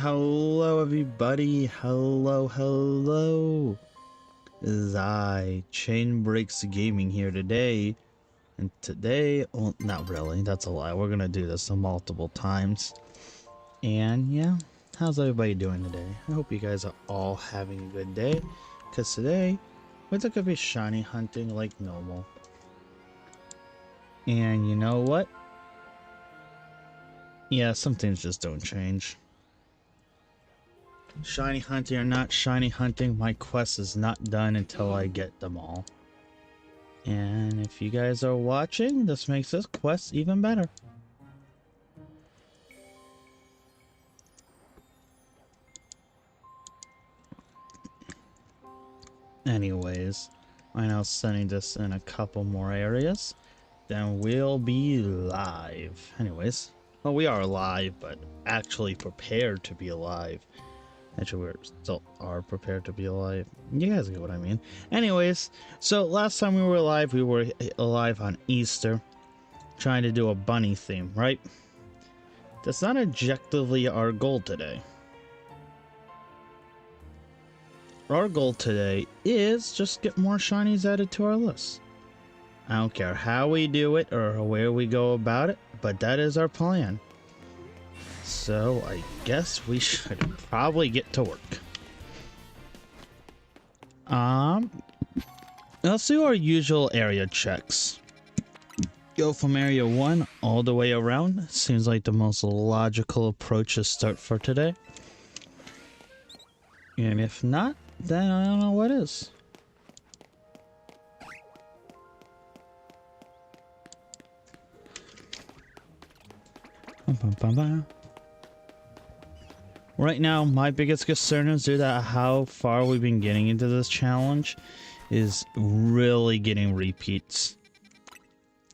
Hello everybody, hello. This is I, Chain Breaks Gaming here today. And today, well, not really, that's a lie. We're gonna do this multiple times. And yeah, how's everybody doing today? I hope you guys are all having a good day. Because today, we're gonna be shiny hunting like normal. And you know what? Yeah, some things just don't change. Shiny hunting or not shiny hunting, my quest is not done until I get them all. And if you guys are watching, this makes this quest even better. Anyways, I'm now sending this in a couple more areas. Then we'll be live. Anyways, well, we are live, but actually prepared to be alive. Actually, we still are prepared to be alive. You guys get what I mean. Anyways, so last time we were alive on Easter, trying to do a bunny theme, right? That's not objectively our goal today. Our goal today is just get more shinies added to our list. I don't care how we do it or where we go about it, but that is our plan. So I guess we should probably get to work. Let's do our usual area checks. Go from area 1 all the way around. Seems like the most logical approach to start for today. And if not, then I don't know what is. Right now, my biggest concern is due to how far we've been getting into this challenge is really getting repeats.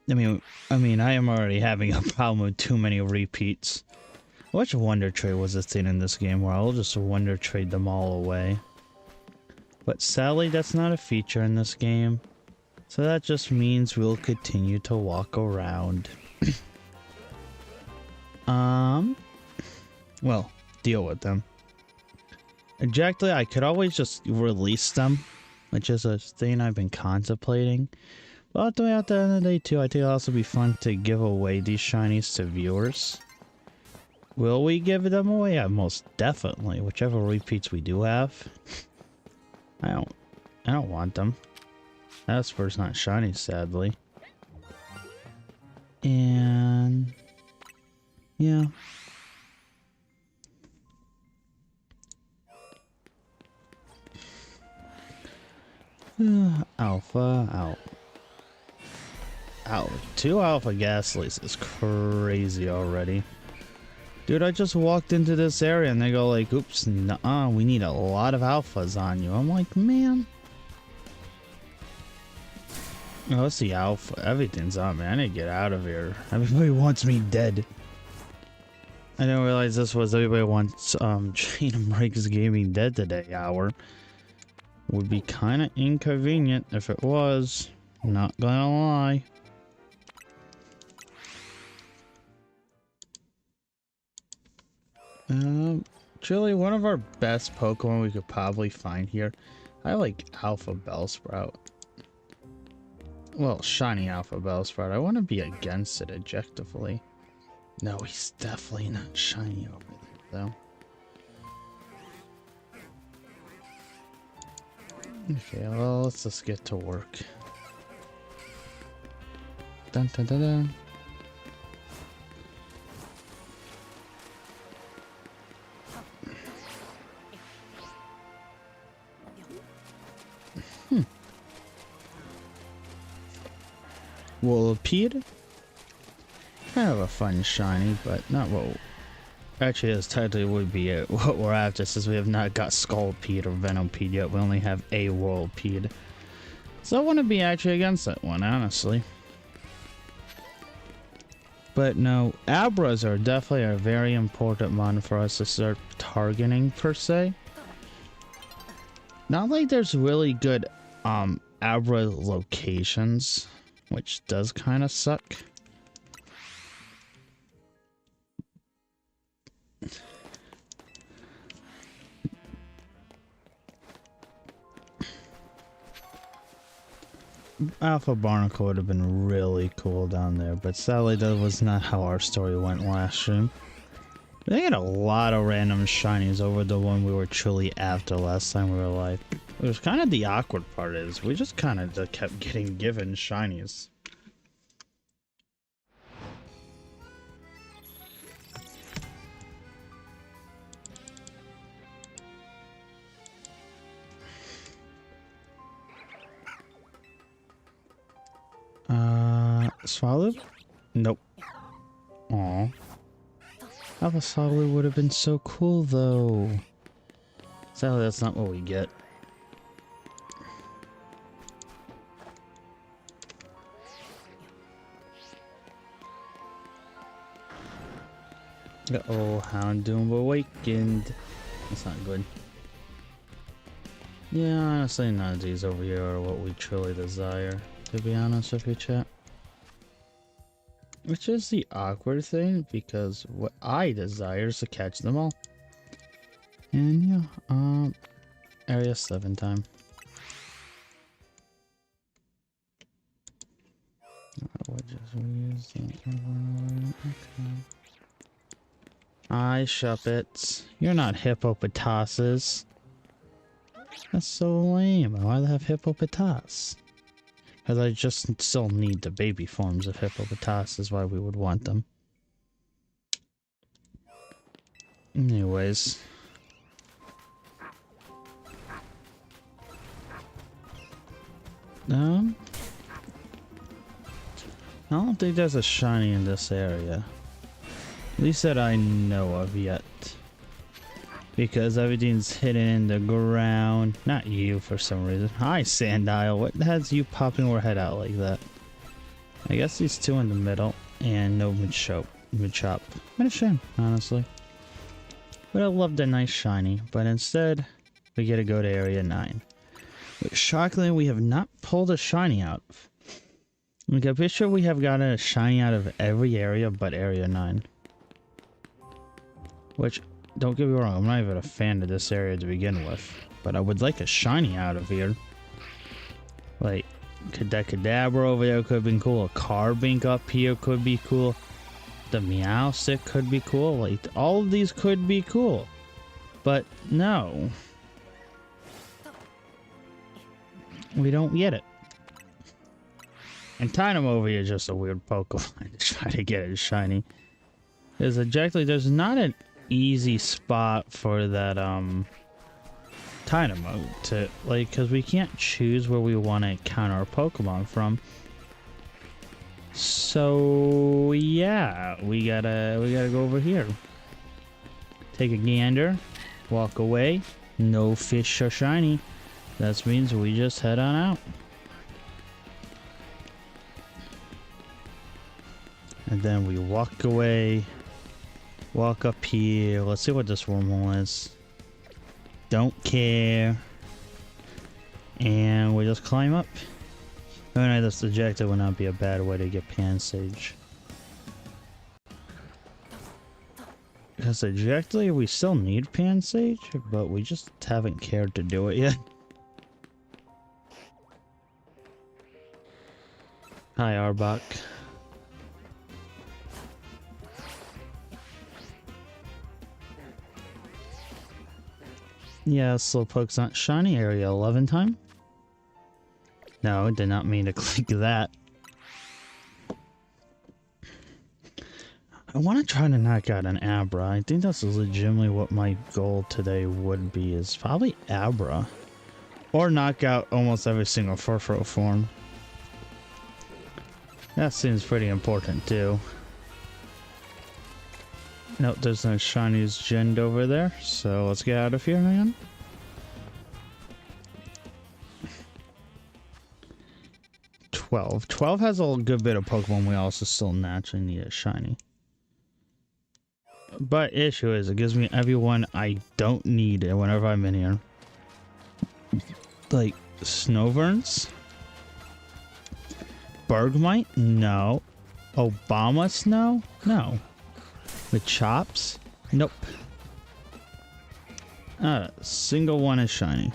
I mean, I am already having a problem with too many repeats. Which Wonder Trade was the thing in this game where I'll just Wonder Trade them all away. But sadly, that's not a feature in this game. So that just means we'll continue to walk around. Well, deal with them. Exactly, I could always just release them, which is a thing I've been contemplating. But at the end of the day too, I think it'll also be fun to give away these shinies to viewers. Will we give them away? Yeah, most definitely. Whichever repeats we do have. I don't want them. That's first not shiny, sadly. And yeah. Alpha out. Ow, 2 alpha Ghastlies is crazy already. Dude, I just walked into this area and they go like, oops, nuh-uh, we need a lot of alphas on you. I'm like, man. Oh, it's the alpha. Everything's on me. I need to get out of here. Everybody wants me dead. I didn't realize this was everybody wants Chain Breaks Gaming dead today hour. Would be kind of inconvenient if it was. Not gonna lie. Actually, one of our best Pokemon we could probably find here. I like Alpha Bellsprout. Well, shiny Alpha Bellsprout. I want to be against it objectively. No, he's definitely not shiny over there, though. Okay, well, let's just get to work. Dun dun dun dun. Whirlipede? Kind of a fun shiny, but not what... Actually, this technically would be it, what we're after, since we have not got Skullpede or Venompede yet. We only have a Whirlipede. So I want to be actually against that one, honestly. But no, Abras are definitely a very important one for us to start targeting, per se. Not like there's really good Abra locations, which does kind of suck. Alpha Barnacle would have been really cool down there, but sadly that was not how our story went last stream. They had a lot of random shinies over the one we were truly after last time we were live. It was kind of the awkward part is we just kind of kept getting given shinies. Swallow? Nope. Aw. Alpha Swallow would have been so cool though. Sadly, that's not what we get. Uh-oh, Houndoom awakened. That's not good. Yeah, honestly, none of these over here are what we truly desire, to be honest with you, chat. Which is the awkward thing, because what I desire is to catch them all. And yeah, Area 7 time. What just use that? Okay. I Shuppets. You're not hippopotoses. That's so lame. Why do they have hippopotas? Because I just still need the baby forms of hippopotas is why we would want them. Anyways. I don't think there's a shiny in this area. At least that I know of yet. Because everything's hidden in the ground. Not you for some reason. Hi, Sandile. What has you popping your head out like that? I guess these two in the middle. And no Machop. What a shame, honestly. But I love the nice shiny. But instead, we get to go to Area 9. Which, shockingly, we have not pulled a shiny out of. Like, I'm pretty sure we have gotten a shiny out of every area but Area 9. Which, don't get me wrong, I'm not even a fan of this area to begin with. But I would like a shiny out of here. Like, Kadabra over there could have been cool. A Carbink up here could be cool. The Meowstic could be cool. Like, all of these could be cool. But, no. We don't get it. And Tynamo over here is just a weird Pokemon to try to get it shiny. Because objectively, there's not an easy spot for that, Tynamo to, like, because we can't choose where we want to encounter our Pokemon from. So, yeah, we gotta go over here. Take a gander, walk away, no fish or shiny. That means we just head on out. And then we walk away, walk up here. Let's see what this wormhole is. Don't care. And we just climb up. Alright, this objective would not be a bad way to get Pansage. Because objectively, we still need Pansage, but we just haven't cared to do it yet. Hi, Arbok. Yeah, Slowpoke's not shiny. Area 11 time. No, did not mean to click that. I want to try to knock out an Abra. I think that's legitimately what my goal today would be, is probably Abra. Or knock out almost every single Furfrou form. That seems pretty important too. Nope, there's no shinies genned over there, so let's get out of here, man. Twelve has a good bit of Pokemon we also still naturally need a shiny. But issue is, it gives me everyone I don't need whenever I'm in here. Like, Snowverns? Bergmite? No. Obama Snow? No. The Chops? Nope. Not a single one is shiny.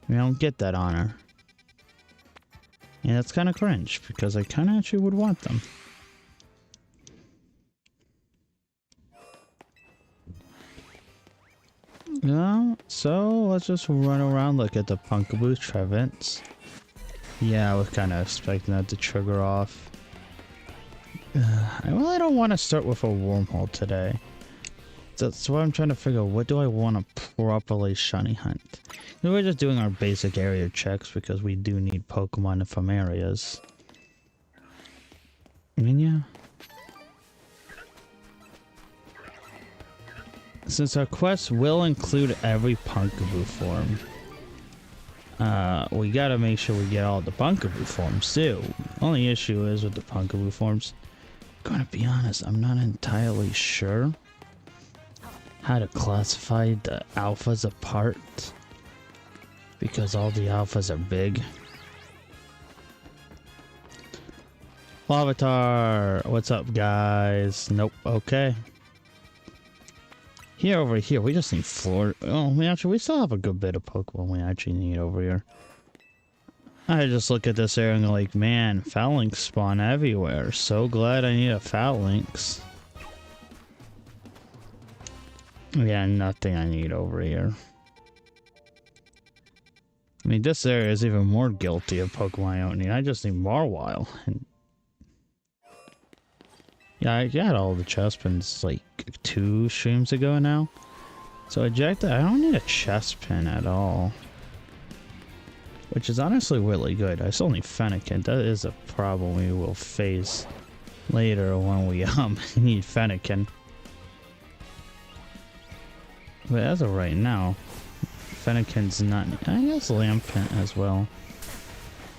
We don't get that honor. And that's kind of cringe, because I kind of actually would want them. So let's just run around, look at the Punkaboo Trevents. Yeah, I was kind of expecting that to trigger off. I really don't want to start with a wormhole today. That's why I'm trying to figure out, what do I want to properly shiny hunt? We're just doing our basic area checks because we do need Pokemon from areas. I mean, yeah. Since our quest will include every Punkaboo form, we gotta make sure we get all the Punkaboo forms too. Only issue is with the Punkaboo forms, I'm gonna be honest, I'm not entirely sure how to classify the alphas apart, because all the alphas are big. Lavatar, what's up guys? Nope, okay. Here, over here, we just need floor. Oh, we still have a good bit of Pokemon we actually need over here. I just look at this area and go like, man, Phalanx spawn everywhere. So glad I need a Phalanx. Yeah, nothing I need over here. I mean, this area is even more guilty of Pokemon I don't need. I just need Marwile. And yeah, I got all the Chespins like 2 streams ago now. So ejected, I don't need a Chespin at all. Which is honestly really good. I still need Fennekin. That is a problem we will face later when we need Fennekin. But as of right now, Fennekin's not. I guess Lampent as well.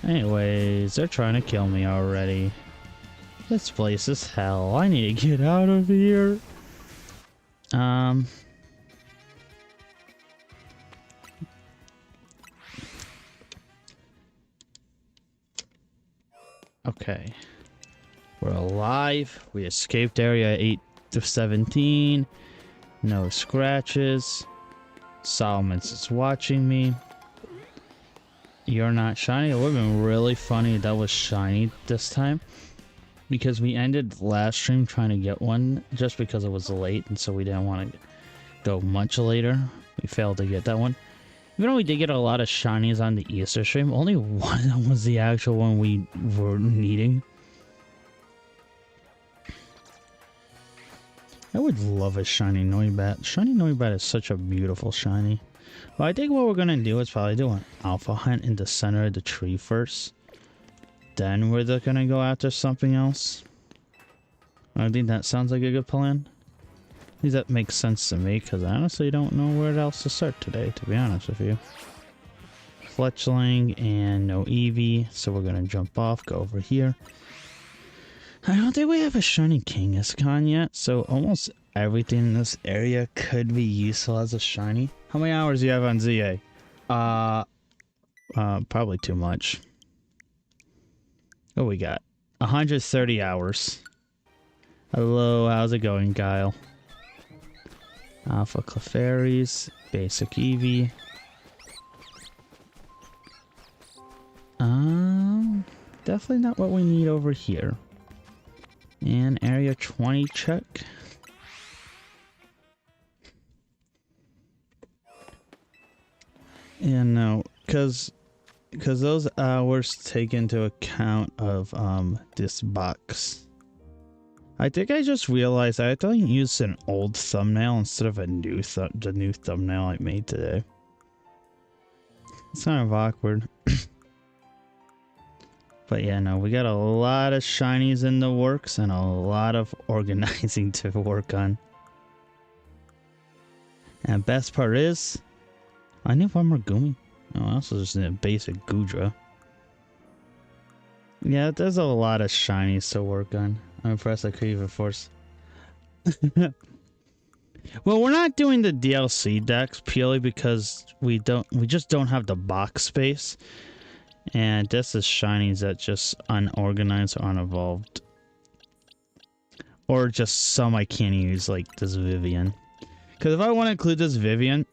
Anyways, they're trying to kill me already. This place is hell. I need to get out of here. Okay. We're alive. We escaped area 8 to 17. No scratches. Solomon's is watching me. You're not shiny. It would have been really funny if that was shiny this time, because we ended last stream trying to get one just because it was late, and so we didn't want to go much later. We failed to get that one. Even though we did get a lot of shinies on the Easter stream, only one was the actual one we were needing. I would love a shiny Noibat. Shiny Noibat is such a beautiful shiny. But I think what we're gonna do is probably do an alpha hunt in the center of the tree first. Then we're gonna go after something else. I think that sounds like a good plan. At least that makes sense to me, because I honestly don't know where else to start today, to be honest with you. Fletchling and no Eevee, so we're gonna jump off, go over here. I don't think we have a shiny Kangaskhan yet, so almost everything in this area could be useful as a shiny. How many hours do you have on ZA? Probably too much. What we got? 130 hours. Hello, how's it going, Kyle? Alpha Clefairies, basic Eevee. Definitely not what we need over here. And area 20 check. Yeah, no, because those hours take into account of this box. I think I just realized I thought you used an old thumbnail instead of a new the new thumbnail I made today. It's kind of awkward. But yeah, no, we got a lot of shinies in the works and a lot of organizing to work on. And best part is, I need one more Gumi. Oh, I also just need a basic Gudra. Yeah, there's a lot of shinies to work on. I'm impressed I could even force. Well, we're not doing the DLC decks purely because we just don't have the box space. And this is shinies that just unorganized or unevolved. Or just some I can't use, like this Vivian. Because if I want to include this Vivian,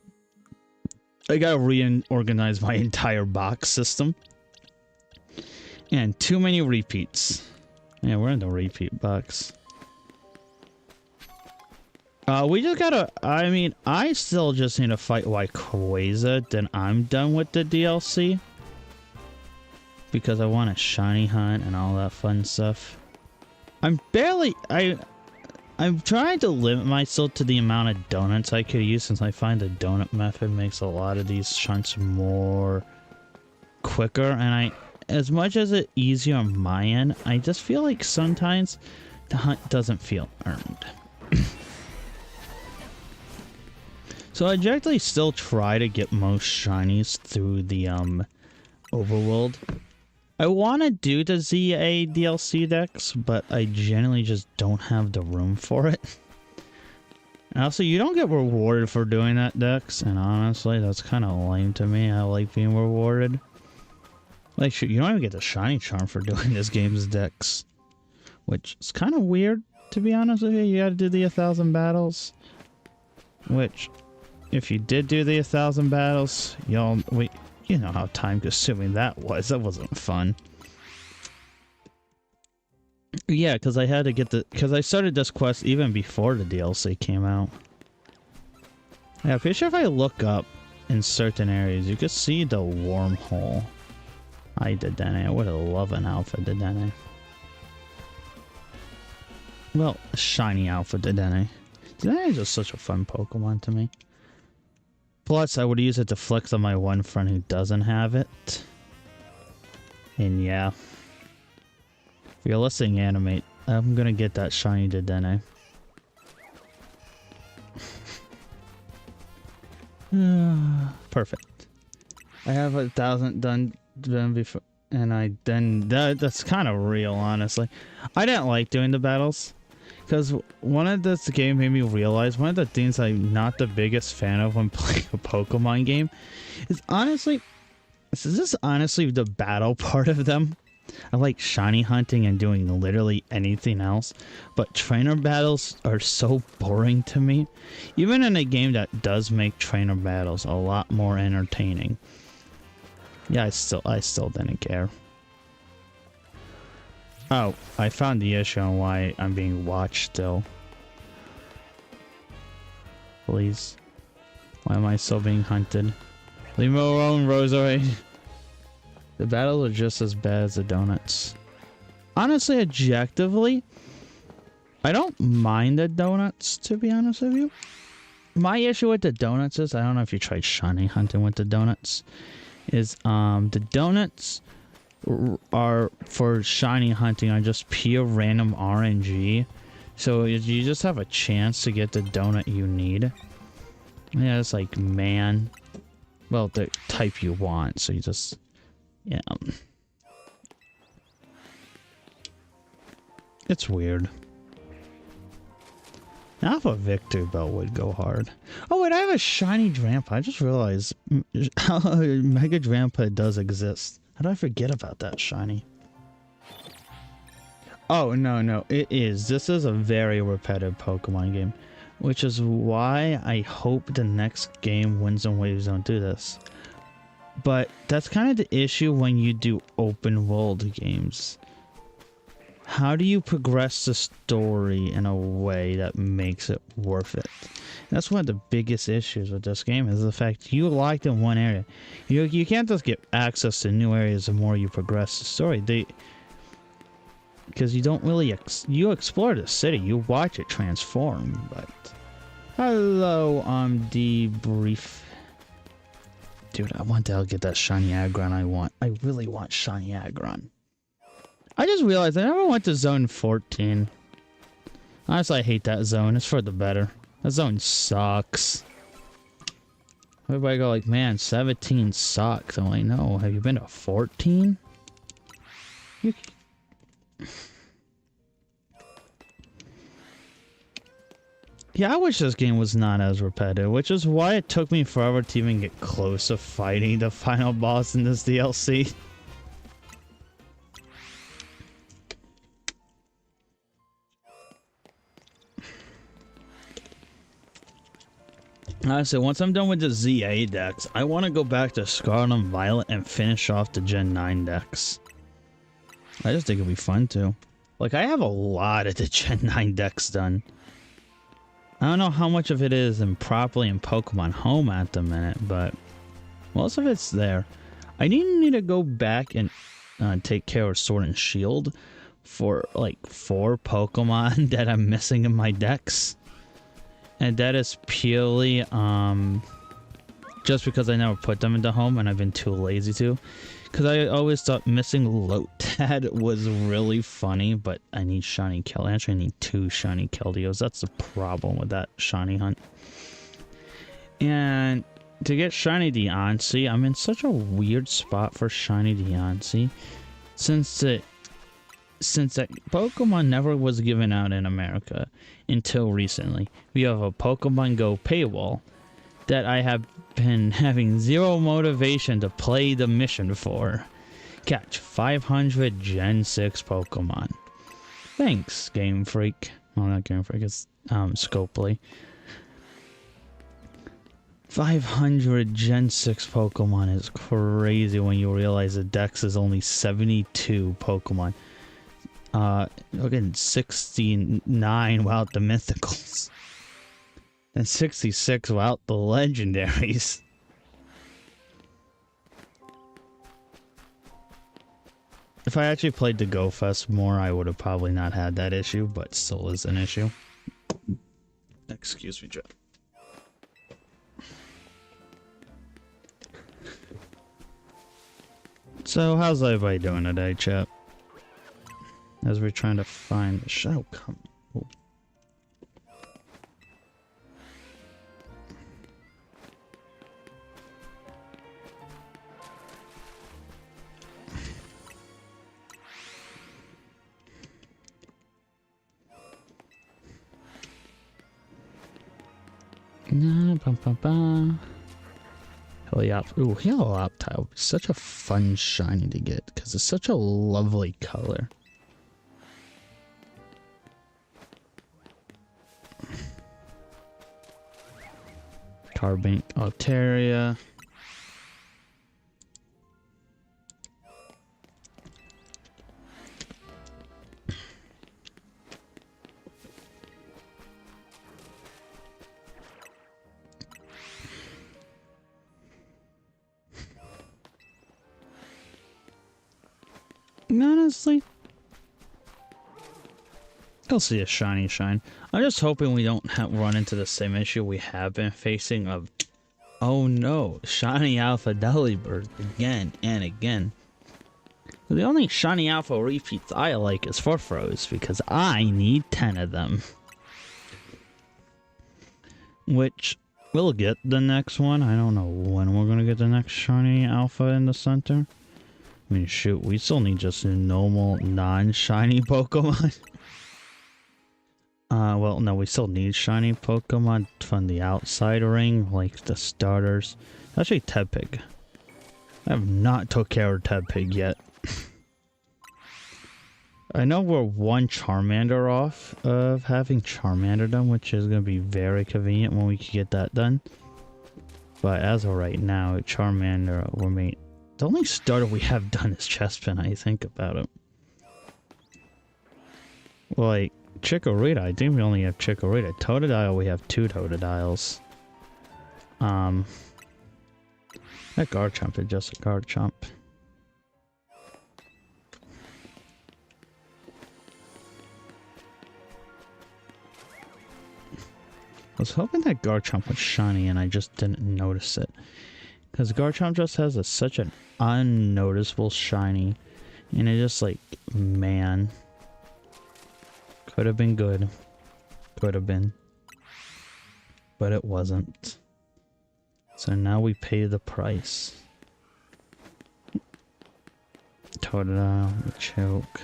I gotta reorganize my entire box system. And too many repeats. Yeah, we're in the repeat box. We just gotta... I mean, I still just need to fight Rayquaza, then I'm done with the DLC. Because I want a shiny hunt and all that fun stuff. I'm trying to limit myself to the amount of donuts I could use, since I find the donut method makes a lot of these shunts more quicker. And as much as it's easier on my end, I just feel like sometimes the hunt doesn't feel earned. So I generally still try to get most shinies through the overworld. I want to do the ZA DLC decks, but I generally just don't have the room for it. And also, you don't get rewarded for doing that decks, and honestly, that's kind of lame to me. I like being rewarded. Like, shoot, you don't even get the shiny charm for doing this game's decks, which is kind of weird, to be honest with you. You gotta do the 1,000 battles, which, if you did do the 1,000 battles, you know how time-consuming that was. That wasn't fun. Yeah, because I had to get because I started this quest even before the DLC came out. Yeah, I'm pretty sure if I look up in certain areas, you could see the wormhole. I would have loved an Alpha Dedenne. Well, a shiny Alpha Dedenne. Dedenne is just such a fun Pokemon to me. Plus, I would use it to flex on my one friend who doesn't have it. And yeah. Realistic animate. I'm gonna get that shiny Dedenne. Perfect. I have 1,000 done before, and that's kind of real, honestly. I didn't like doing the battles. Because one of this game made me realize one of the things I'm not the biggest fan of when playing a Pokemon game is honestly the battle part of them. I like shiny hunting and doing literally anything else, but trainer battles are so boring to me. Even in a game that does make trainer battles a lot more entertaining. Yeah, I still didn't care. Oh, I found the issue on why I'm being watched still. Please. Why am I still being hunted? Leave me alone, Rosary. The battles are just as bad as the donuts. Honestly, objectively, I don't mind the donuts, to be honest with you. My issue with the donuts is, I don't know if you tried shiny hunting with the donuts, is the donuts are for shiny hunting are just pure random RNG, so you just have a chance to get the donut you need. Yeah, it's like, man, well, the type you want, so you just, yeah, it's weird. Alpha Victor Belt would go hard. Oh wait, I have a shiny Drampa. I just realized Mega Drampa does exist. How did I forget about that shiny? Oh, no, it is. This is a very repetitive Pokemon game, which is why I hope the next game, Winds and Waves, don't do this. But that's kind of the issue when you do open world games. How do you progress the story in a way that makes it worth it? And that's one of the biggest issues with this game, is the fact you locked in one area. You can't just get access to new areas the more you progress the story. Because you don't really you explore the city, you watch it transform. But hello, debrief. Dude, I want to get that shiny Aggron. I really want shiny Aggron. I just realized I never went to zone 14. Honestly, I hate that zone. It's for the better. That zone sucks. Everybody go like, man, 17 sucks. I'm like, no, have you been to 14? Yeah, I wish this game was not as repetitive, which is why it took me forever to even get close to fighting the final boss in this DLC. Honestly, once I'm done with the ZA decks, I want to go back to Scarlet and Violet and finish off the Gen 9 decks. I just think it'd be fun too. Like, I have a lot of the Gen 9 decks done. I don't know how much of it is properly in Pokemon Home at the minute, but most of it's there. I need to go back and take care of Sword and Shield for like 4 Pokemon that I'm missing in my decks. And that is purely just because I never put them into Home and I've been too lazy to. Because I always thought missing Lotad was really funny, but I need Shiny Keldeo. I actually need 2 Shiny Keldeos. That's the problem with that Shiny hunt. And to get Shiny Deontay, I'm in such a weird spot for Shiny Deontay. Since that Pokemon never was given out in America until recently. We have a Pokemon Go paywall that I have been having zero motivation to play the mission for. Catch 500 Gen 6 Pokemon. Thanks, Game Freak. Well, not Game Freak, it's Scopely. 500 Gen 6 Pokemon is crazy when you realize the dex is only 72 Pokemon. Look at 69 without the mythicals. And 66 without the legendaries. If I actually played the Go Fest more, I would have probably not had that issue, but still is an issue. Excuse me, Jeff. So, how's everybody doing today, chat? As we're trying to find the show. Come on. Helioptile would be such a fun shiny to get because it's such a lovely color. Carbink Altaria. Honestly, I'll see a shiny shine. I'm just hoping we don't run into the same issue we have been facing of, oh no, shiny alpha Delibird again and again. The only shiny alpha repeats I like is Furfros because I need 10 of them. Which we'll get the next one. I don't know when we're gonna get the next shiny alpha in the center. I mean, shoot, we still need just normal, non-shiny Pokemon. Well, no, we still need shiny Pokemon from the outside ring, like the starters. Actually, Tepig. I have not took care of Tepig yet. I know we're 1 Charmander off of having Charmander done, which is going to be very convenient when we can get that done. But as of right now, Charmander remains. The only starter we have done is Chespin, I think about it. Like, Chikorita, I think we only have Chikorita. Totodile, we have 2 Totodiles. That Garchomp is just a Garchomp. I was hoping that Garchomp was shiny and I just didn't notice it. Because Garchomp just has such an unnoticeable shiny. And it's just like, man. Could have been good. Could have been. But it wasn't. So now we pay the price. Totodile, Choke.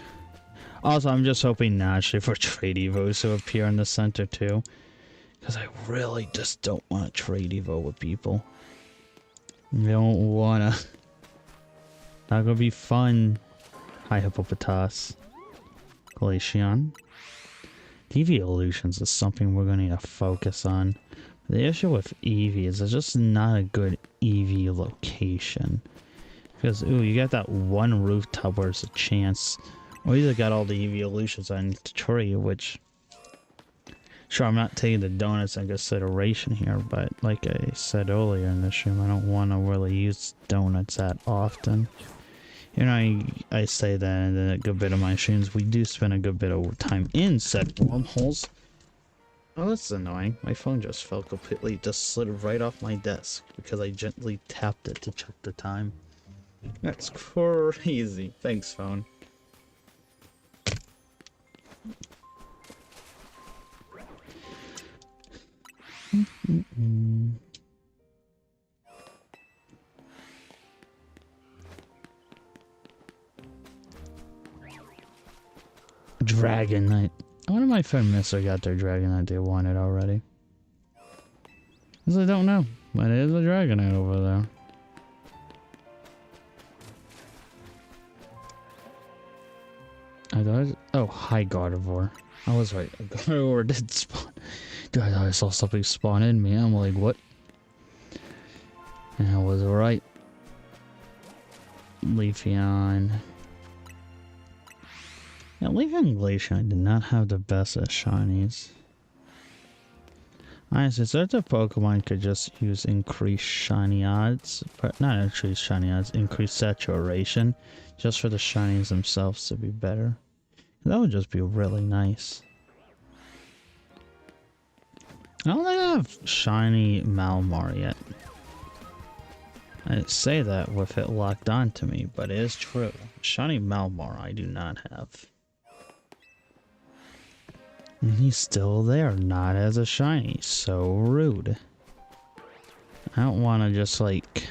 Also, I'm just hoping naturally for Trade Evos to appear in the center too. Because I really just don't want to Trade Evo with people. I don't wanna. Not gonna be fun. Hi, Hippopotas. Glaceon. Eevee Illusions is something we're gonna need to focus on. The issue with Eevee is it's just not a good Eevee location. Because, ooh, you got that one rooftop where it's a chance. Or you got all the evolutions on the tree, which... Sure, I'm not taking the donuts into consideration here, but like I said earlier in the stream, I don't want to really use donuts that often. You know, I say that in a good bit of my streams, we do spend a good bit of time in said wormholes. Oh, that's annoying. My phone just fell completely, just slid right off my desk because I gently tapped it to check the time. That's crazy. Thanks, phone. Dragon Knight. One of my friend Mister got their Dragon Knight they wanted already. Because I don't know, but it is a Dragon Knight over there. I thought oh, hi Gardevoir. I was right. Gardevoir did spawn. Dude, I thought I saw something spawn in me. I'm like, what? And I was right. Leafeon. Yeah, Leafeon Glaceon did not have the best of shinies. Honestly, certain Pokemon could just use increased shiny odds, but not increased shiny odds, increased saturation, just for the shinies themselves to be better. That would just be really nice. I don't think I have shiny Malamar yet. I say that with it locked on to me, but it is true. Shiny Malamar I do not have. And he's still there, not as a shiny. So rude. I don't want to just like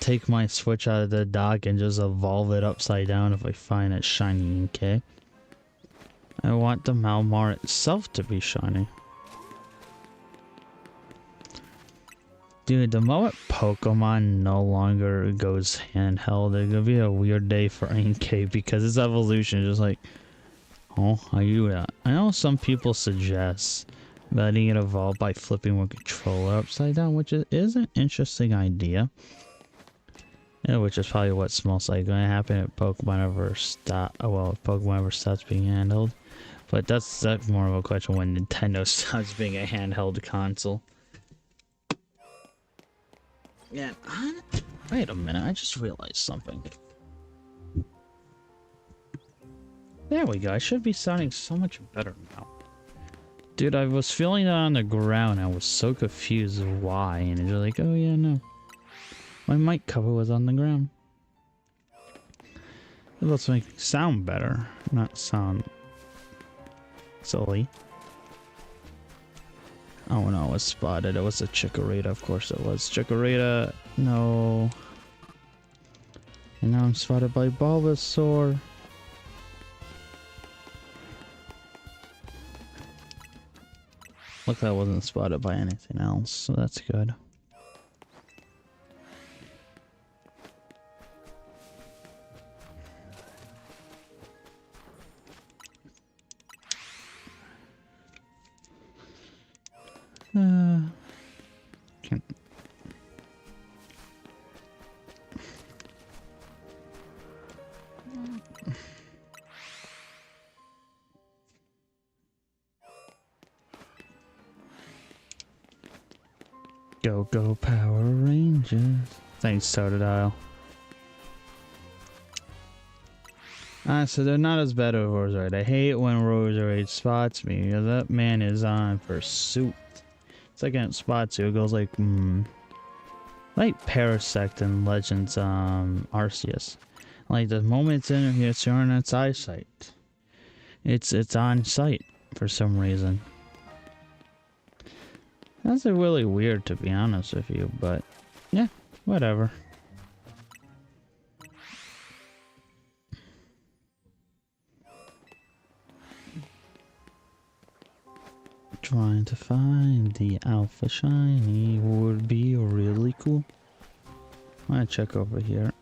take my Switch out of the dock and just evolve it upside down if I find it shiny, okay? I want the Malamar itself to be shiny. Dude, the moment Pokemon no longer goes handheld, it's gonna be a weird day for NK because its evolution is just like, oh, how you that? I know some people suggest letting it evolve by flipping one controller upside down, which is an interesting idea. Yeah, which is probably what's most likely going to happen if Pokemon ever stop. Oh well, if Pokemon ever stops being handled. But that's more of a question when Nintendo stops being a handheld console. Yeah, wait a minute, I just realized something. There we go, I should be sounding so much better now. Dude, I was feeling it on the ground, I was so confused why, and it's like, oh yeah, no. My mic cover was on the ground. It lets me sound better, not sound silly. Oh no, it was spotted. It was a Chikorita, of course it was. Chikorita, no. And now I'm spotted by Bulbasaur. Look, I wasn't spotted by anything else, so that's good. Can Go Power Rangers. Thanks, Totodile. So they're not as bad as Roserade. I hate when Roserade spots me because that man is on pursuit. Second it spots you, it goes like, like Parasect and Legends, Arceus. Like the moment it's in here, it's on its eyesight. It's on sight for some reason. That's really weird, to be honest with you, but yeah, whatever. Trying to find the Alpha Shiny would be really cool. I'm gonna check over here.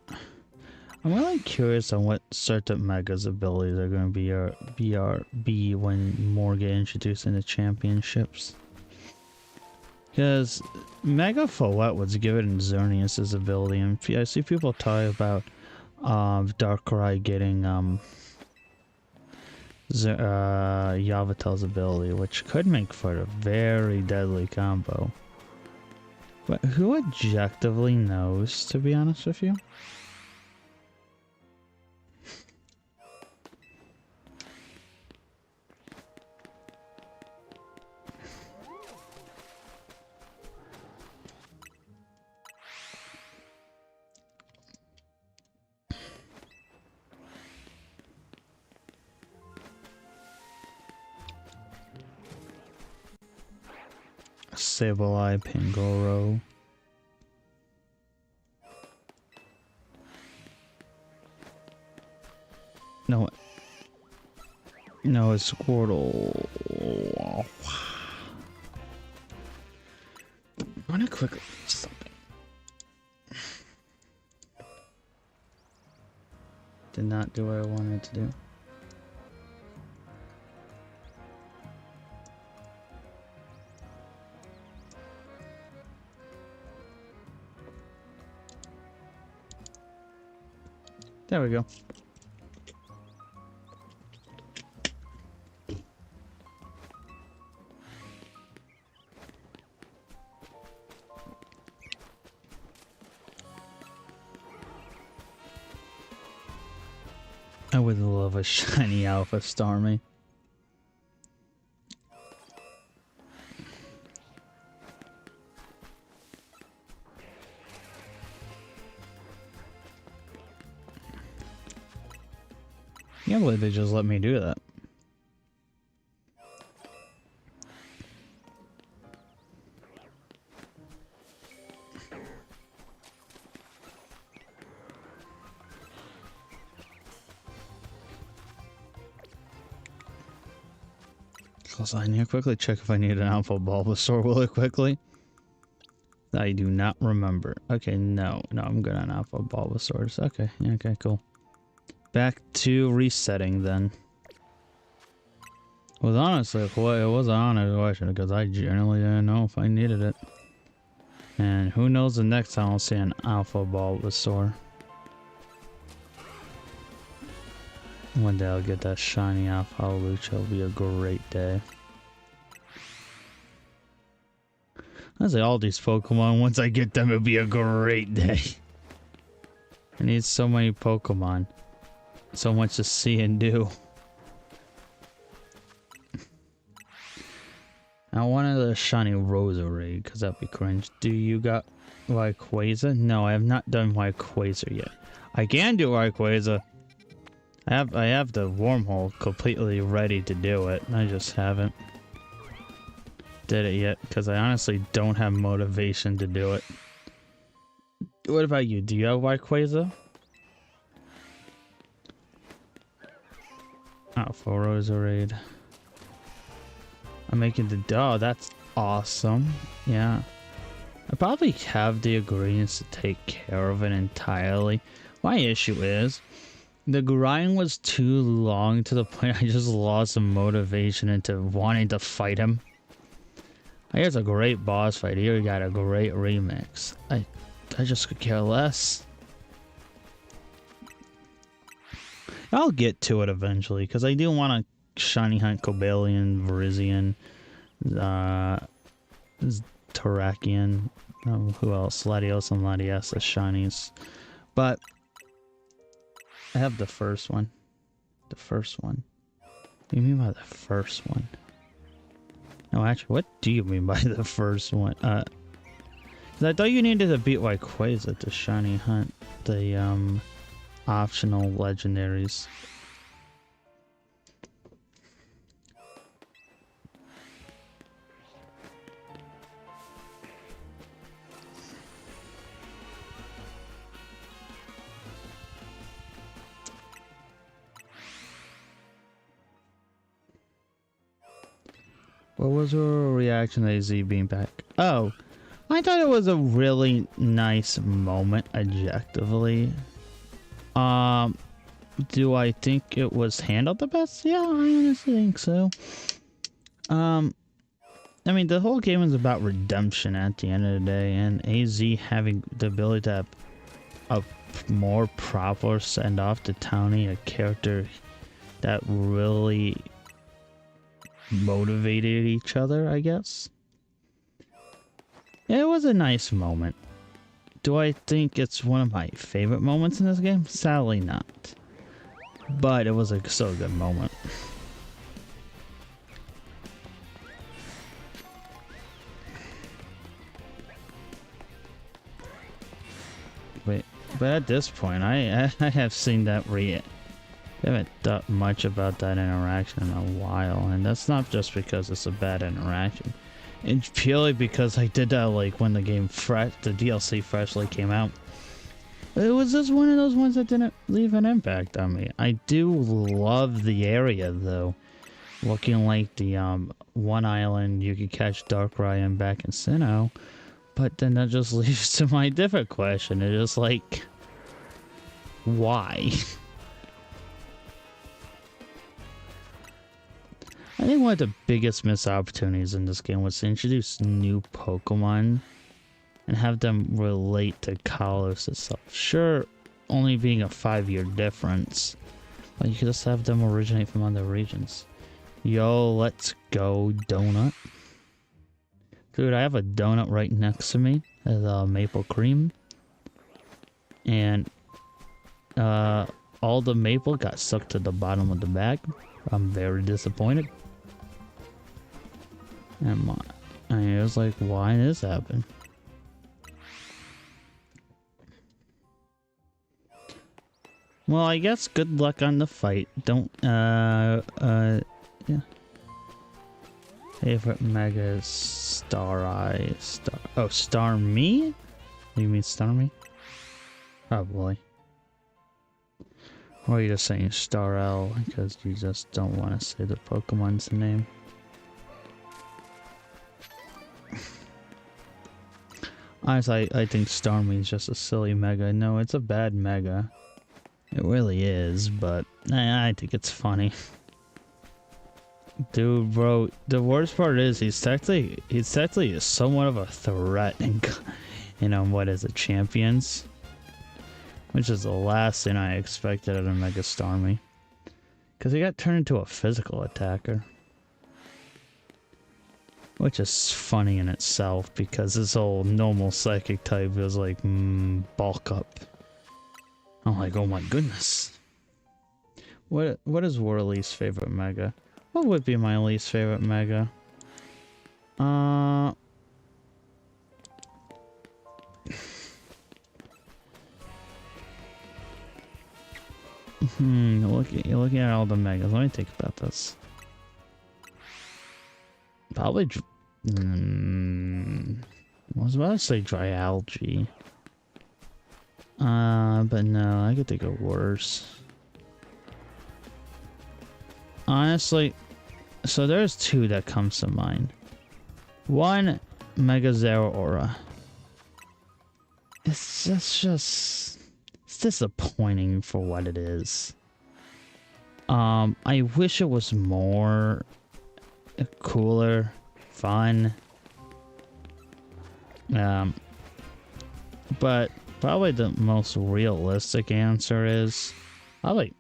I'm really curious on what certain Mega's abilities are going to be when more get introduced into championships. Because Mega Follette was given Xerneas' ability, and I see people talk about Darkrai getting Yavatel's ability, which could make for a very deadly combo. But who objectively knows, to be honest with you? Sableye, Pangoro. No. No, it's Squirtle. I want to quickly do something. Did not do what I wanted to do. There we go. I would love a shiny Alpha Starmie. I can't believe they just let me do that. Also, I need to quickly check if I need an Alpha Bulbasaur really quickly. I do not remember. Okay, no, I'm good on Alpha Bulbasaurs. Okay, okay, cool. Back to resetting then. It was honestly, it was an honest question because I generally didn't know if I needed it. And who knows the next time I'll see an Alpha Bulbasaur. One day I'll get that shiny Alpha Hawlucha. It'll be a great day. I say all these Pokemon, once I get them, it'll be a great day. I need so many Pokemon. So much to see and do. I wanted a shiny Roserade, because that'd be cringe. Do you got Rayquaza? No, I have not done Rayquaza yet. I can do Rayquaza. I have the wormhole completely ready to do it. I just haven't did it yet, because I honestly don't have motivation to do it. What about you? Do you have Rayquaza? Oh, for Roserade. I'm making the dough. That's awesome. Yeah. I probably have the ingredients to take care of it entirely. My issue is the grind was too long to the point I just lost some motivation into wanting to fight him. Here's a great boss fight. Here we got a great remix. I just could care less. I'll get to it eventually, because I do want to shiny hunt Cobalion, Virizion, Terrakion, who else? Latios and Latias as shinies. But I have the first one. The first one. What do you mean by the first one? No, actually, what do you mean by the first one? Because I thought you needed to beat Rayquaza to shiny hunt the optional legendaries. What was your reaction to Z being back? Oh, I thought it was a really nice moment objectively. Do I think it was handled the best? Yeah, I honestly think so. I mean, the whole game is about redemption at the end of the day, and AZ having the ability to have a more proper send off to Townie, a character that really motivated each other, I guess. It was a nice moment. Do I think it's one of my favorite moments in this game? Sadly not. But it was a so good moment. Wait, but at this point, I have seen that I haven't thought much about that interaction in a while, and that's not just because it's a bad interaction. It's purely because I did that like when the game the DLC freshly came out. It was just one of those ones that didn't leave an impact on me. I do love the area though. Looking like the one island you could catch Darkrai in back in Sinnoh. But then that just leads to my different question. It's just like, why? I think one of the biggest missed opportunities in this game was to introduce new Pokemon and have them relate to Kalos itself. Sure, only being a 5-year difference, but you could just have them originate from other regions. Yo, let's go, Donut. Dude, I have a donut right next to me. It's maple cream. And all the maple got sucked to the bottom of the bag. I'm very disappointed. And I was like, why did this happen? Well, I guess good luck on the fight. Don't, yeah. Favorite Mega is Starmie? You mean Starmie? Probably. Or are you just saying Starl because you just don't want to say the Pokemon's name? Honestly, I think Starmie is just a silly Mega. No, it's a bad Mega. It really is, but I think it's funny. Dude, bro, the worst part is he's technically somewhat of a threat in what is it, Champions? Which is the last thing I expected out of Mega Starmie. Because he got turned into a physical attacker. Which is funny in itself, because his whole normal psychic type is like, bulk up. I'm like, oh my goodness. What is Worley's favorite Mega? What would be my least favorite Mega? You're looking at all the Megas. Let me think about this. Probably. I was about to say Dryalgae. But no, I could think of worse. Honestly, so there's two that comes to mind. One, Mega Zeraora. It's just it's disappointing for what it is. I wish it was more cooler, fun. But probably the most realistic answer is I like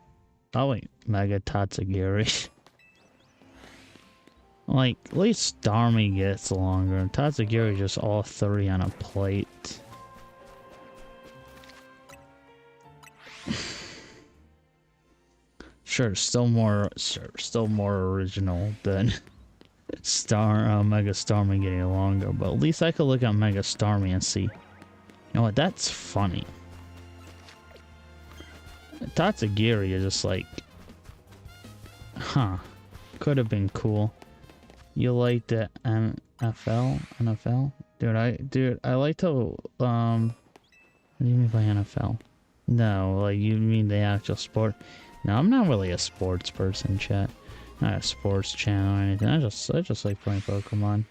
Mega Tatsugiri. Like, at least Starmie gets longer. Tatsugiri just all three on a plate. Sure, still more original than Mega Starmie getting longer, but at least I could look at Mega Starmie and see, you know what, that's funny. Tatsugiri is just like, huh, could have been cool. You like the NFL? Dude, I like to, what do you mean by NFL? No, like, you mean the actual sport? No, I'm not really a sports person, chat. Not a sports channel or anything. I just like playing Pokemon.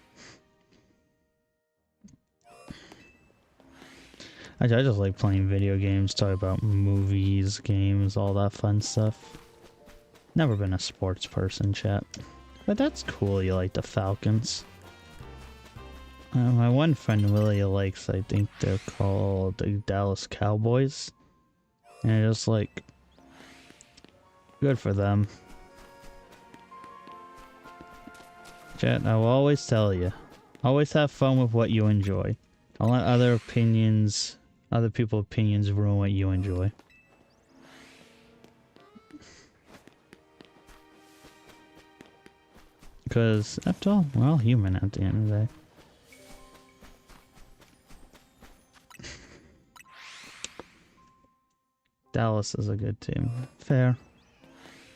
I just like playing video games, talk about movies, games, all that fun stuff. Never been a sports person, chat. But that's cool, you like the Falcons. My one friend really likes, I think they're called the Dallas Cowboys. And it's like, good for them. Chat, I will always tell you, always have fun with what you enjoy. Don't let other people's opinions ruin what you enjoy. Because, after all, we're all human at the end of the day. Dallas is a good team. Fair.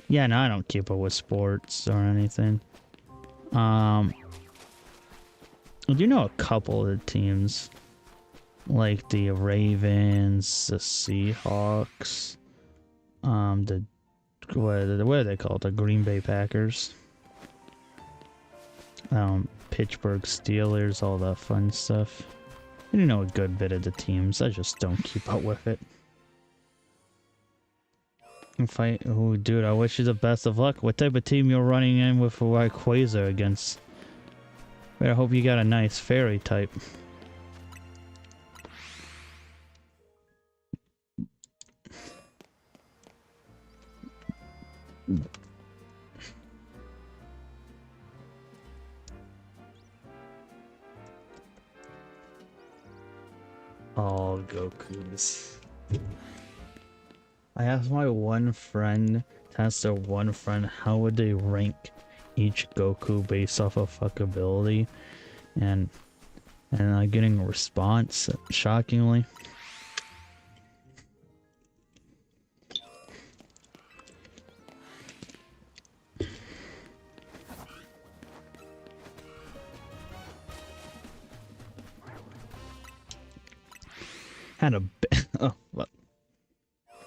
Yeah, no, I don't keep up with sports or anything. I do know a couple of the teams. Like the Ravens, the Seahawks, what are they called? The Green Bay Packers. Pittsburgh Steelers, all that fun stuff. I do know a good bit of the teams, I just don't keep up with it. Oh, dude, I wish you the best of luck. What type of team you're running in with Rayquaza against? I hope you got a nice fairy type. All Gokus. I asked my one friend, how would they rank each Goku based off of fuckability, and I'm getting a response, shockingly.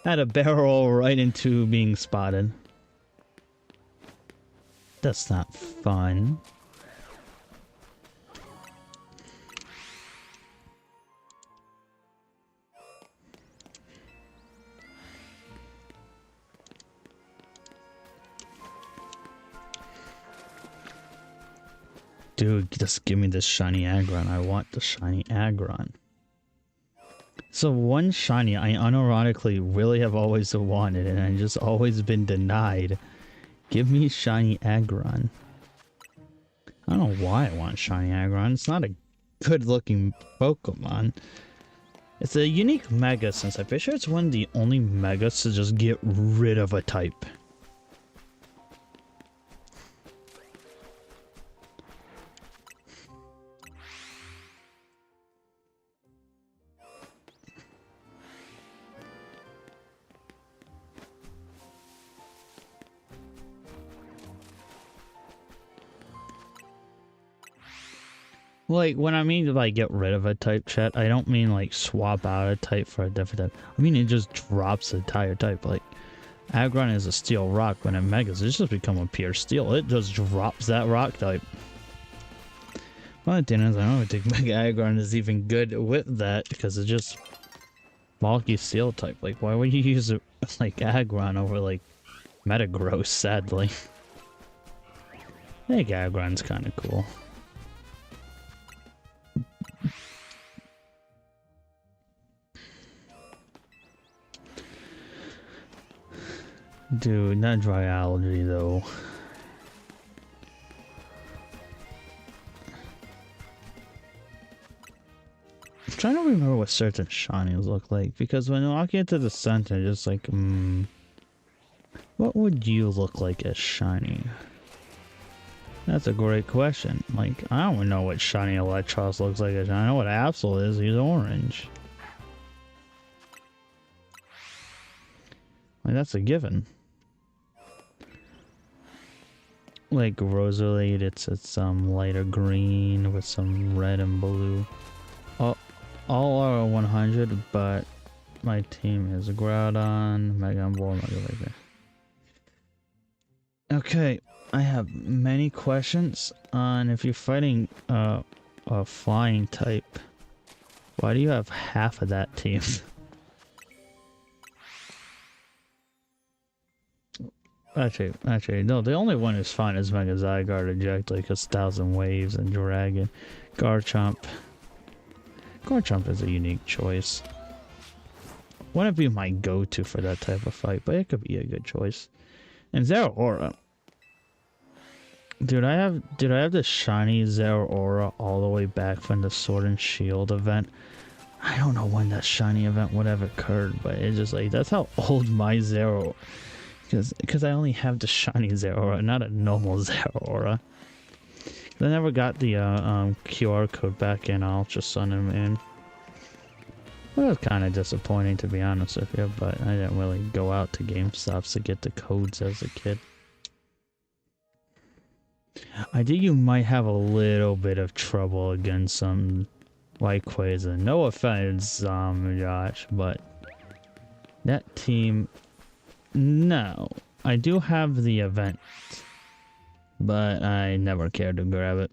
Had a barrel right into being spotted. That's not fun. Dude, just give me this shiny Aggron. I want the shiny Aggron. So one shiny I unironically really have always wanted, and I just always been denied. Give me shiny Aggron. I don't know why I want shiny Aggron. It's not a good looking Pokemon. It's a unique Mega since I'm pretty sure it's one of the only Megas to just get rid of a type. Like, when I mean like get rid of a type, chat, I don't mean like swap out a type for a different type. I mean it just drops the entire type. Like, Aggron is a steel rock, when it Megas, it's just become a pure steel. It just drops that rock type. Well, at the end, I don't think Mega Aggron is even good with that, because it's just bulky steel type. Like, why would you use it like Aggron over like Metagross, sadly? I think Aggron's kind of cool. Dude, not dry allergy though. I'm trying to remember what certain shinies look like, because when walking into the center, just like, what would you look like as shiny? That's a great question. Like, I don't know what shiny Electros looks like as shiny. I know what Absol is. He's orange. Like, that's a given. Like Rosalade, it's some lighter green with some red and blue. All are 100, but my team is Groudon, Mega Ball, Mega Vega. Okay, I have many questions on if you're fighting a flying type. Why do you have half of that team? Actually, no, the only one who's fine is Mega Zygarde, Eject, like 1,000 Waves and Dragon. Garchomp. Garchomp is a unique choice. Wouldn't be my go-to for that type of fight, but it could be a good choice. And Zeraora. Dude, I have the shiny Zeraora all the way back from the Sword and Shield event. I don't know when that shiny event would have occurred, but it's just like, that's how old my Zeraora. Because I only have the shiny Zeraora, not a normal Zeraora. I never got the QR code back in Ultra Sun and Moon. It was kind of disappointing, to be honest with you, but I didn't really go out to GameStops to get the codes as a kid. I think you might have a little bit of trouble against some Rayquaza. No offense, Josh, but that team... No. I do have the event, but I never cared to grab it.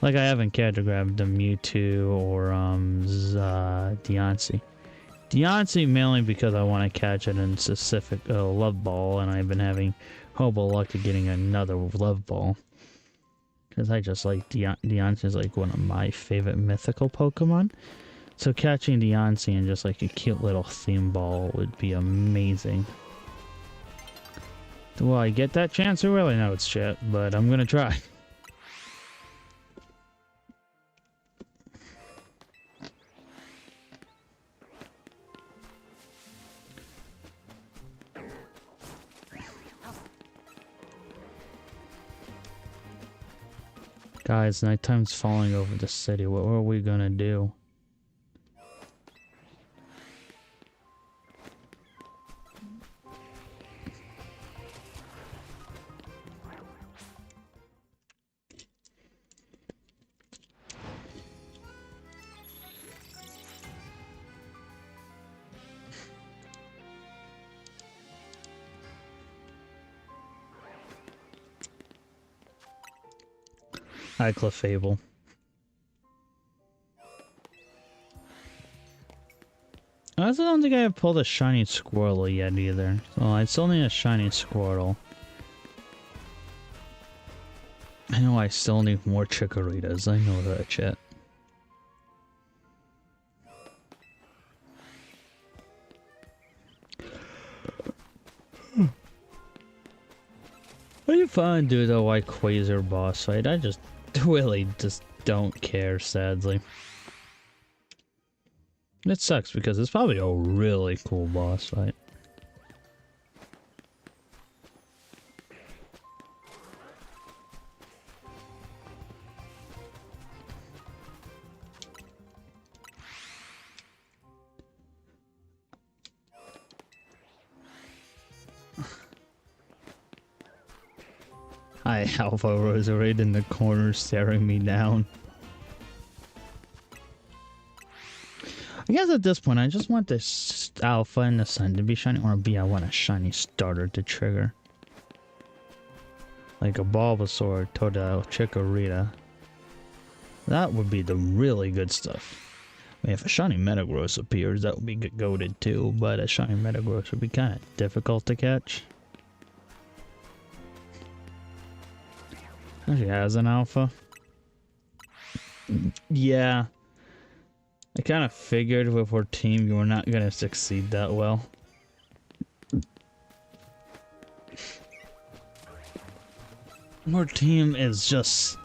Like, I haven't cared to grab the Mewtwo or Deontay. Deontay mainly because I want to catch it in specific Love Ball, and I've been having horrible luck at getting another Love Ball. Because I just like Deontay is like one of my favorite mythical Pokemon. So catching Deontay in just like a cute little theme ball would be amazing. Will I get that chance? Who really knows, shit, but I'm gonna try. Guys, nighttime's falling over the city. What are we gonna do? Hi, Clefable. I also don't think I have pulled a shiny Squirtle yet either. So I still need a shiny Squirtle. I know I still need more Chikoritas. I know that shit. What do you find do the Rayquaza boss fight? I just really just don't care, sadly. It sucks because it's probably a really cool boss fight. Hi, Alpha Rose right in the corner staring me down. I guess at this point, I just want this Alpha and the Sun to be shiny, or B, I want a shiny starter to trigger. Like a Bulbasaur, Totodile, Chikorita. That would be the really good stuff. I mean, if a shiny Metagross appears, that would be goated too, but a shiny Metagross would be kind of difficult to catch. Actually has an Alpha. Yeah. I kind of figured with our team you were not going to succeed that well. Our team is just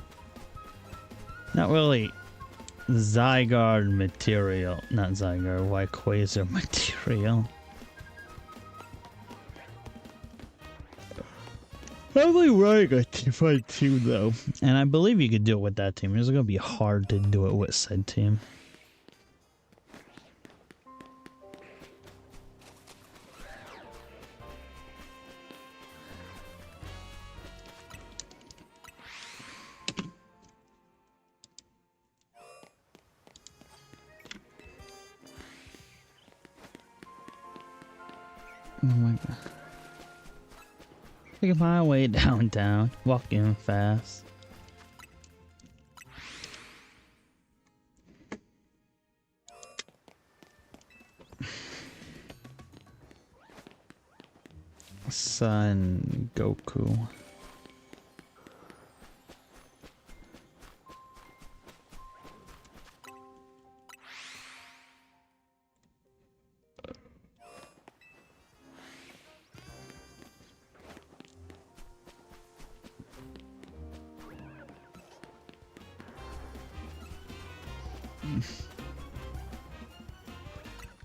not really Zygarde material. Not Zygarde, Rayquaza material. Probably running a fight team though. And I believe you could do it with that team. It's going to be hard to do it with said team. Oh my god. Taking my way downtown, walking fast. Son Goku.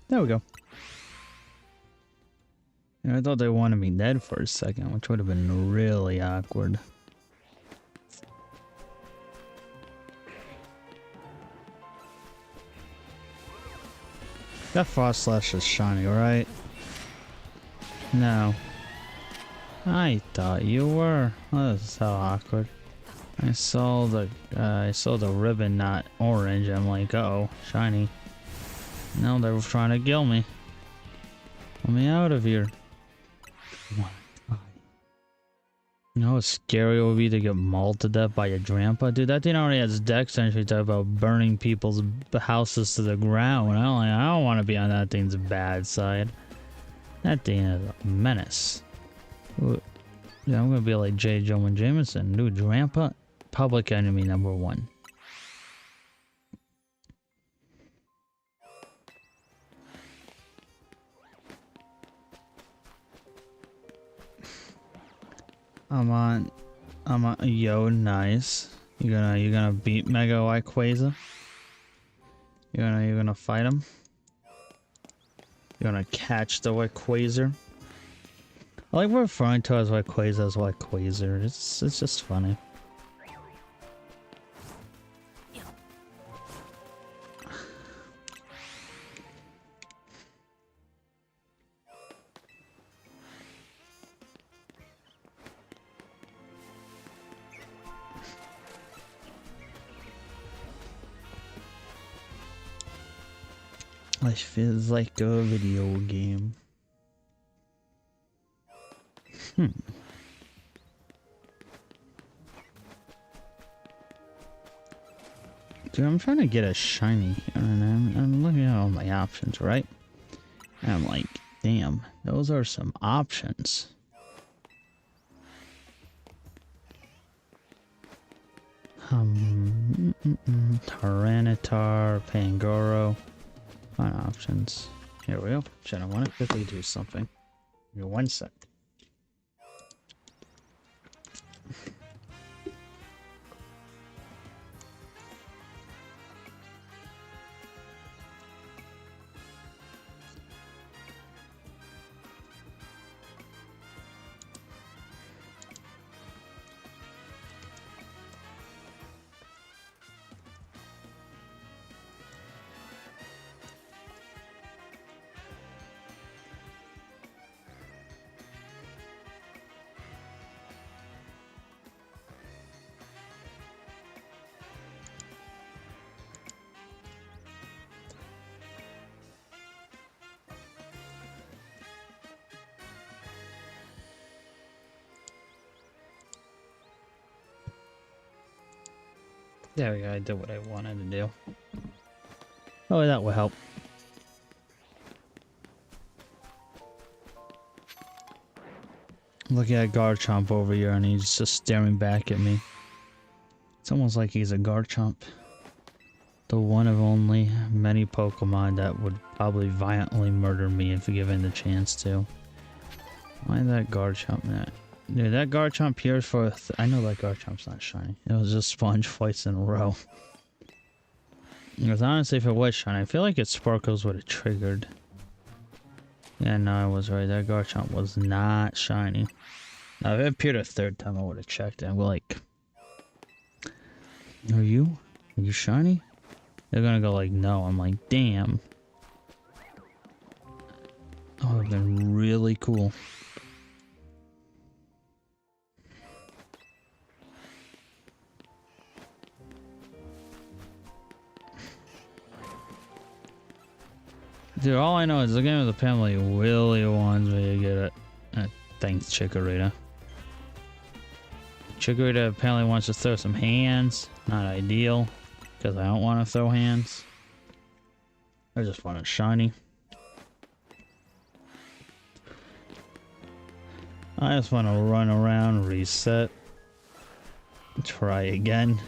There we go. I thought they wanted me dead for a second, which would have been really awkward. That Frost Slash is shiny, right? No. I thought you were. Oh, this is so awkward. I saw the ribbon not orange. I'm like, uh-oh, shiny. No, they were trying to kill me. Let me out of here. You know how scary it would be to get mauled to death by a Drampa? Dude, that thing already has dex entry type about burning people's houses to the ground. I don't want to be on that thing's bad side. That thing is a menace. Ooh, yeah, I'm gonna be like J. Jonah Jameson. Dude, Drampa, public enemy #1. I'm on, yo, nice. You gonna beat Mega Rayquaza? You're gonna fight him? You're gonna catch the Rayquaza? I like referring to as Rayquaza as Rayquaza. It's just funny. Life feels like a video game. Dude, I'm trying to get a shiny, and I'm looking at all my options, right? And I'm like, damn, those are some options. Tyranitar, Pangoro. Fine options. Here we go. Shit, I want to quickly do something. Give me 1 sec. There we go, I did what I wanted to do. Oh, that will help. Look at Garchomp over here and he's just staring back at me. It's almost like he's a Garchomp. The one of only many Pokemon that would probably violently murder me if given the chance to. Why that Garchomp that? Dude, that Garchomp here for I know that Garchomp's not shiny. It was just sponge fights in a row. Because honestly, if it was shiny, I feel like its sparkles would have triggered. Yeah, no, I was right. That Garchomp was not shiny. Now, if it appeared a third time, I would have checked it. I'm like, are you shiny? They're gonna go like, no. I'm like, damn. That would have been really cool. Dude, all I know is the game of the family really wants me to get it. Thanks, Chikorita. Chikorita apparently wants to throw some hands. Not ideal, because I don't want to throw hands. I just want a shiny. I just want to run around, reset, try again.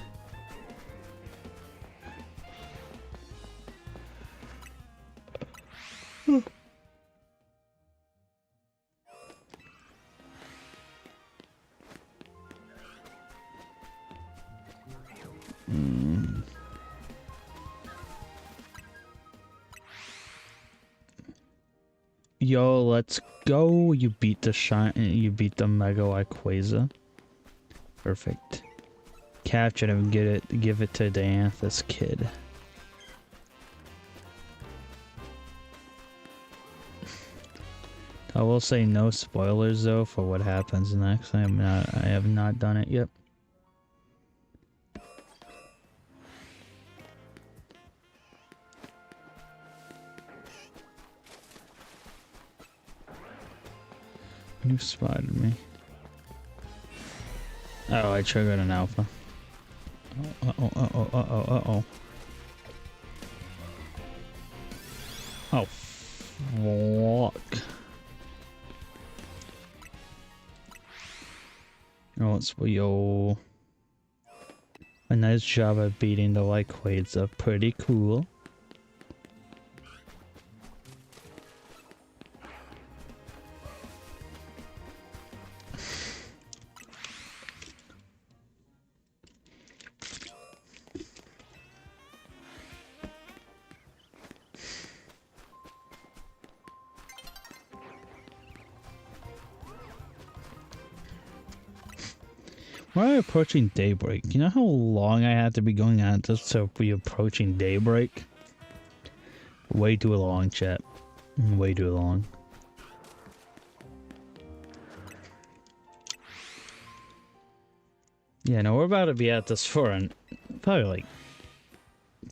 Yo, let's go. You beat the Mega Rayquaza. Perfect. Capture him, give it to Dianthus kid. I will say no spoilers though for what happens next. I have not done it yet. You spotted me. Oh, I triggered an alpha. Uh-oh. Oh, fuck. Oh, it's yo. A nice job at beating the Rayquaza. Pretty cool. We're approaching daybreak. You know how long I had to be going on just to be approaching daybreak? Way too long, chat. Way too long. Yeah, no, we're about to be at this for probably like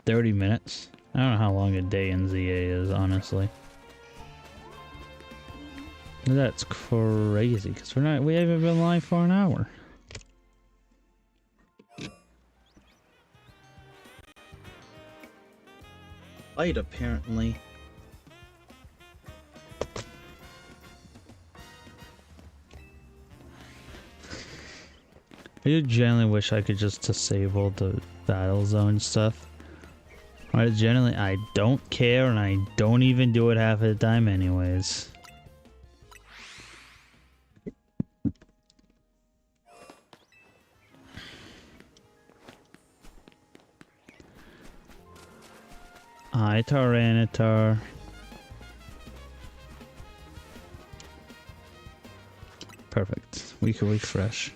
30 minutes. I don't know how long a day in ZA is, honestly. That's crazy, because we haven't been live for an hour. Light, apparently. I generally wish I could just disable the battle zone stuff. Generally, I don't care, and I don't even do it half the time anyways. Hi, Tyranitar. Perfect. We can refresh.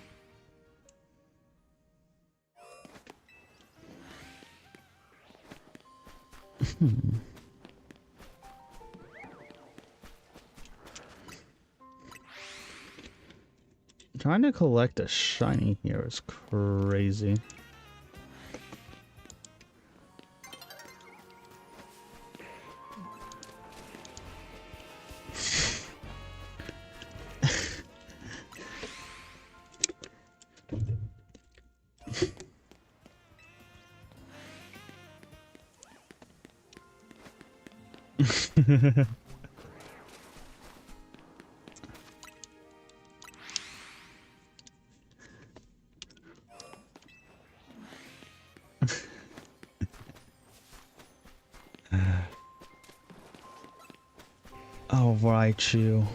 Trying to collect a shiny here is crazy. Oh, Raichu.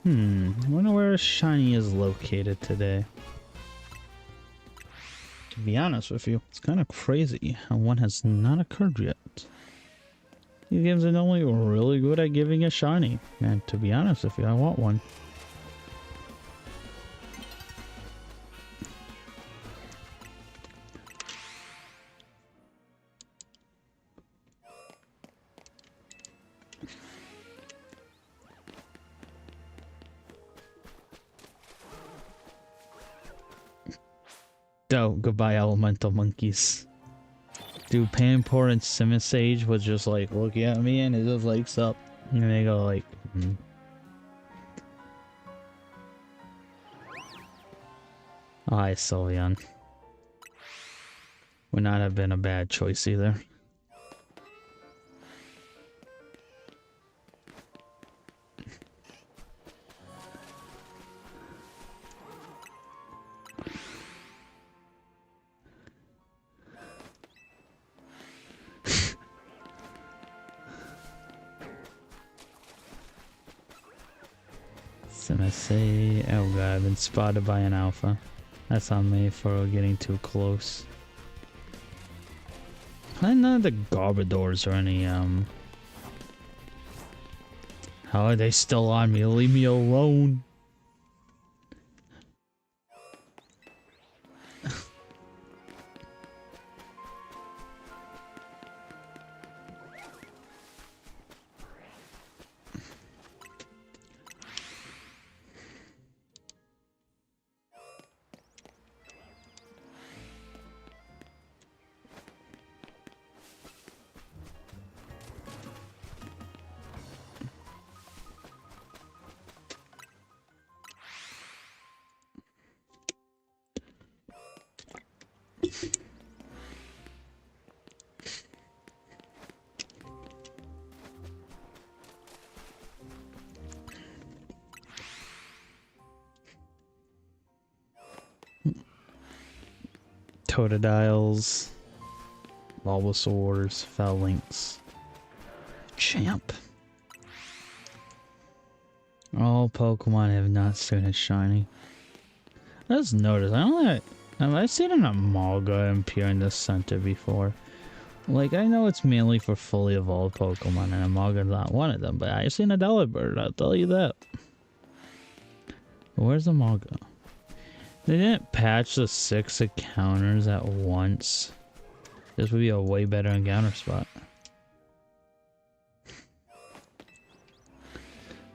I wonder where Shiny is located today. To be honest with you, it's kind of crazy how one has not occurred yet. These games are only really good at giving a shiny, and to be honest with you, I want one. Oh, goodbye, elemental monkeys. Dude, Pampor and Simisage was just like looking at me and it just lights up. And they go like, Hi, Sylveon. Would not have been a bad choice either. MSA. Oh god, I've been spotted by an alpha. That's on me for getting too close. None of the Garbodors or any, How are they still on me? Leave me alone. Totodiles, Bulbasaurs, Phalanx, Champ. All Pokemon have not seen a shiny. I just noticed, have I seen an Amalga appear in the center before? Like, I know it's mainly for fully evolved Pokemon, and Amalga's not one of them, but I've seen a Delibird, I'll tell you that. Where's Amalga? They didn't patch the 6 encounters at once. This would be a way better encounter spot.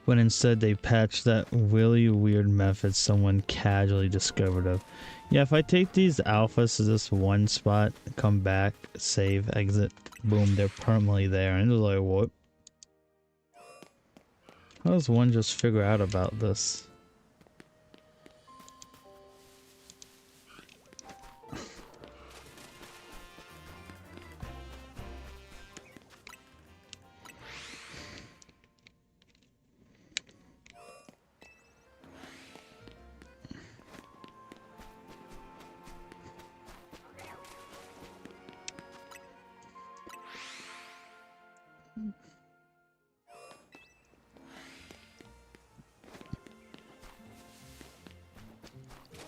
But instead they patched that really weird method someone casually discovered of. Yeah, if I take these alphas to this one spot, come back, save, exit, boom, they're permanently there. And it's like, what? How does one just figure out about this?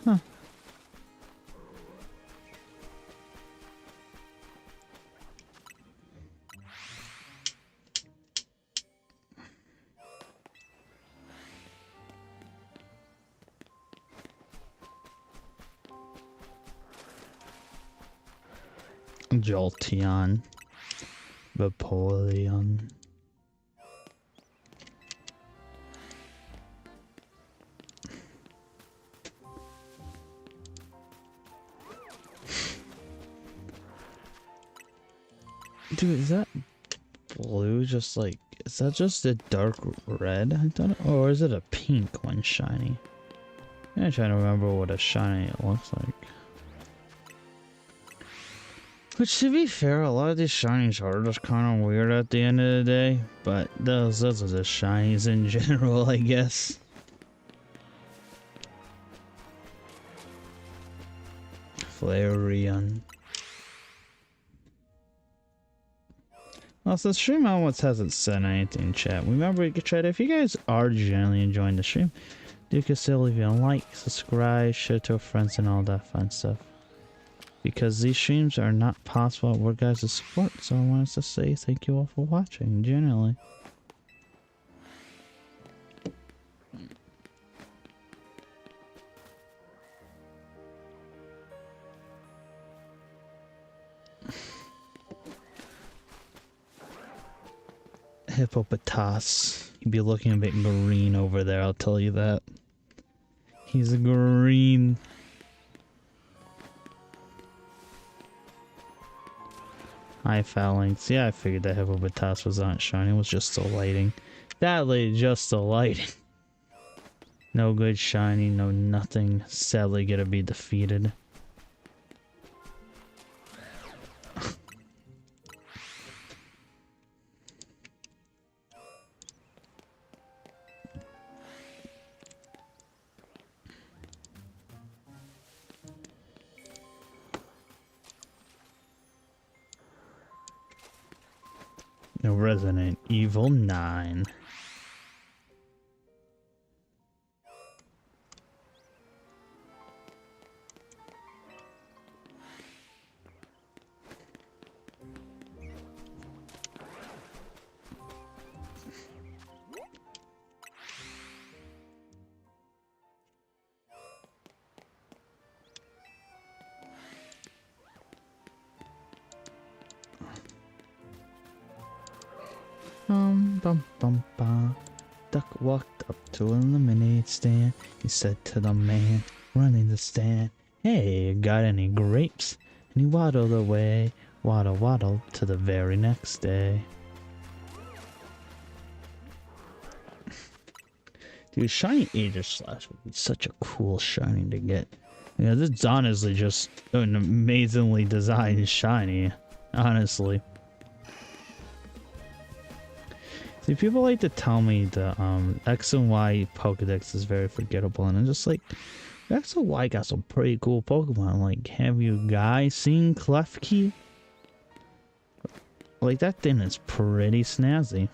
Huh. Jolteon, Vaporeon. Dude, is that blue just like, is that just a dark red? I don't know, or is it a pink one shiny? I'm trying to remember what a shiny looks like. Which, to be fair, a lot of these shinies are just kind of weird at the end of the day, but those are just shinies in general, I guess. Flareon. Also, the stream almost hasn't said anything in chat. Remember, you can chat if you guys are generally enjoying the stream. You can still leave a like, subscribe, share to friends, and all that fun stuff. Because these streams are not possible without guys' support, so I wanted to say thank you all for watching, generally. Hippopotas. He'd be looking a bit green over there, I'll tell you that. He's green. Hi, Phalanx. Yeah, I figured that Hippopotas was not shiny. It was just the lighting. That lady, just the lighting. No good shiny, no nothing. Sadly gonna be defeated. Resident Evil 9. Bum bum ba. Duck walked up to a lemonade stand. He said to the man running the stand, "Hey, got any grapes?" And he waddled away, waddle waddle, to the very next day. Dude, shiny Aegis Slash would be such a cool shiny to get. Yeah, this is honestly just an amazingly designed shiny. Honestly. See, people like to tell me the X and Y Pokedex is very forgettable, and I'm just like, X and Y got some pretty cool Pokemon. Like, have you guys seen Klefki? Like, that thing is pretty snazzy.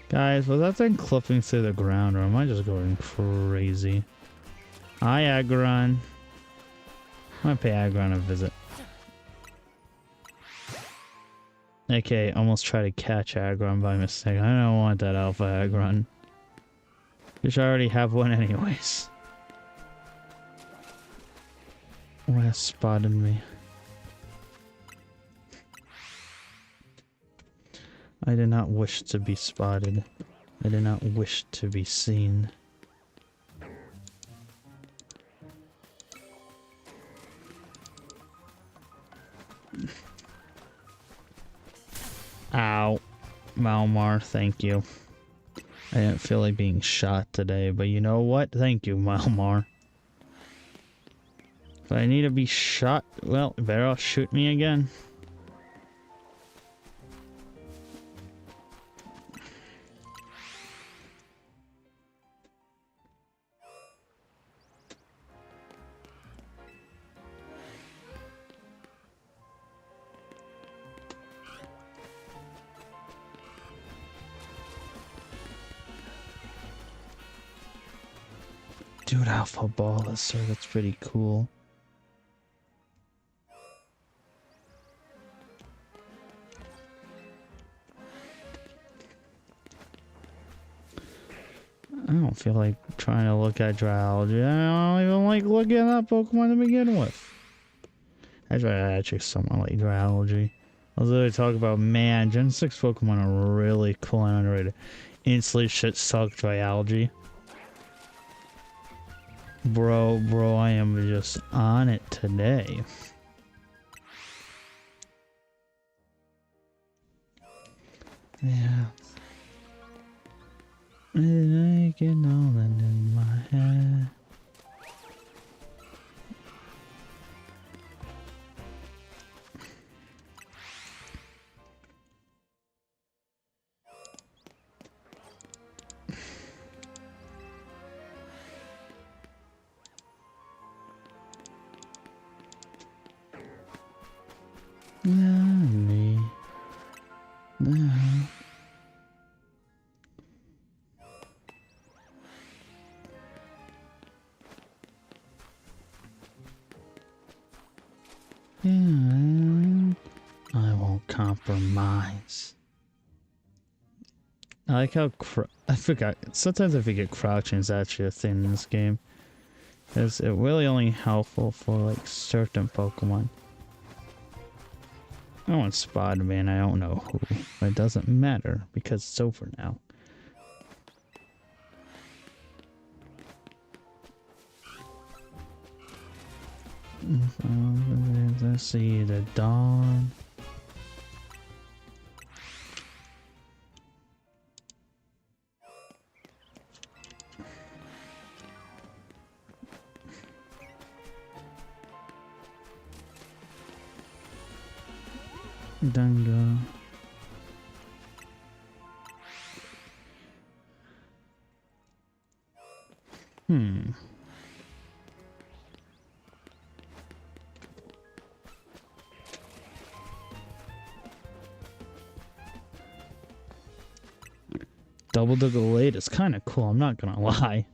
Guys, was that thing clipping through the ground, or am I just going crazy? Hi, Aggron. I'm gonna pay Aggron a visit. Okay, almost try to catch Aggron by mistake. I don't want that Alpha Aggron. Which I already have one anyways. Oh, that spotted me. I did not wish to be spotted. I did not wish to be seen. Ow. Malmar, thank you. I didn't feel like being shot today, but you know what? Thank you, Malmar. If I need to be shot, well, you better shoot me again. Dude, Alpha Ball, sir, that's pretty cool. I don't feel like trying to look at Dryology. I don't even like looking at that Pokemon to begin with. That's why I actually somewhat like Dryology. I was literally talking about, man, Gen 6 Pokemon are really cool and underrated. Instantly shit suck Dryology. Bro, I am just on it today. Yeah. I get all that in my head. Me. No. Yeah, I won't compromise. I like how I forgot. Sometimes I forget crouching is actually a thing in this game. It's really only helpful for like certain Pokemon. I want Spider-Man, I don't know who. But it doesn't matter because it's over now. I see the dawn. Dunga. Double the Glade is kind of cool, I'm not gonna lie.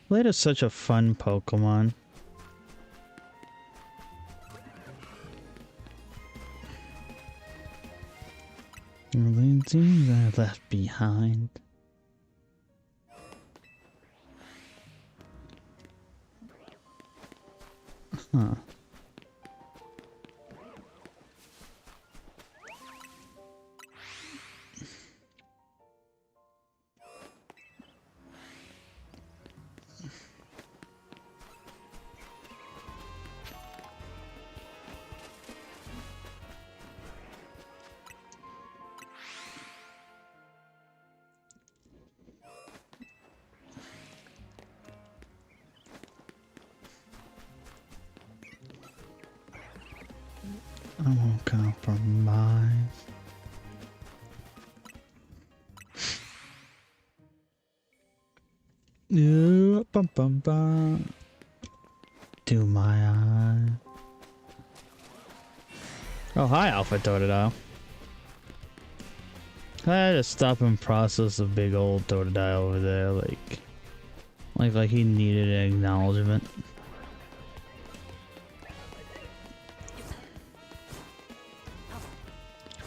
Glade is such a fun Pokemon. The things I left behind. Huh. I won't compromise. Yeah, bum bum bum. To my eye. Oh, hi, Alpha Totodile. I had to stop and process a big old Totodile over there, like he needed an acknowledgement.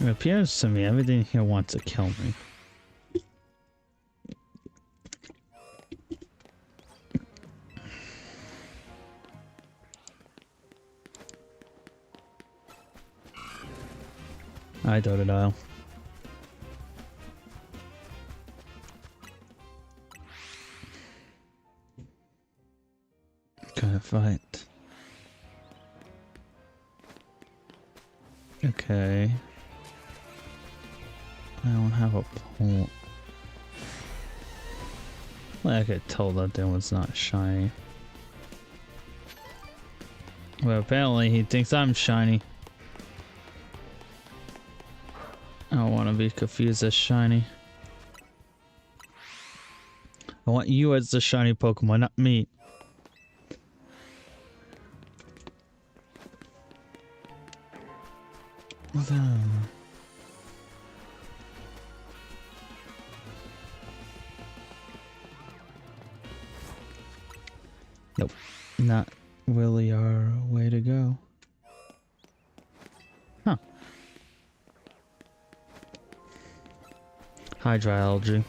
It appears to me everything here wants to kill me. Hi, Totodile. Gotta fight. Okay. I don't have a pole. Well, I could tell that thing was not shiny. Well, apparently he thinks I'm shiny. I don't want to be confused as shiny. I want you as the shiny Pokemon, not me. Nope, not really our way to go. Huh. Hydra-algae.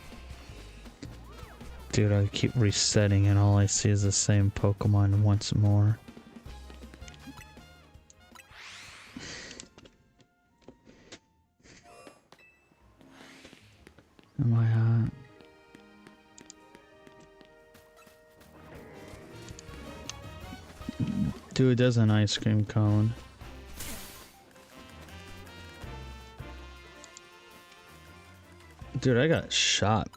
Dude, I keep resetting and all I see is the same Pokemon once more. Am I hot? Dude, there's an ice cream cone. Dude, I got shot.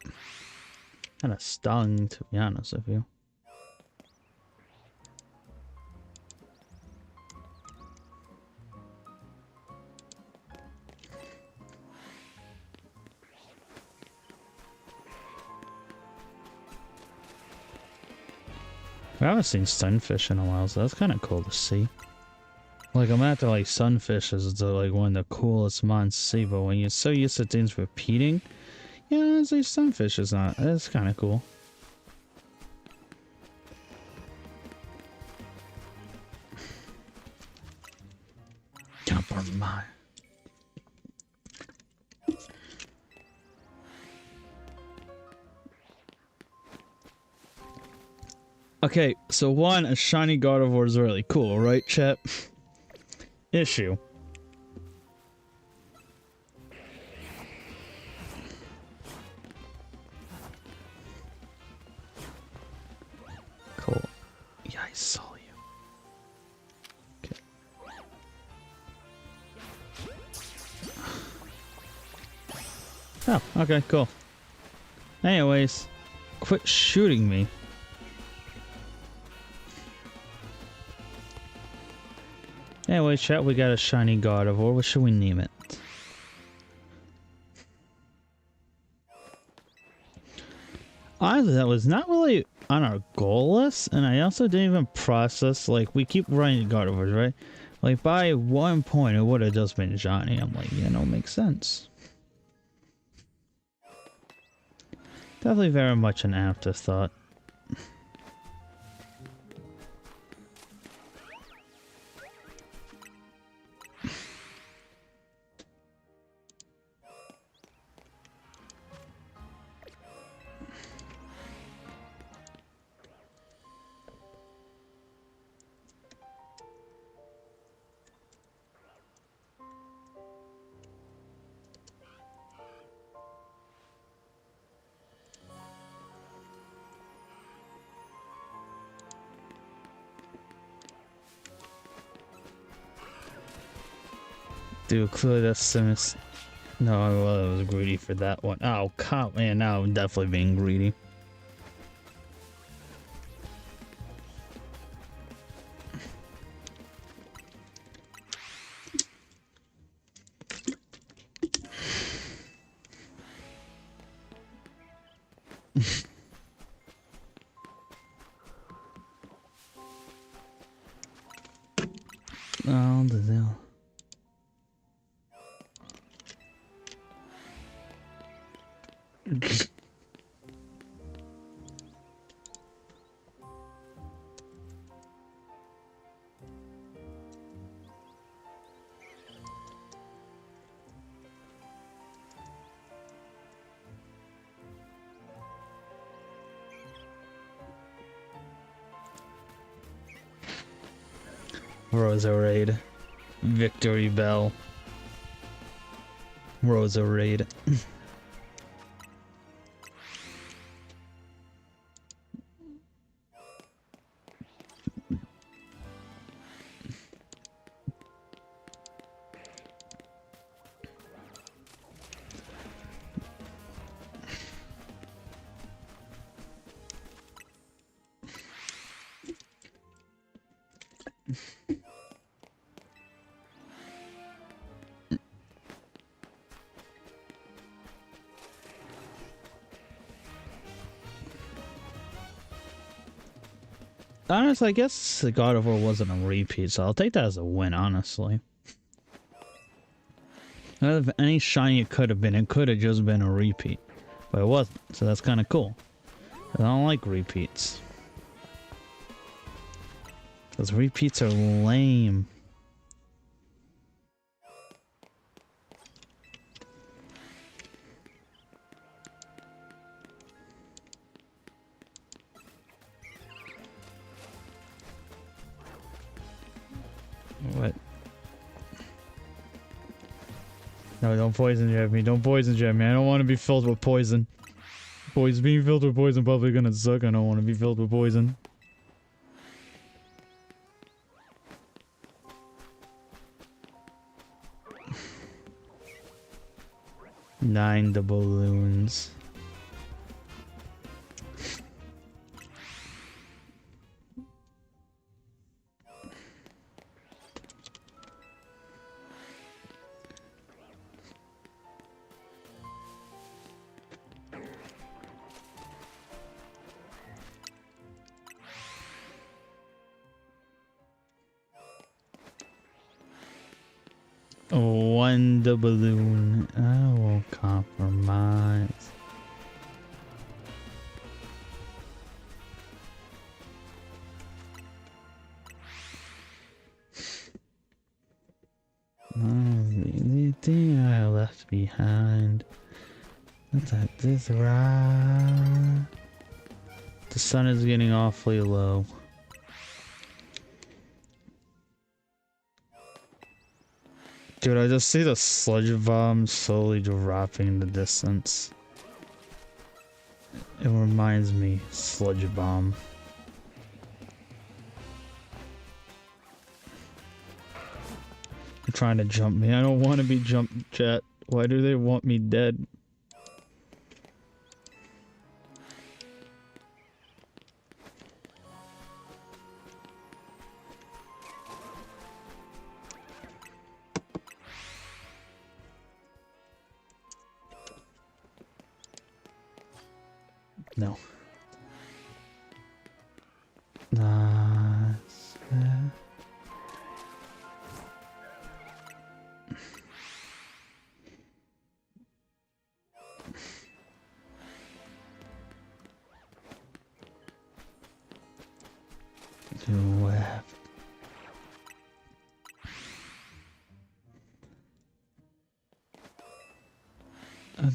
Kinda stung, to be honest with you. I haven't seen sunfish in a while, so that's kind of cool to see. Like, I'm at the, like, sunfish is the, like, one of the coolest mons to see, but when you're so used to things repeating, yeah, it's like sunfish is not, it's kind of cool. Compromise. Okay, so one, a shiny Gardevoir is really cool, right, chat? Issue. Cool. Yeah, I saw you. Okay. Oh, okay, cool. Anyways, quit shooting me. Anyway, chat, we got a shiny Gardevoir. What should we name it? Honestly, that was not really on our goal list, and I also didn't even process, like, we keep running Gardevoirs, right? Like, by one point, it would have just been shiny. I'm like, yeah, no, makes sense. Definitely very much an afterthought. Dude, clearly that's Sims. No, I was greedy for that one. Oh, man, now I'm definitely being greedy. Oh, the hell. Roserade. Victory Bell. Roserade. Honestly, I guess the God of War wasn't a repeat, so I'll take that as a win, honestly. If any shiny it could have been, it could have just been a repeat. But it wasn't, so that's kind of cool. I don't like repeats. Because repeats are lame. What? No, don't poison jab me. Don't poison jab me. I don't want to be filled with poison. Boys, being filled with poison probably gonna suck. I don't want to be filled with poison. Nine the balloons. One the balloon. I won't compromise. The thing I left behind. Let's at this right. The sun is getting awfully low. Dude, I just see the sludge bomb slowly dropping in the distance. It reminds me, sludge bomb. They're trying to jump me. I don't want to be jumped, chat. Why do they want me dead? No. Nice. Left.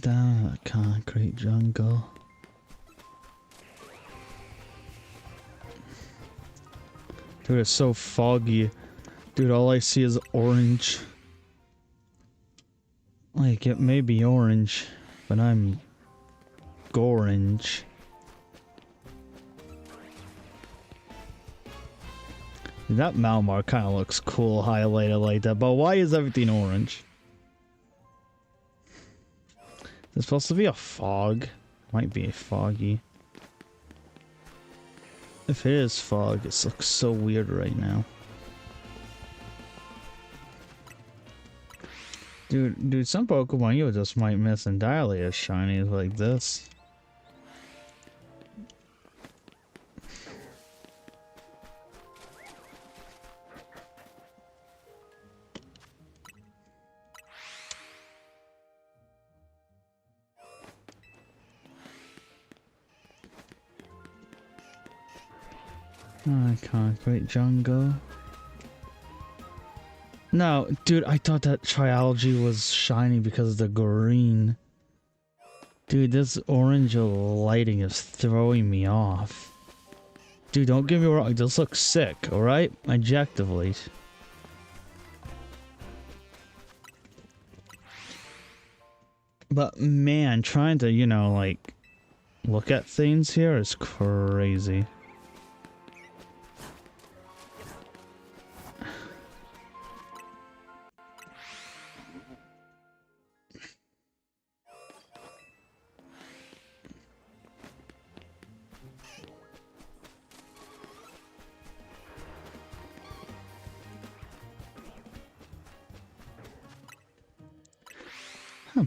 Down a concrete jungle. Dude, it's so foggy. Dude, all I see is orange. Like, it may be orange, but I'm gorange. That Malmar kind of looks cool highlighted like that, but why is everything orange? It's supposed to be a fog. Might be foggy. If it is fog, it looks so weird right now. Dude, some Pokemon you just might miss entirely as shinies like this. Concrete jungle. No, dude, I thought that triology was shiny because of the green. Dude, this orange lighting is throwing me off. Dude, don't get me wrong, this looks sick, alright? Objectively. But man, trying to, you know, like, look at things here is crazy. Huh.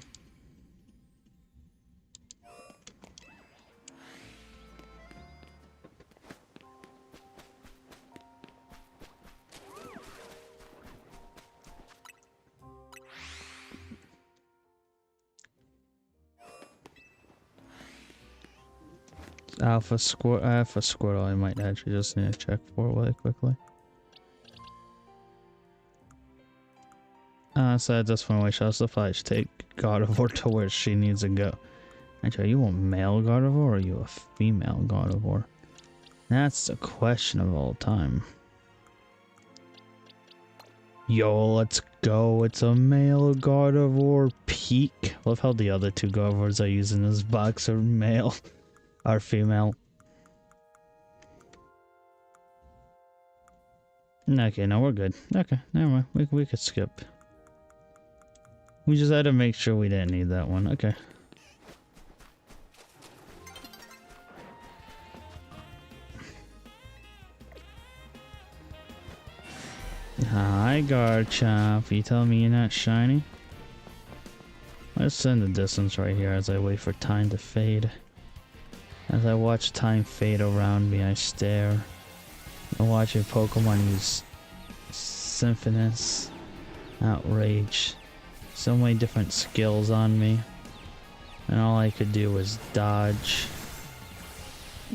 Alpha Squirtle, I might actually just need to check for it really quickly. So at this point, we shall suffice to take Gardevoir to where she needs to go. Actually, are you a male Gardevoir or are you a female Gardevoir? That's the question of all time. Yo, let's go. It's a male Gardevoir peak. Love how the other two Gardevoirs I use in this box are male. Are female. Okay, no, we're good. Okay, never mind. We could skip. We just had to make sure we didn't need that one. Okay. Hi, Garchomp. You tell me you're not shiny? Let's send the distance right here as I wait for time to fade. As I watch time fade around me, I stare. I watch your Pokemon use Symphonous, Outrage, so many different skills on me. And all I could do was dodge,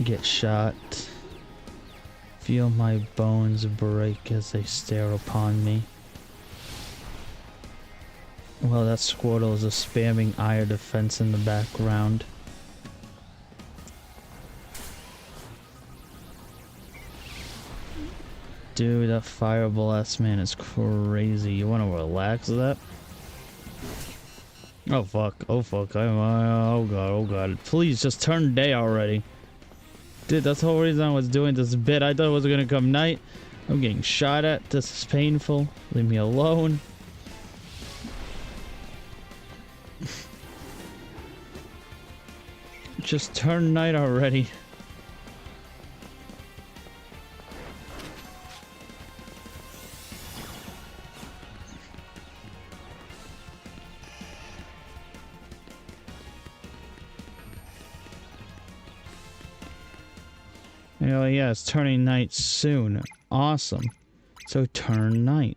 get shot, feel my bones break as they stare upon me. Well, that Squirtle is a spamming Ire Defense in the background. Dude, that Fire Blast, man, is crazy. You want to relax with that? Oh fuck, oh fuck, oh god, please just turn day already. Dude, that's the whole reason I was doing this bit. I thought it was gonna come night. I'm getting shot at, this is painful. Leave me alone. Just turn night already. Oh yeah, it's turning night soon. Awesome. So turn night.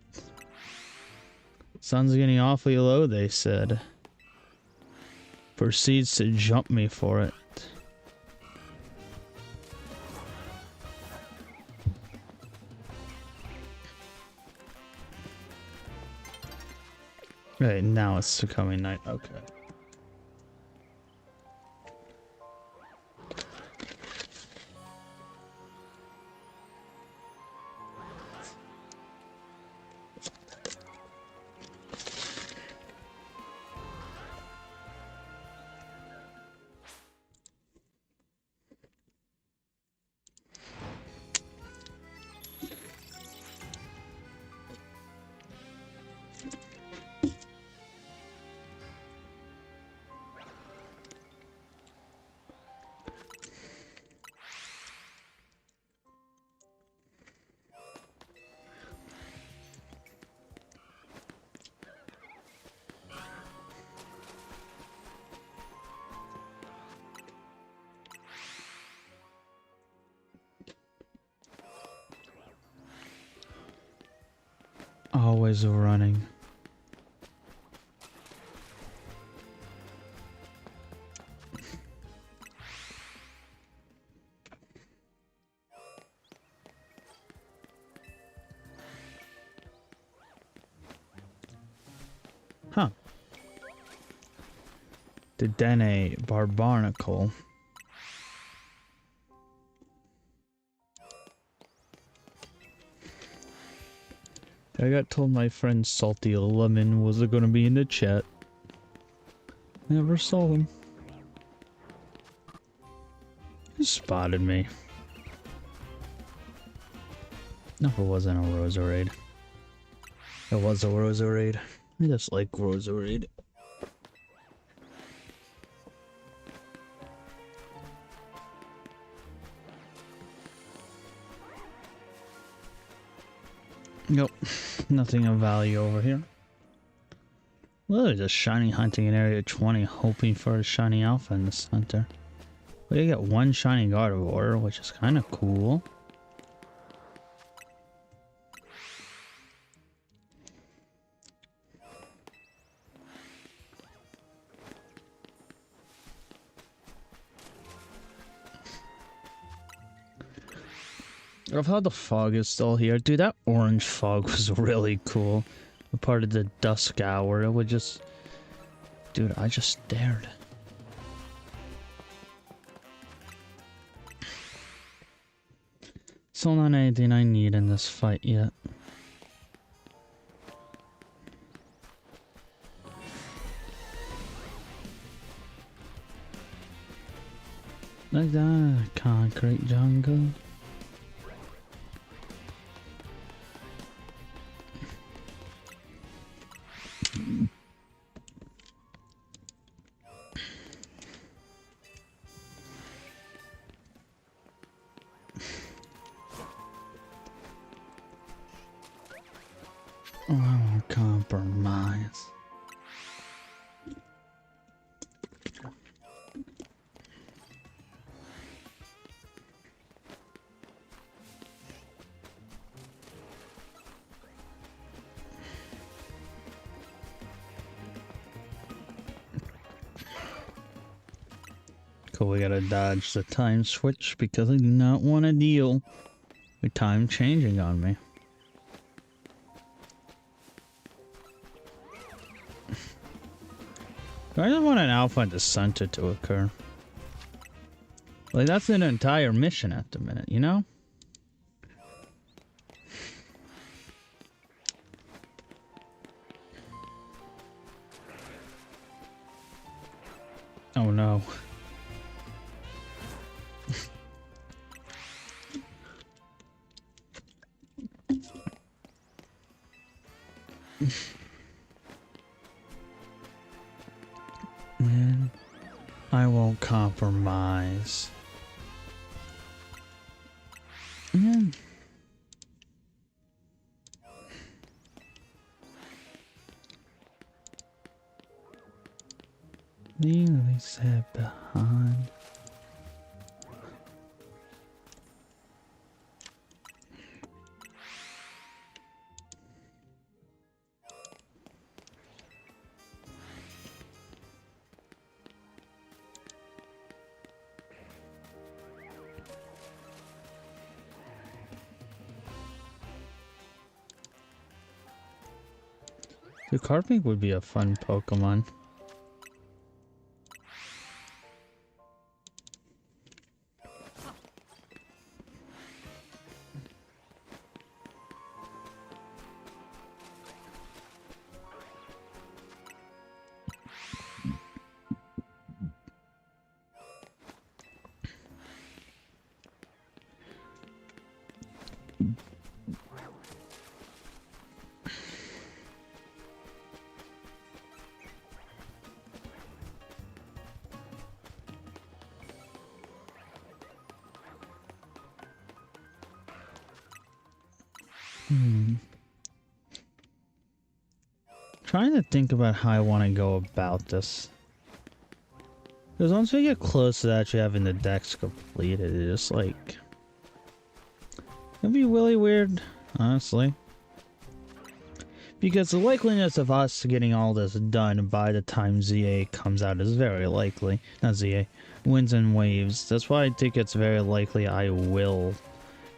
Sun's getting awfully low, they said. Proceeds to jump me for it. Right, now it's becoming night. Okay. Always running. The Dene Barbarnacle. I got told my friend Salty Lemon was gonna be in the chat. Never saw him. He spotted me. No, it wasn't a Roserade. It was a Roserade. I just like Roserade. Nope, nothing of value over here. Literally just shiny hunting in area 20, hoping for a shiny alpha in this hunter. We get one shiny Gardevoir, which is kind of cool. I love how the fog is still here. Dude, that orange fog was really cool. A part of the dusk hour. It would just... Dude, I just stared. Still not anything I need in this fight yet. Like that, concrete jungle. Oh, I won't compromise. Cool, we gotta dodge the time switch because I do not want to deal with time changing on me. I just want an alpha and the center to occur. Like, that's an entire mission at the minute, you know? Oh no. Man, I won't compromise. Man. Nearly said behind. The Carping would be a fun Pokemon. Trying to think about how I want to go about this. Because once we get close to actually having the decks completed, it's just like... It'd be really weird, honestly. Because the likeliness of us getting all this done by the time ZA comes out is very likely. Not ZA. Winds and Waves. That's why I think it's very likely I will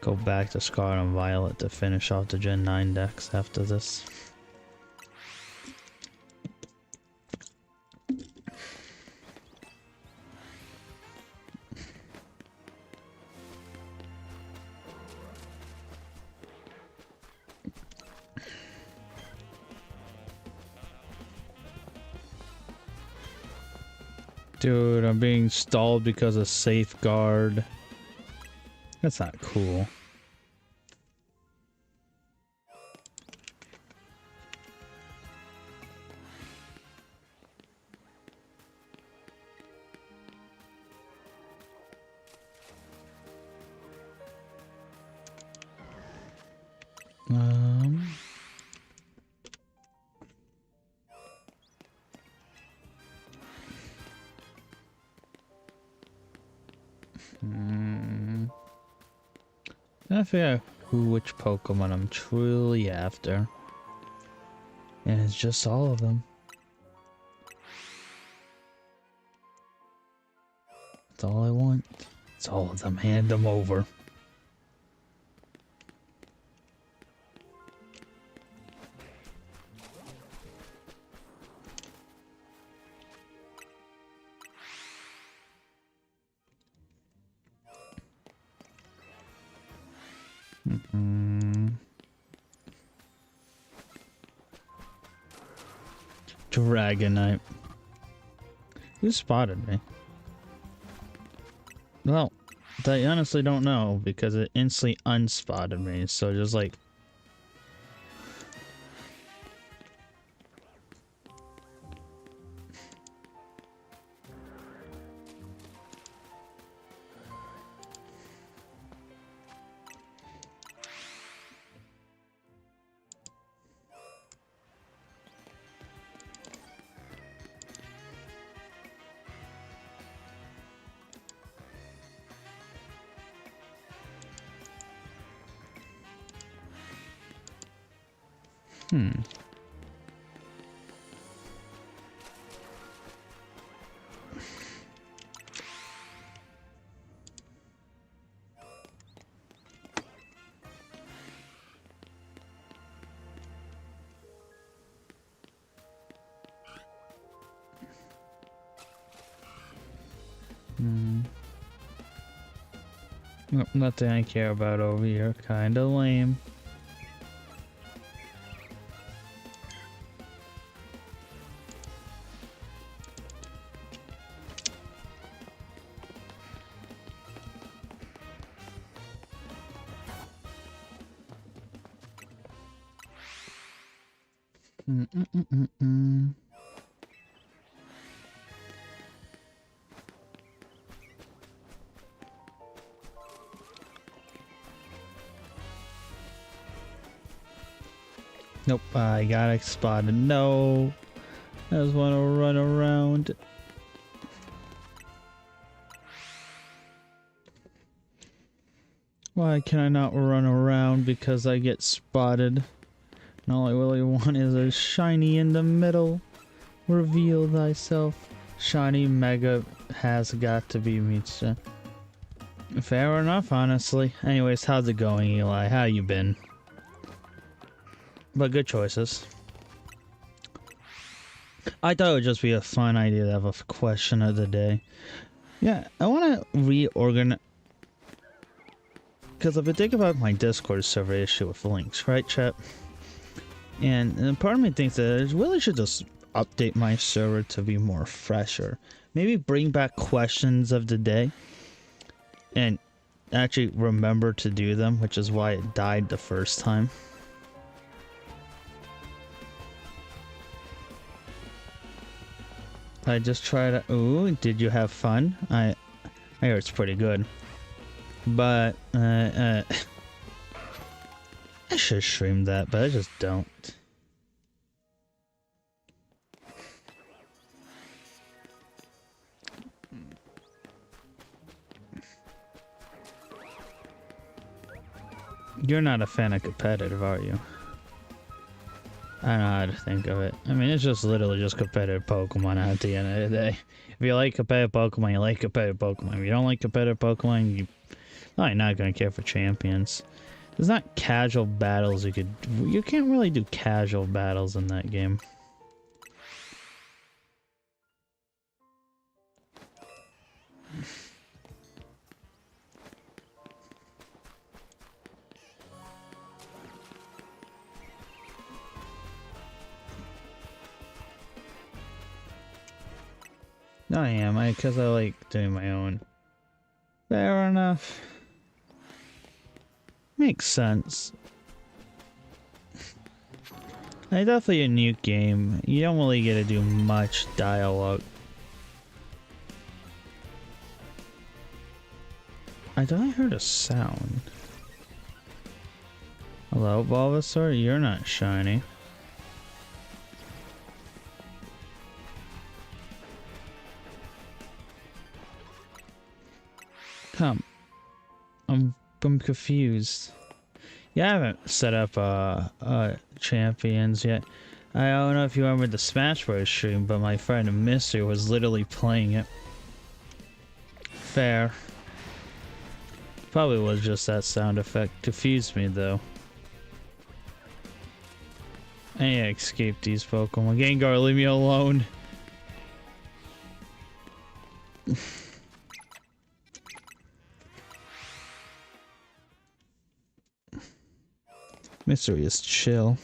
go back to Scarlet and Violet to finish off the Gen 9 decks after this. Dude, I'm being stalled because of safeguard. That's not cool. Um... I figure out which Pokemon I'm truly after. And it's just all of them. That's all I want. It's all of them. Hand them over. Dragonite. Who spotted me? Well, I honestly don't know because it instantly unspotted me. So just like... Nothing I care about over here. Kinda lame. Nope, I got spotted. No. I just want to run around. Why can I not run around? Because I get spotted. And all I really want is a shiny in the middle. Reveal thyself. Shiny Mega has got to be Micha. Fair enough, honestly. Anyways, how's it going, Eli? How you been? But good choices. I thought it would just be a fun idea to have a question of the day. Yeah, I want to reorganize. Because I've been thinking about my Discord server issue with links, right, chat? And part of me thinks that I really should just update my server to be more fresher. Maybe bring back questions of the day. And actually remember to do them, which is why it died the first time. I just tried to... Ooh, did you have fun? I hear it's pretty good. But, I should stream that, but I just don't. You're not a fan of competitive, are you? I don't know how to think of it. I mean, it's just literally just competitive Pokemon at the end of the day. If you like competitive Pokemon, you like competitive Pokemon. If you don't like competitive Pokemon, you're probably not going to care for champions. There's not casual battles you could... You can't really do casual battles in that game. I am, because I like doing my own. Fair enough. Makes sense. It's definitely a new game. You don't really get to do much dialogue. I thought I heard a sound. Hello, Bulbasaur? You're not shiny. Come. I'm confused. Yeah, I haven't set up champions yet. I don't know if you remember the Smash Bros stream, but my friend Mystery was literally playing it. Fair. Probably was just that sound effect. Confused me though. I need to escape these Pokemon. Gengar, leave me alone. Mystery is chill.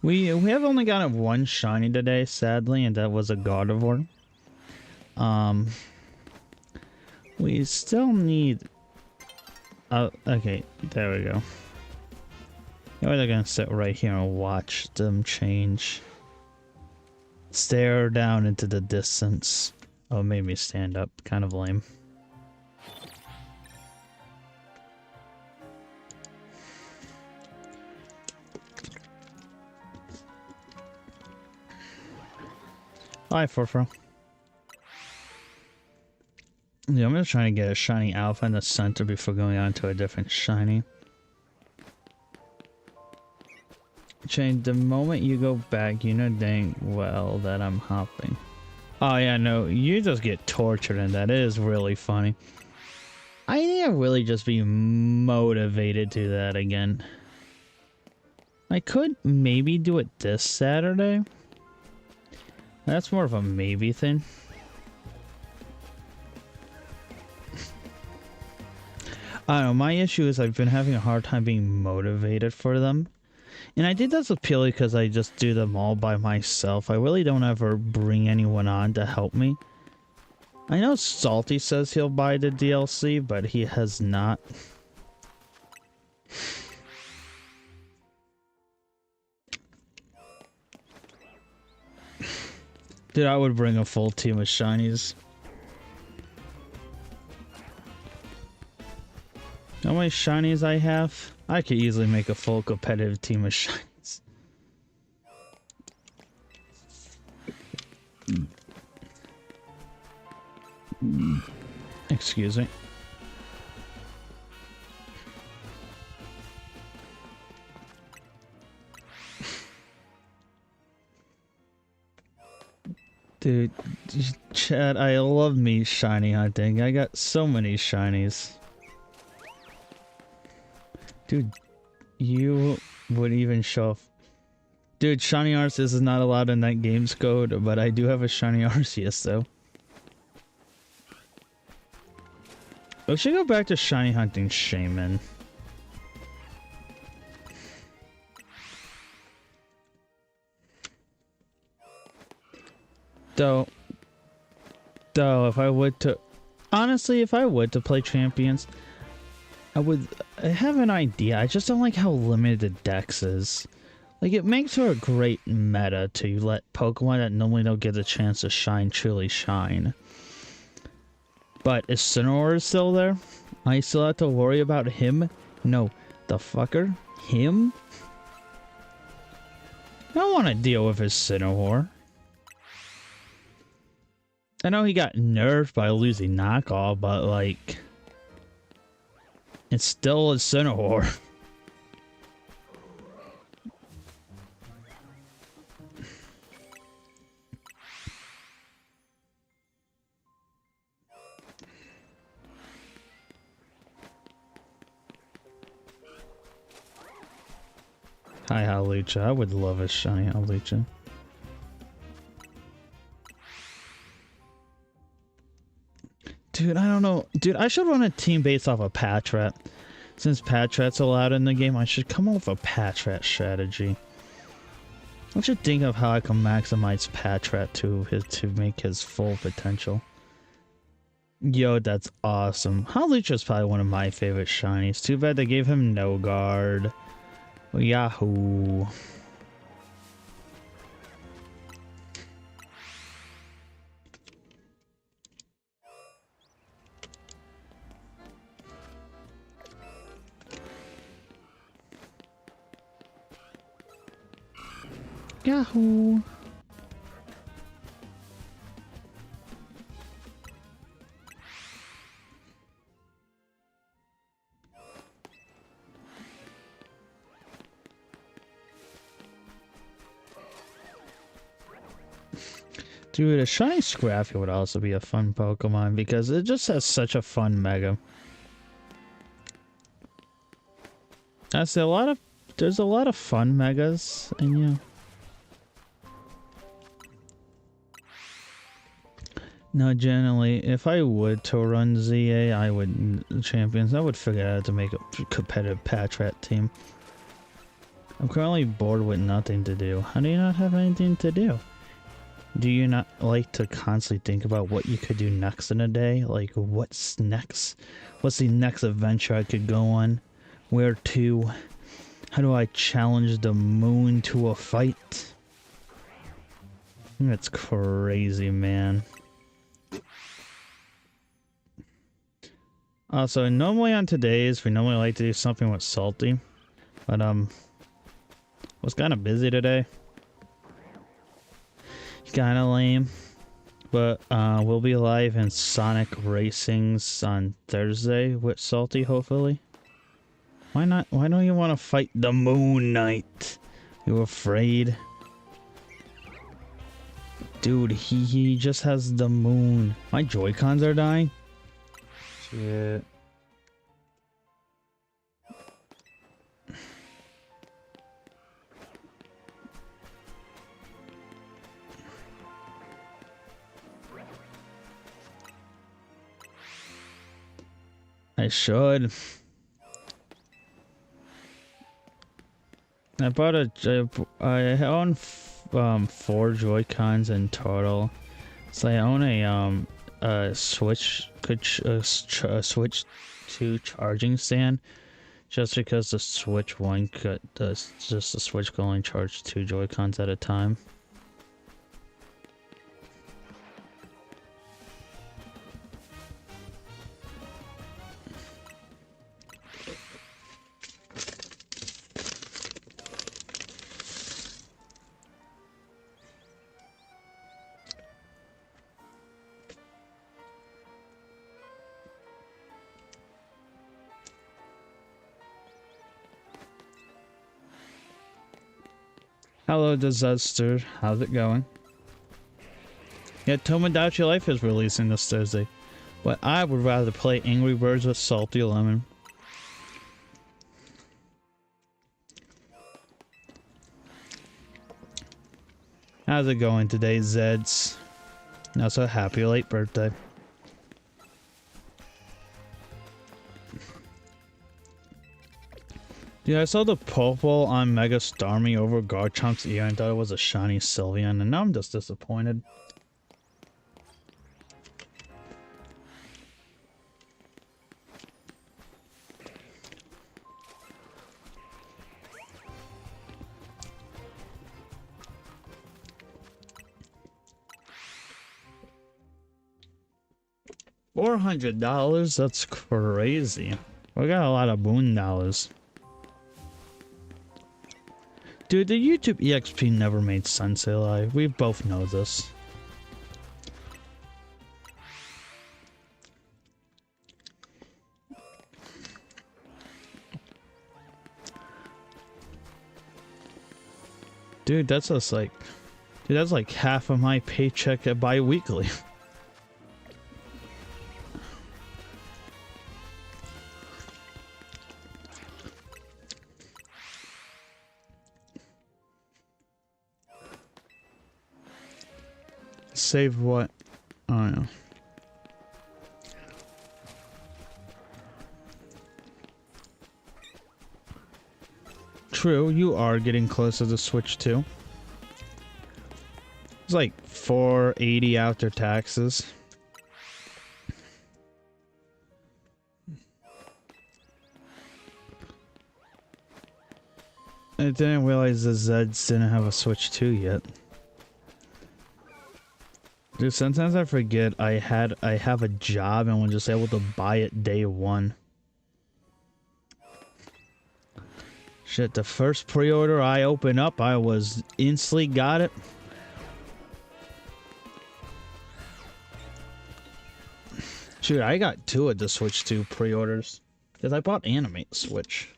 We have only gotten one shiny today, sadly, and that was a Gardevoir. We still need. Oh, okay, there we go. Now they're gonna sit right here and watch them change. Stare down into the distance. Oh, it made me stand up. Kind of lame. Hi, Furfro. Yeah, I'm gonna try to get a shiny alpha in the center before going on to a different shiny. Shane, the moment you go back, you know dang well that I'm hopping. Oh yeah, no, you just get tortured and that is really funny. I need to really just be motivated to that again. I could maybe do it this Saturday. That's more of a maybe thing. I don't know, my issue is I've been having a hard time being motivated for them. And I think that's purely because I just do them all by myself. I really don't ever bring anyone on to help me. I know Salty says he'll buy the DLC, but he has not. Dude, I would bring a full team of Shinies. How many Shinies I have? I could easily make a full competitive team of Shinies. Excuse me. Dude, Chad, I love me shiny hunting. I got so many shinies. Dude, you would even show off. Dude, shiny Arceus is not allowed in that game's code, but I do have a shiny Arceus though. We should go back to shiny hunting Shaman. Though, if I would to, honestly, if I would to play champions, I have an idea. I just don't like how limited the dex is. Like, it makes for a great meta to let Pokemon that normally don't get a chance to shine truly shine. But is Cineroar still there? I still have to worry about him? No, the fucker? Him? I don't want to deal with his Cineroar. I know he got nerfed by losing knockoff, but like, it's still a Cineroar. Hi, Hawlucha. I would love a shiny Hawlucha. Dude, I don't know. Dude, I should run a team based off of Patrat. Since Patrat's allowed in the game, I should come up with a Patrat strategy. I should think of how I can maximize Patrat to make his full potential. Yo, that's awesome. Hawlucha is probably one of my favorite shinies. Too bad they gave him no guard. Yahoo. Yahoo. Dude, a shiny Scrappy would also be a fun Pokemon because it just has such a fun Mega. There's a lot of fun Megas, and yeah. No, generally, if I would to run ZA, I would champions. I would figure out how to make a competitive Patrat team. I'm currently bored with nothing to do. How do you not have anything to do? Do you not like to constantly think about what you could do next in a day? Like, what's next? What's the next adventure I could go on? Where to? How do I challenge the moon to a fight? That's crazy, man. Also, normally on today's, we normally like to do something with Salty. But, was kind of busy today. Kind of lame. But, we'll be live in Sonic Racings on Thursday with Salty, hopefully. Why not? Why don't you want to fight the Moon Knight? You afraid? Dude, he just has the moon. My Joy-Cons are dying. Shit. I should. I bought I own 4 Joy-Cons in total. So I own a Switch, Switch 2 charging stand, just because the Switch 1 could, the Switch could only charge 2 Joy-Cons at a time. Hello, Disaster. How's it going? Yeah, Tomodachi Life is releasing this Thursday, but I would rather play Angry Birds with Salty Lemon. How's it going today, Zeds? Also, happy late birthday. Yeah, I saw the purple on Mega Starmie over Garchomp's ear and thought it was a shiny Sylveon, and now I'm just disappointed. $400? That's crazy. We got a lot of boon dollars. Dude, the YouTube EXP never made sense, Eli. We both know this. Dude, that's just like... Dude, that's like half of my paycheck at bi-weekly. Save what? Oh, no. True, you are getting closer to Switch 2. It's like $480 after taxes. I didn't realize the Zeds didn't have a Switch 2 yet. Dude, sometimes I forget I have a job and was just able to buy it day one. Shit, the first pre-order I opened up, I was instantly got it. Shoot, I got 2 of the Switch 2 pre-orders. Because I bought Animate Switch.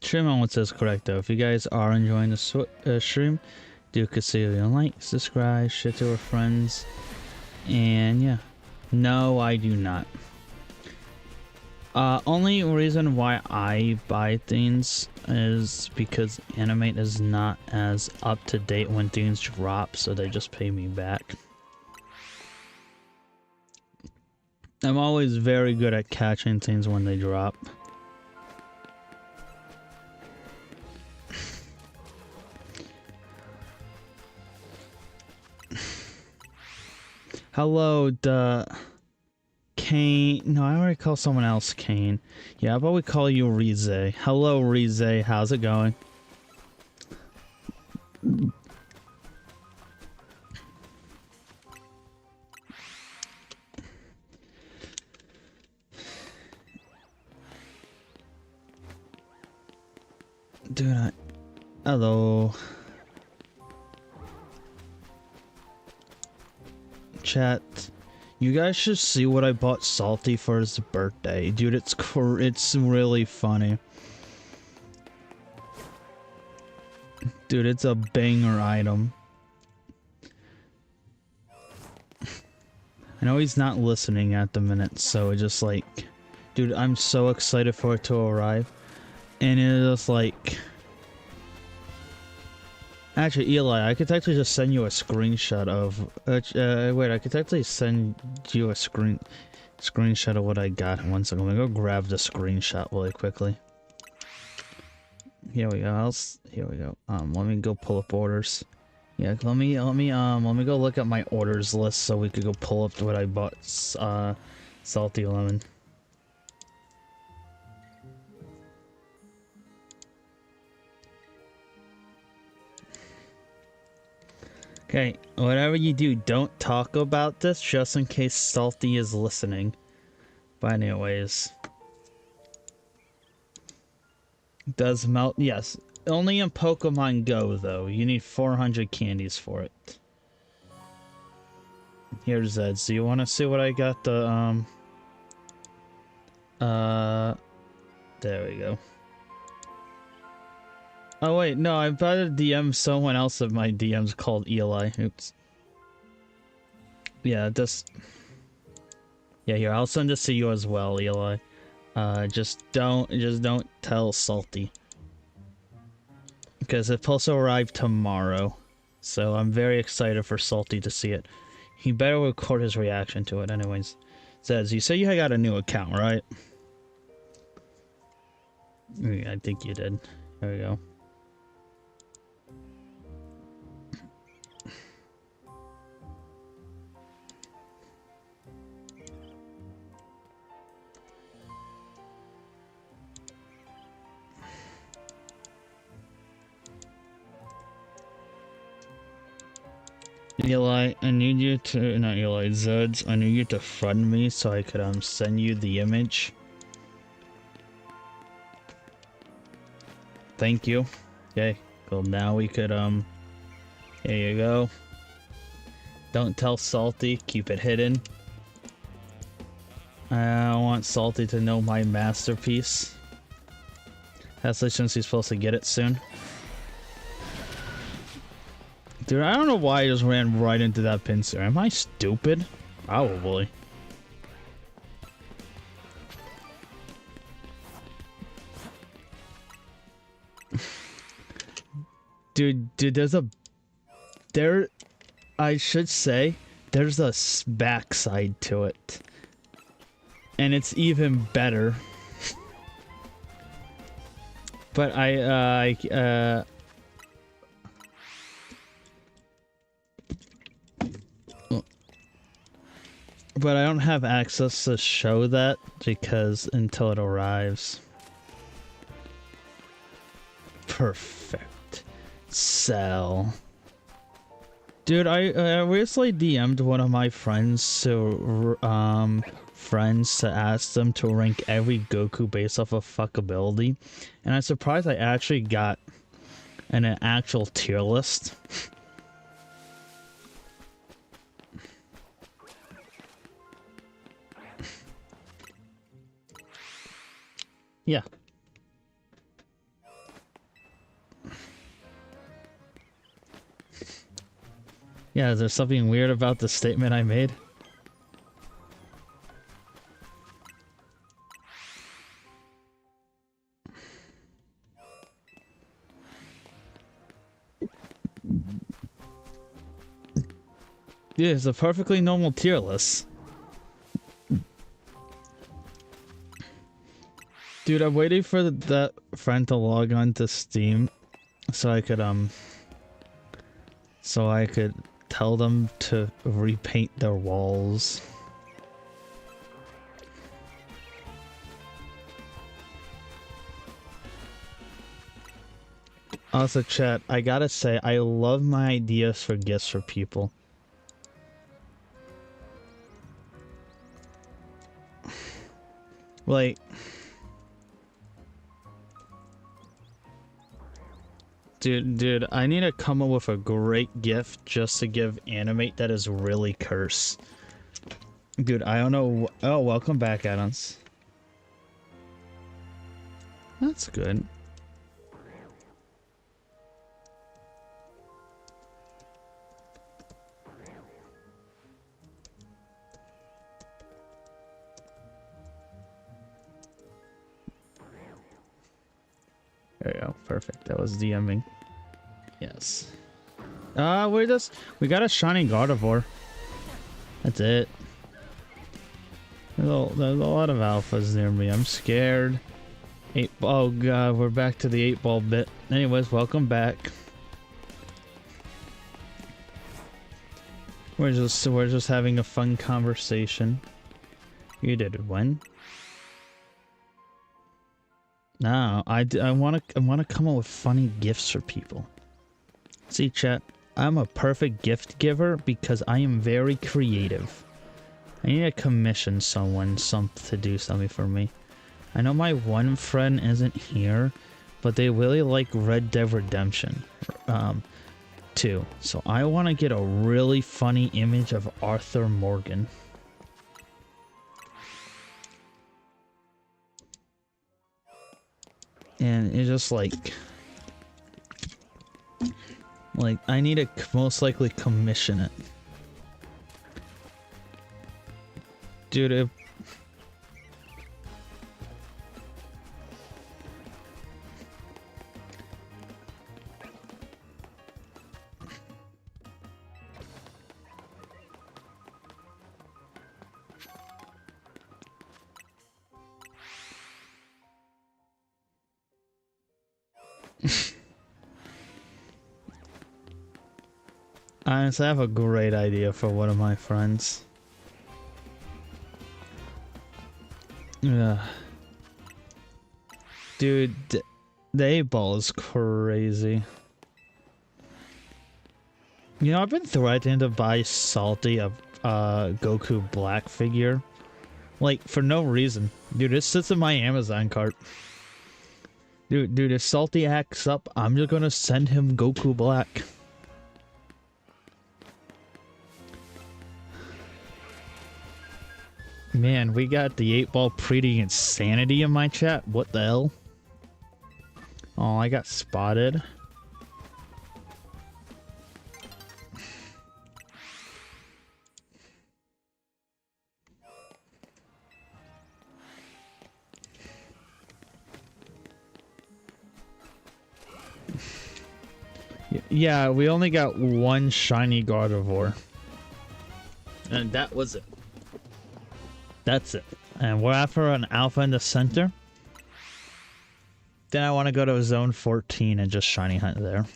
Stream on what says correct though. If you guys are enjoying the stream, do consider like, subscribe, share to our friends, and yeah. No, I do not. Only reason why I buy things is because Animate is not as up to date when things drop, so they just pay me back. I'm always very good at catching things when they drop. Hello, Kane. No, I already call someone else Kane. Yeah, how about we call you Rize? Hello, Rize. How's it going? Dude, hello. Chat. You guys should see what I bought Salty for his birthday. Dude, it's really funny. Dude, it's a banger item. I know he's not listening at the minute, so it's just like... Dude, I'm so excited for it to arrive. And it's just like... Actually, Eli, I could actually just send you a screenshot of... wait, I could actually send you a screenshot of what I got. One second, let me go grab the screenshot really quickly. Here we go. Here we go. Let me go pull up orders. Yeah, let me go look at my orders list so we could go pull up what I bought. Salty lemon. Okay, whatever you do, don't talk about this just in case Salty is listening. But anyways. Does melt? Yes. Only in Pokemon Go, though. You need 400 candies for it. Here's Zed. So you want to see what I got the, there we go. Oh wait, no, I about to DM someone else of my DMs called Eli. Oops. Yeah, yeah, here, I'll send this to you as well, Eli. Just don't tell Salty. Because it's supposed to arrive tomorrow. So I'm very excited for Salty to see it. He better record his reaction to it anyways. Says, you say you got a new account, right? I think you did. There we go. Eli, I need you to, not Eli, Zuds, I need you to fund me so I could, send you the image. Thank you. Okay, cool, now we could, here you go. Don't tell Salty, keep it hidden. I want Salty to know my masterpiece. Especially since he's supposed to get it soon. Dude, I don't know why I just ran right into that pincer. Am I stupid? Probably. Dude, I should say, there's a backside to it. And it's even better. But but I don't have access to show that because until it arrives. Perfect. Sell. Dude, I recently DM'd one of my friends to ask them to rank every Goku based off of fuckability, and I'm surprised I actually got an actual tier list. Yeah. Yeah, is there something weird about the statement I made? Yeah, it's a perfectly normal tier list. Dude, I'm waiting for that friend to log on to Steam so I could tell them to repaint their walls. Also, chat, I gotta say, I love my ideas for gifts for people. Like, dude, I need to come up with a great gift just to give Animate that is really curse. Dude, I don't know. Oh, welcome back, Adams. That's good. There you go. Perfect. That was DMing. Yes. We got a shiny Gardevoir. That's it. There's a lot of alphas near me. I'm scared. Oh god, we're back to the 8-ball bit. Anyways, welcome back. We're just having a fun conversation. You did it when? No, I want to come up with funny gifts for people. See, chat, I'm a perfect gift giver because I am very creative. I need to commission someone to do something for me. I know my one friend isn't here, but they really like Red Dead Redemption 2. So I want to get a really funny image of Arthur Morgan. And it's just like I need to most likely commission it. Dude, honestly, I have a great idea for one of my friends. Yeah. Dude, the 8-ball is crazy. You know, I've been threatened to buy Salty a Goku Black figure. Like, for no reason. Dude, it sits in my Amazon cart. Dude, if Salty acts up, I'm just gonna send him Goku Black. Man, we got the 8-ball pretty insanity in my chat. What the hell? Oh, I got spotted. Yeah, we only got one shiny Gardevoir. And that was it. That's it. And we're after an alpha in the center. Then I want to go to zone 14 and just shiny hunt there.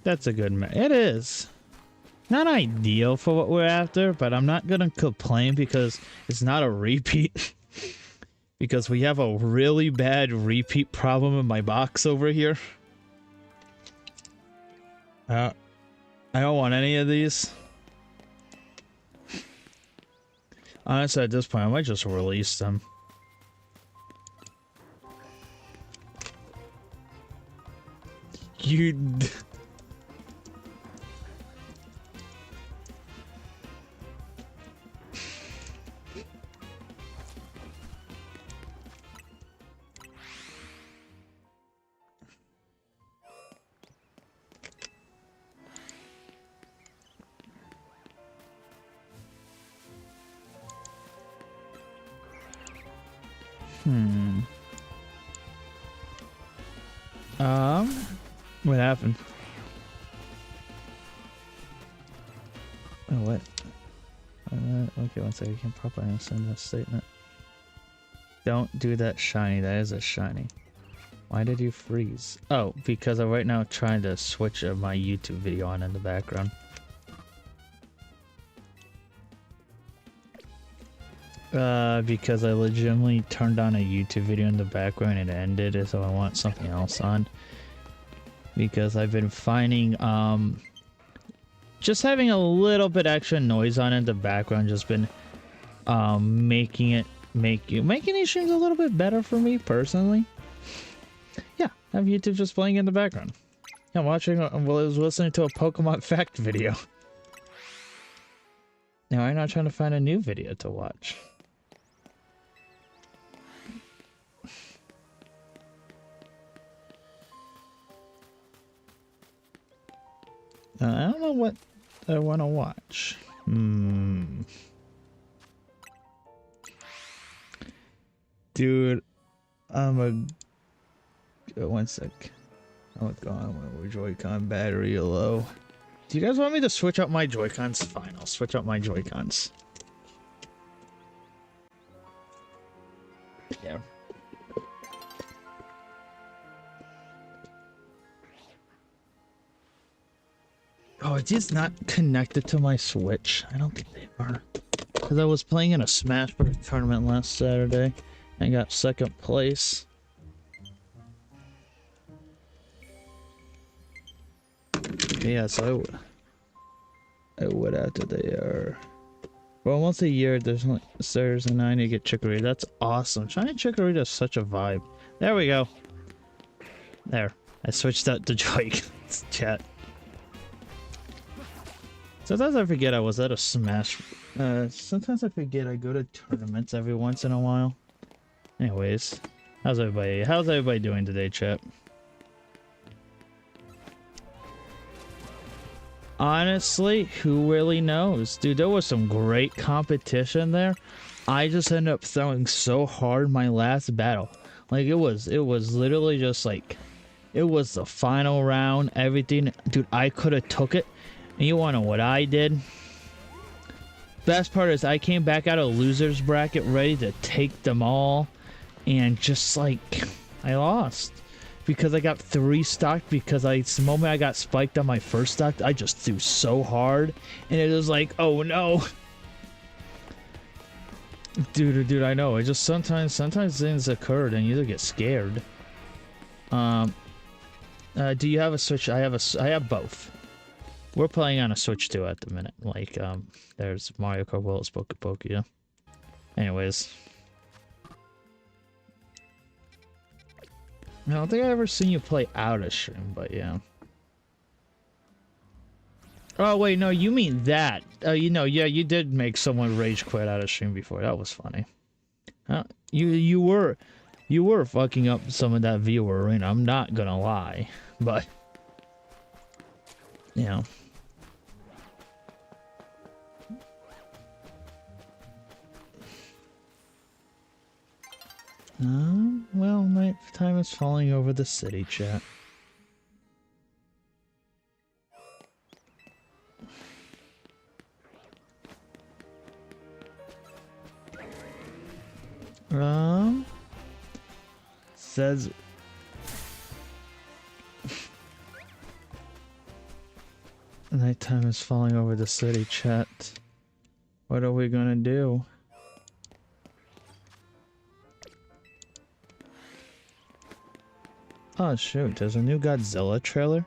That's a good match. It is. Not ideal for what we're after, but I'm not gonna complain because it's not a repeat. Because we have a really bad repeat problem in my box over here. I don't want any of these. Honestly, at this point, I might just release them. You... What happened? Oh, what? Okay, one second. I can't properly understand that statement. Don't do that shiny. That is a shiny. Why did you freeze? Oh, because I'm right now trying to switch my YouTube video on in the background. Because I legitimately turned on a YouTube video in the background and it ended, so I want something else on. Because I've been finding, just having a little bit extra noise on in the background just been, making these streams a little bit better for me, personally. Yeah, I have YouTube just playing in the background. Yeah, I was listening to a Pokemon fact video. Now I'm not trying to find a new video to watch. I don't know what I want to watch. Dude, one sec. Oh god, my Joy-Con battery low. Do you guys want me to switch out my Joy-Cons? Fine, I'll switch out my Joy-Cons. Yeah. Oh, it's just not connected to my Switch. I don't think they are. Because I was playing in a Smash Bros. Tournament last Saturday and got second place. Yeah, so I would after they are. Well, once a year, there's and 9 to get Chikorita. That's awesome. Shiny Chikorita is such a vibe. There we go. There. I switched out to Joy chat. Sometimes I forget I was at a Smash. Sometimes I forget I go to tournaments every once in a while. Anyways, how's everybody doing today, chat? Honestly, who really knows? Dude, there was some great competition there. I just ended up throwing so hard my last battle. Like, it was literally just like, it was the final round, everything. Dude, I could have took it. And you wanna know what I did? Best part is I came back out of loser's bracket ready to take them all. And just like, I lost. Because I got 3 stocked because the moment I got spiked on my first stock, I just threw so hard. And it was like, oh no. Dude, I know. It just sometimes things occurred and you either get scared. Do you have a Switch? I have both. We're playing on a Switch 2 at the minute. Like, there's Mario Kart World, Pokepoke. Anyways. I don't think I've ever seen you play out of stream, but yeah. Oh, wait, no, you mean that. You know, yeah, you did make someone rage quit out of stream before. That was funny. You You were fucking up some of that viewer arena, I'm not gonna lie. But, you know. Well, night time is falling over the city, chat. Says nighttime is falling over the city, chat. What are we gonna do? Oh shoot, there's a new Godzilla trailer?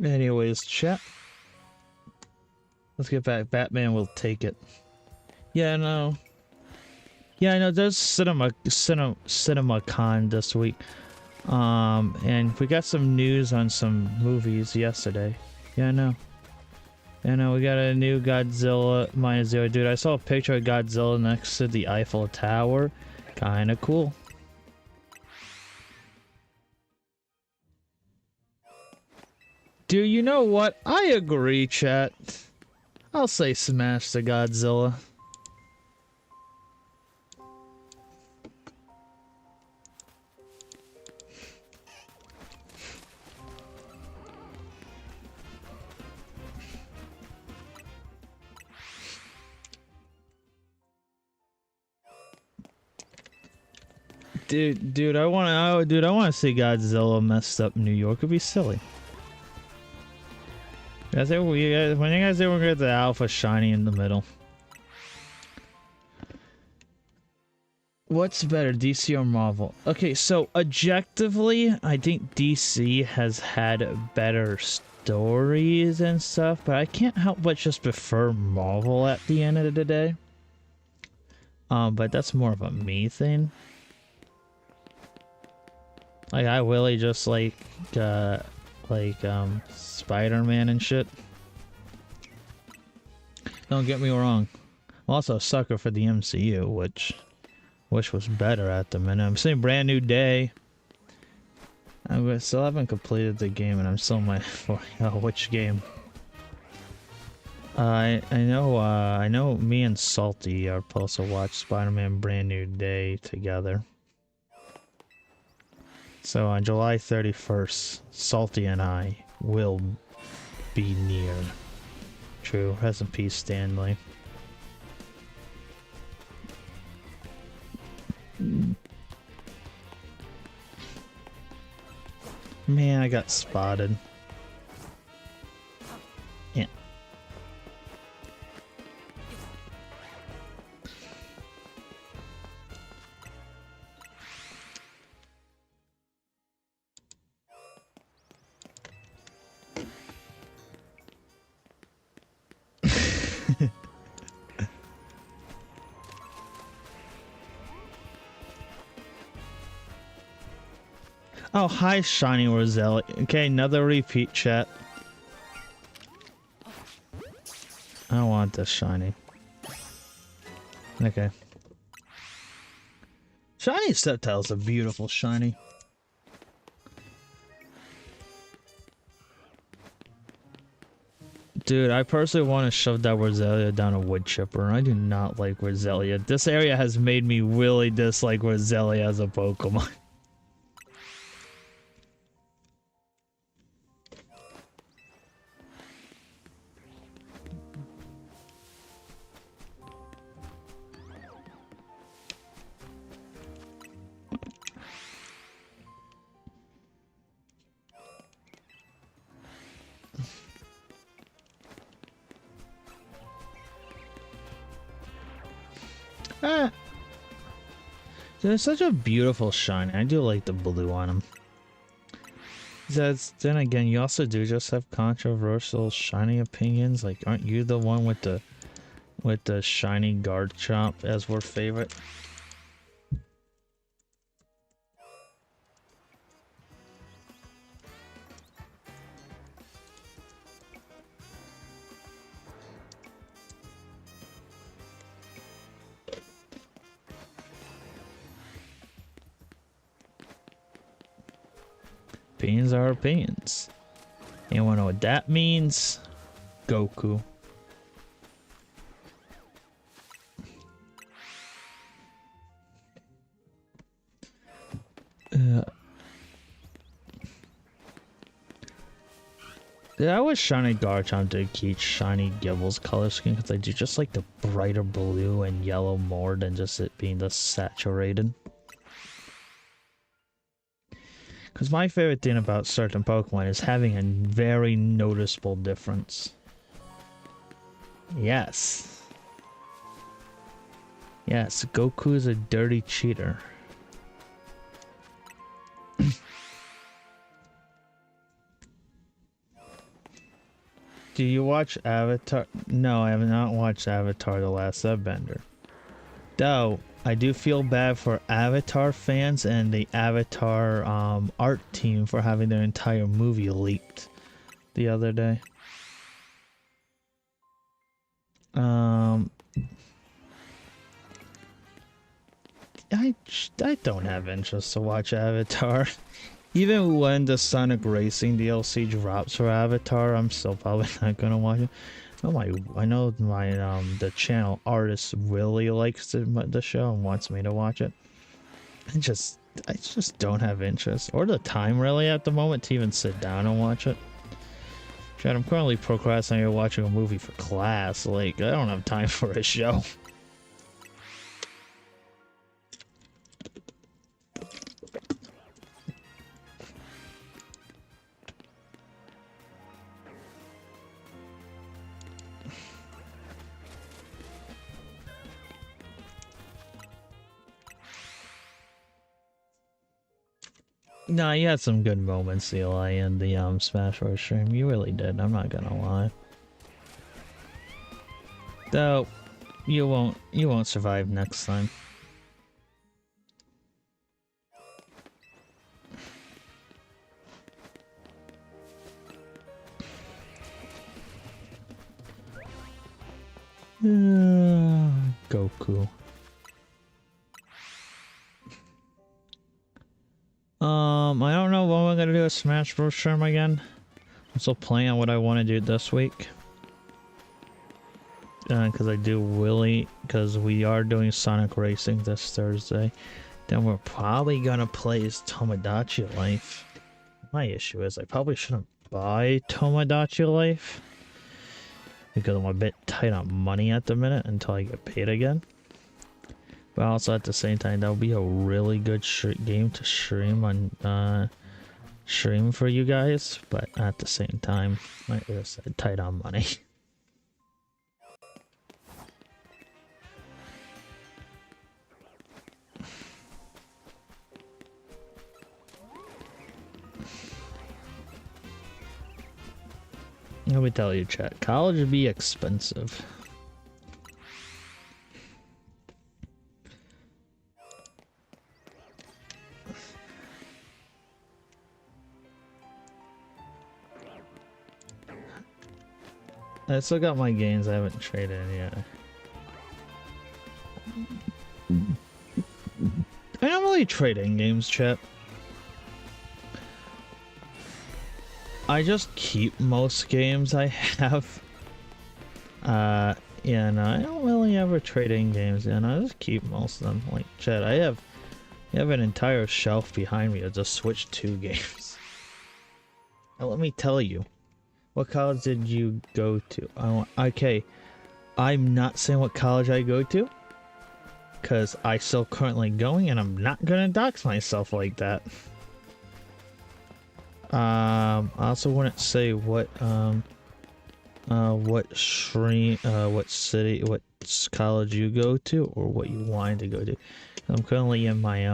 Anyways, chat. Let's get back. Batman will take it. Yeah, no. Yeah, I know. There's CinemaCon this week. And we got some news on some movies yesterday. Yeah, I know. Yeah, no, we got a new Godzilla -0. Dude, I saw a picture of Godzilla next to the Eiffel Tower. Kinda cool. Dude, you know what? I agree, chat. I'll say smash the Godzilla. Dude, I want to see Godzilla messed up New York. It'd be silly. I think when you guys say we're gonna get the alpha shiny in the middle. What's better, DC or Marvel? Okay, so objectively, I think DC has had better stories and stuff, but I can't help but just prefer Marvel at the end of the day. But that's more of a me thing. Like, I really just like Spider-Man and shit. Don't get me wrong. I'm also a sucker for the MCU, which was better at the minute. I'm saying Brand New Day. I still haven't completed the game, and I'm still which game? I know me and Salty are supposed to watch Spider-Man Brand New Day together. So on July 31st, Salty and I will be near. True. Rest in peace, Stanley. Man, I got spotted. Yeah. Oh, hi, Shiny Roselle. Okay, another repeat, chat. I don't want this shiny. Okay. Shiny Steptail's a beautiful shiny. Dude, I personally want to shove that Roselia down a wood chipper. I do not like Roselia. This area has made me really dislike Roselia as a Pokemon. Ah. Dude, it's such a beautiful shine. I do like the blue on him. Then again, you also do just have controversial shiny opinions. Like, aren't you the one with the shiny guard chomp as our favorite? Opinions are opinions. You wanna know what that means? Goku. Yeah, I wish Shiny Garchomp did keep Shiny Gibble's color scheme because I do just like the brighter blue and yellow more than just it being the saturated. Because my favorite thing about certain Pokemon is having a very noticeable difference. Yes. Yes, Goku is a dirty cheater. Do you watch Avatar? No, I have not watched Avatar: The Last Airbender. Though, I do feel bad for Avatar fans and the Avatar art team for having their entire movie leaked the other day. I don't have interest to watch Avatar. Even when the Sonic Racing DLC drops for Avatar, I'm still probably not gonna watch it. I know my the channel artist really likes the show and wants me to watch it. I just don't have interest or the time really at the moment to even sit down and watch it. Chad, I'm currently procrastinating watching a movie for class. Like, I don't have time for a show. Nah, you had some good moments, Eli, in the Smash Bros. Stream. You really did. I'm not gonna lie. Though, you won't survive next time. Goku. I don't know when we're gonna do a Smash Bros. Stream again. I'm still playing on what I want to do this week. Because we are doing Sonic Racing this Thursday. Then we're probably gonna play as Tomodachi Life. My issue is I probably shouldn't buy Tomodachi Life because I'm a bit tight on money at the minute until I get paid again. But also at the same time, that would be a really good game to stream on stream for you guys. But at the same time, like I said, tight on money. Let me tell you, chat, college would be expensive. I still got my games I haven't traded in yet. I don't really trade in games, chat. I just keep most games I have. Yeah, no, I don't really ever trade in games, and I just keep most of them. Like, chat, I have an entire shelf behind me of just Switch 2 games. Now, let me tell you, what college did you go to? Okay, I'm not saying what college I go to, because I'm still currently going, and I'm not gonna dox myself like that. I also wouldn't say what city, what college you go to, or what you wanted to go to. I'm currently in my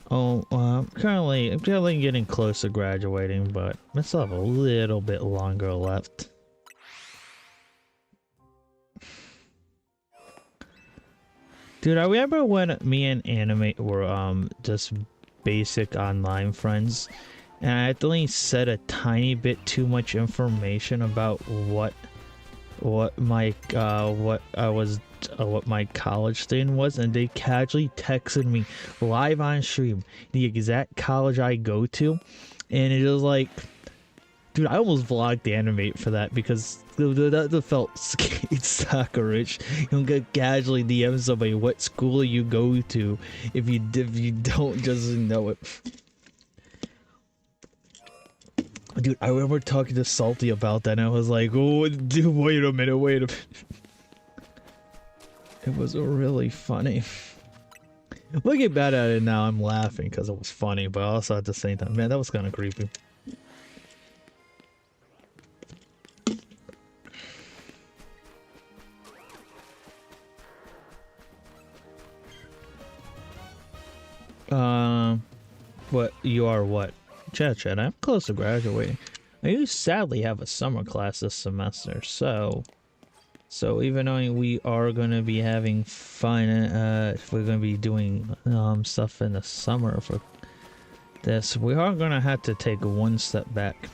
Oh, I'm currently getting close to graduating, but I still have a little bit longer left. Dude, I remember when me and Animate were just basic online friends, and I definitely said a tiny bit too much information about what my what my college thing was, and they casually texted me live on stream the exact college I go to, and it was like, dude, I almost vlogged the Animate for that because that felt sucker rich. You don't get casually DM somebody what school you go to if you don't just know it. Dude, I remember talking to Salty about that, and I was like, oh, dude, wait a minute. It was really funny. Looking back at it now, I'm laughing because it was funny, but also at the same time, man, that was kind of creepy. What? You are what? Chat, I'm close to graduating. I do sadly have a summer class this semester, so even though we are going to be having fun, we're going to be doing stuff in the summer for this, we are going to have to take one step back.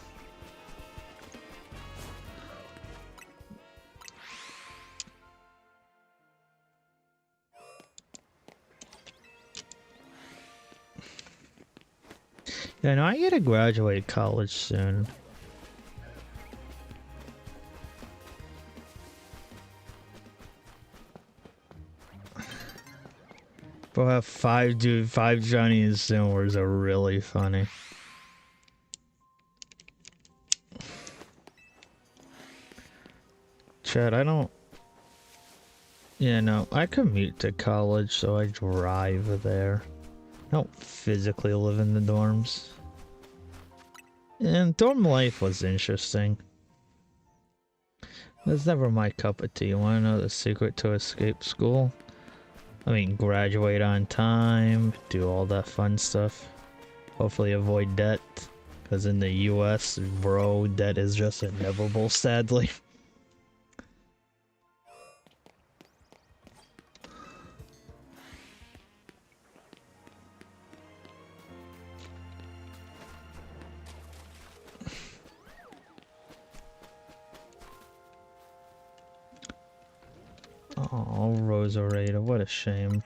Yeah, no, I gotta graduate college soon. We'll have five Shinies soon, words are really funny. Chad, I don't... Yeah, no, I commute to college, so I drive there. I don't physically live in the dorms. And dorm life was interesting. That's never my cup of tea. You wanna know the secret to escape school? I mean, graduate on time, do all that fun stuff. Hopefully avoid debt. Because in the US, bro, debt is just inevitable, sadly. Oh, Rosarita, what a shame.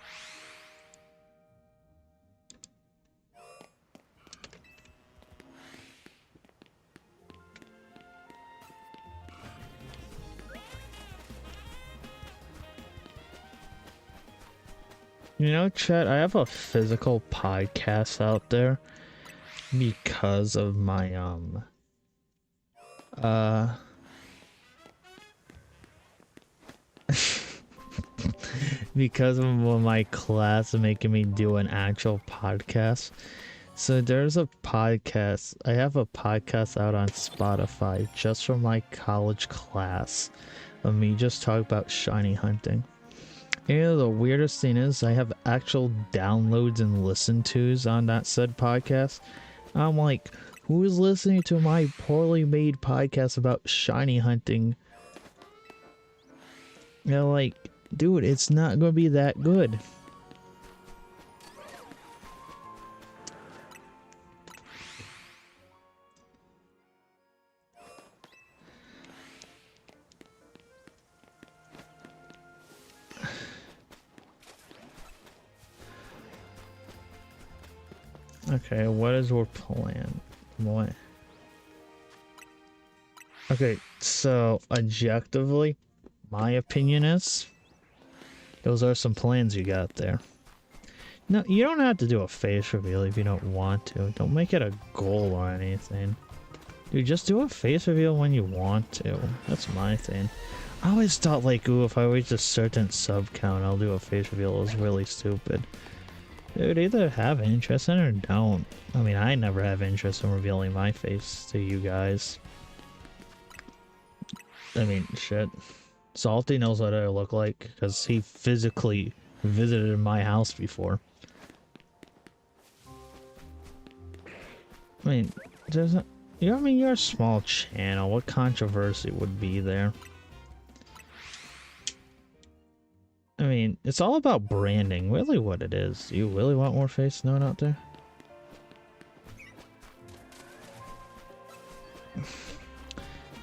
You know, Chet, I have a physical podcast out there because of my, because of my class making me do an actual podcast. So there's a podcast, I have a podcast out on Spotify just for my college class of me just talking about shiny hunting. And you know, the weirdest thing is I have actual downloads and listen tos on that said podcast. I'm like, who's listening to my poorly made podcast about shiny hunting? You know, like, dude, it's not gonna be that good. Okay, what is our plan? What? Okay, so objectively, my opinion is those are some plans you got there. No, you don't have to do a face reveal if you don't want to. Don't make it a goal or anything. Dude, just do a face reveal when you want to. That's my thing. I always thought like, ooh, if I reach a certain sub count, I'll do a face reveal. It was really stupid. Dude, either have interest in it or don't. I mean, I never have interest in revealing my face to you guys. I mean, shit. Salty knows what I look like, because he physically visited my house before. I mean, there's a, I mean, you're a small channel. What controversy would be there? I mean, it's all about branding, really what it is. Do you really want more face known out there?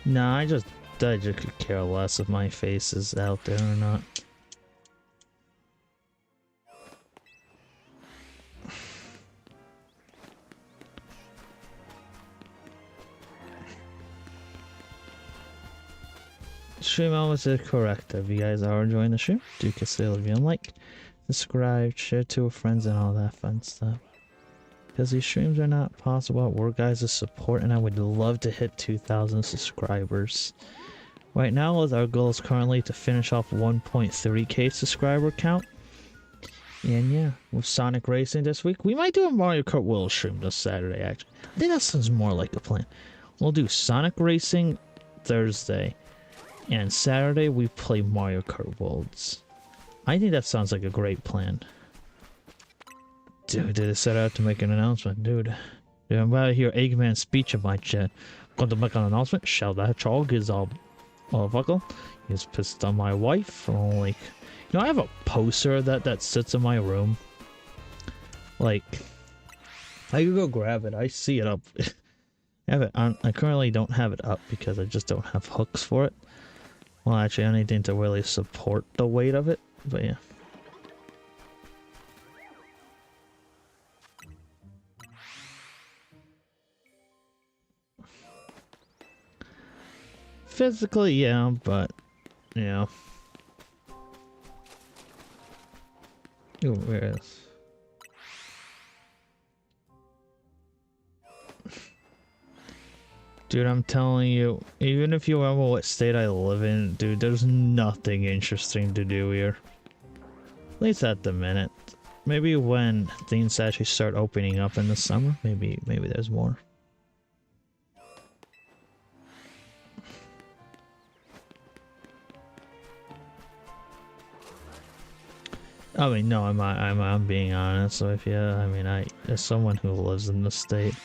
Nah, I just could care less if my face is out there or not. Stream elements is correct. If you guys are enjoying the stream, do consider leaving a like, subscribe, share to with friends, and all that fun stuff. Because these streams are not possible without guys' support, and I would love to hit 2,000 subscribers. Right now, our goal is currently to finish off 1.3k subscriber count. And yeah, with Sonic Racing this week, we might do a Mario Kart World stream this Saturday, actually. I think that sounds more like a plan. We'll do Sonic Racing Thursday, and Saturday we play Mario Kart Worlds. I think that sounds like a great plan. Dude, did it set out to make an announcement, dude? I'm about to hear Eggman's speech in my chat. Going to make an announcement? Shout that Charles is all motherfucker. He's pissed on my wife. Like, you know, I have a poster that sits in my room. Like, I could go grab it. I see it up. I have it on. I currently don't have it up because I just don't have hooks for it. Well, actually, anything to really support the weight of it. But yeah. Physically, yeah, but yeah. Ooh, where is? Dude, I'm telling you, even if you remember what state I live in, dude, there's nothing interesting to do here. At least at the minute. Maybe when things actually start opening up in the summer, maybe there's more. I mean, no, I'm being honest with you. I mean, as someone who lives in the state,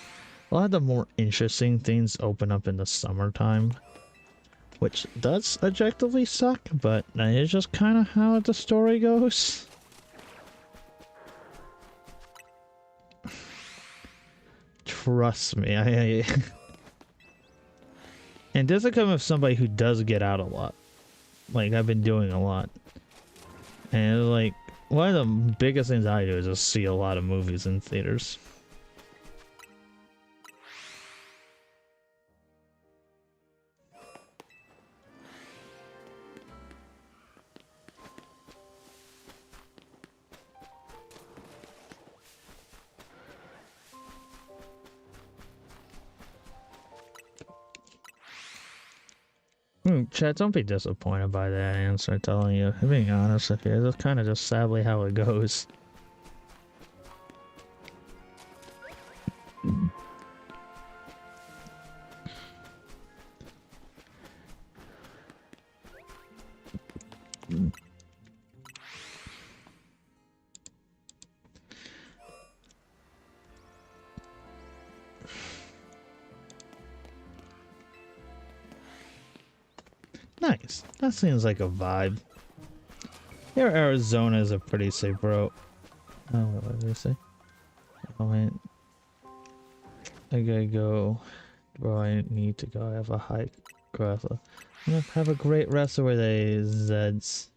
a lot of the more interesting things open up in the summertime, which does objectively suck, but that is just kind of how the story goes. Trust me, and this is coming from somebody who does get out a lot. Like, I've been doing a lot, and like, one of the biggest things I do is just see a lot of movies in theaters. Chat, don't be disappointed by that answer, I'm telling you. I'm being honest with you, that's kind of just sadly how it goes. Nice. That seems like a vibe. Here, Arizona is a pretty safe road. Oh, what did I say? Oh, wait. I gotta go. Bro, I need to go. I have a hike. I'm gonna have a great rest of the day, Zeds.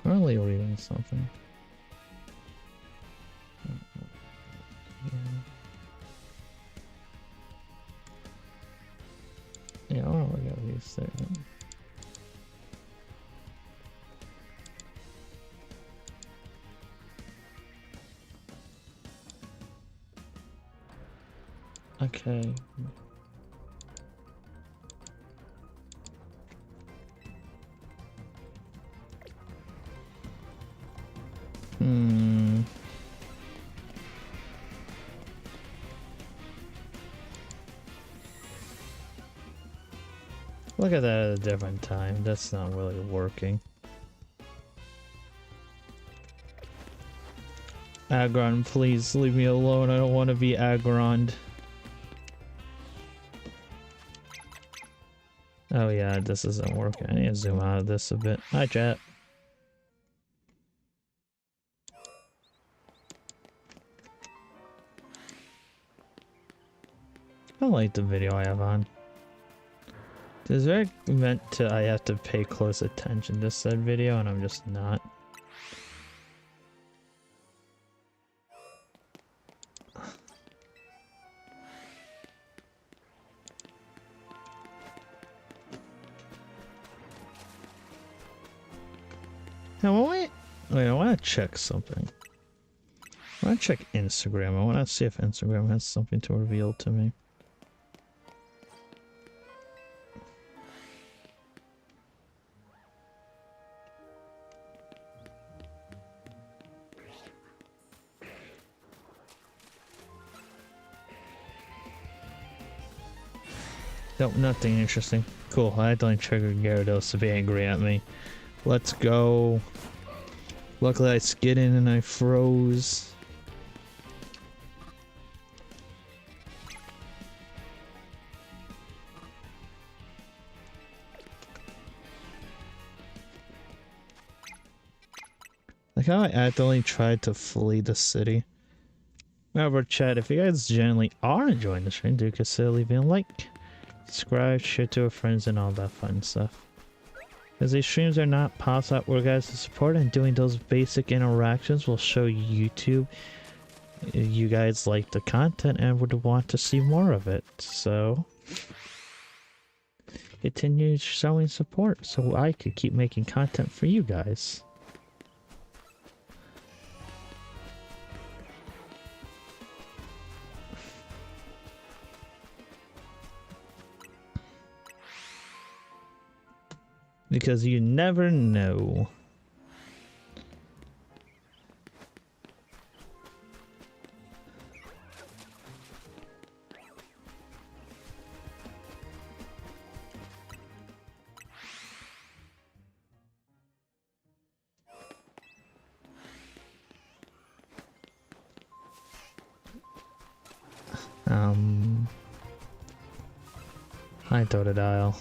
Currently reading something. Yeah, I don't know what I gotta use there. Okay. Hmm. Look at that at a different time. That's not really working. Agron, please leave me alone. I don't want to be aggroned. Oh yeah, this isn't working. I need to zoom out of this a bit. Hi, chat. I like the video I have on. Is there meant to I have to pay close attention to said video and I'm just not? Now wait, I want to check something. I want to check Instagram. I want to see if Instagram has something to reveal to me. Nope, nothing interesting. Cool, I don't trigger Gyarados to be angry at me. Let's go. Luckily I skid in and I froze. Like how I accidentally tried to flee the city. Remember, chat, if you guys generally are enjoying the stream, do consider leaving a like, subscribe, share to your friends, and all that fun stuff. As these streams are not possible for guys to support, and doing those basic interactions will show YouTube you guys like the content and would want to see more of it. So continue showing support so I could keep making content for you guys. Because you never know. Hi, Totodile.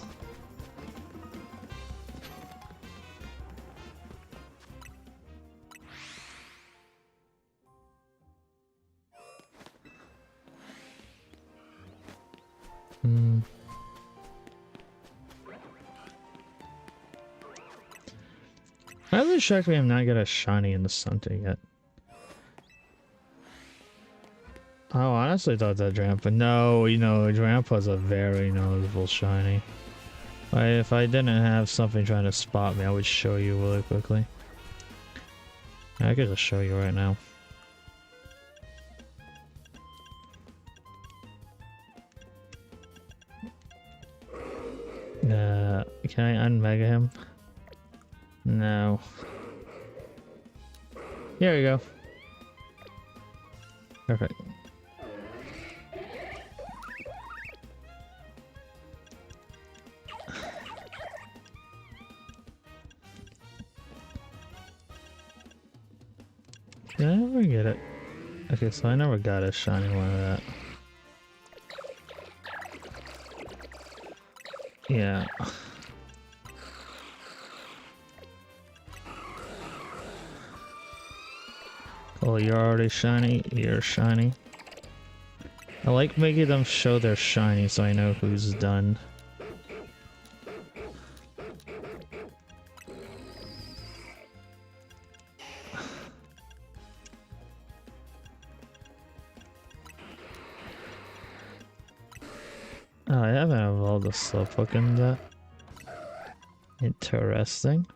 That really shocked me I'm not got a shiny in the center yet. I honestly thought that Drampa. No, you know, Drampa's a very noticeable shiny. If I didn't have something trying to spot me, I would show you really quickly. I could just show you right now. Can I unmega him? No. Here we go. Perfect. Did I ever get it? Okay, so I never got a shiny one of that. Yeah. Oh, you're already shiny? You're shiny. I like making them show they're shiny so I know who's done. Oh, I haven't evolved a Slowpoke in that. Interesting.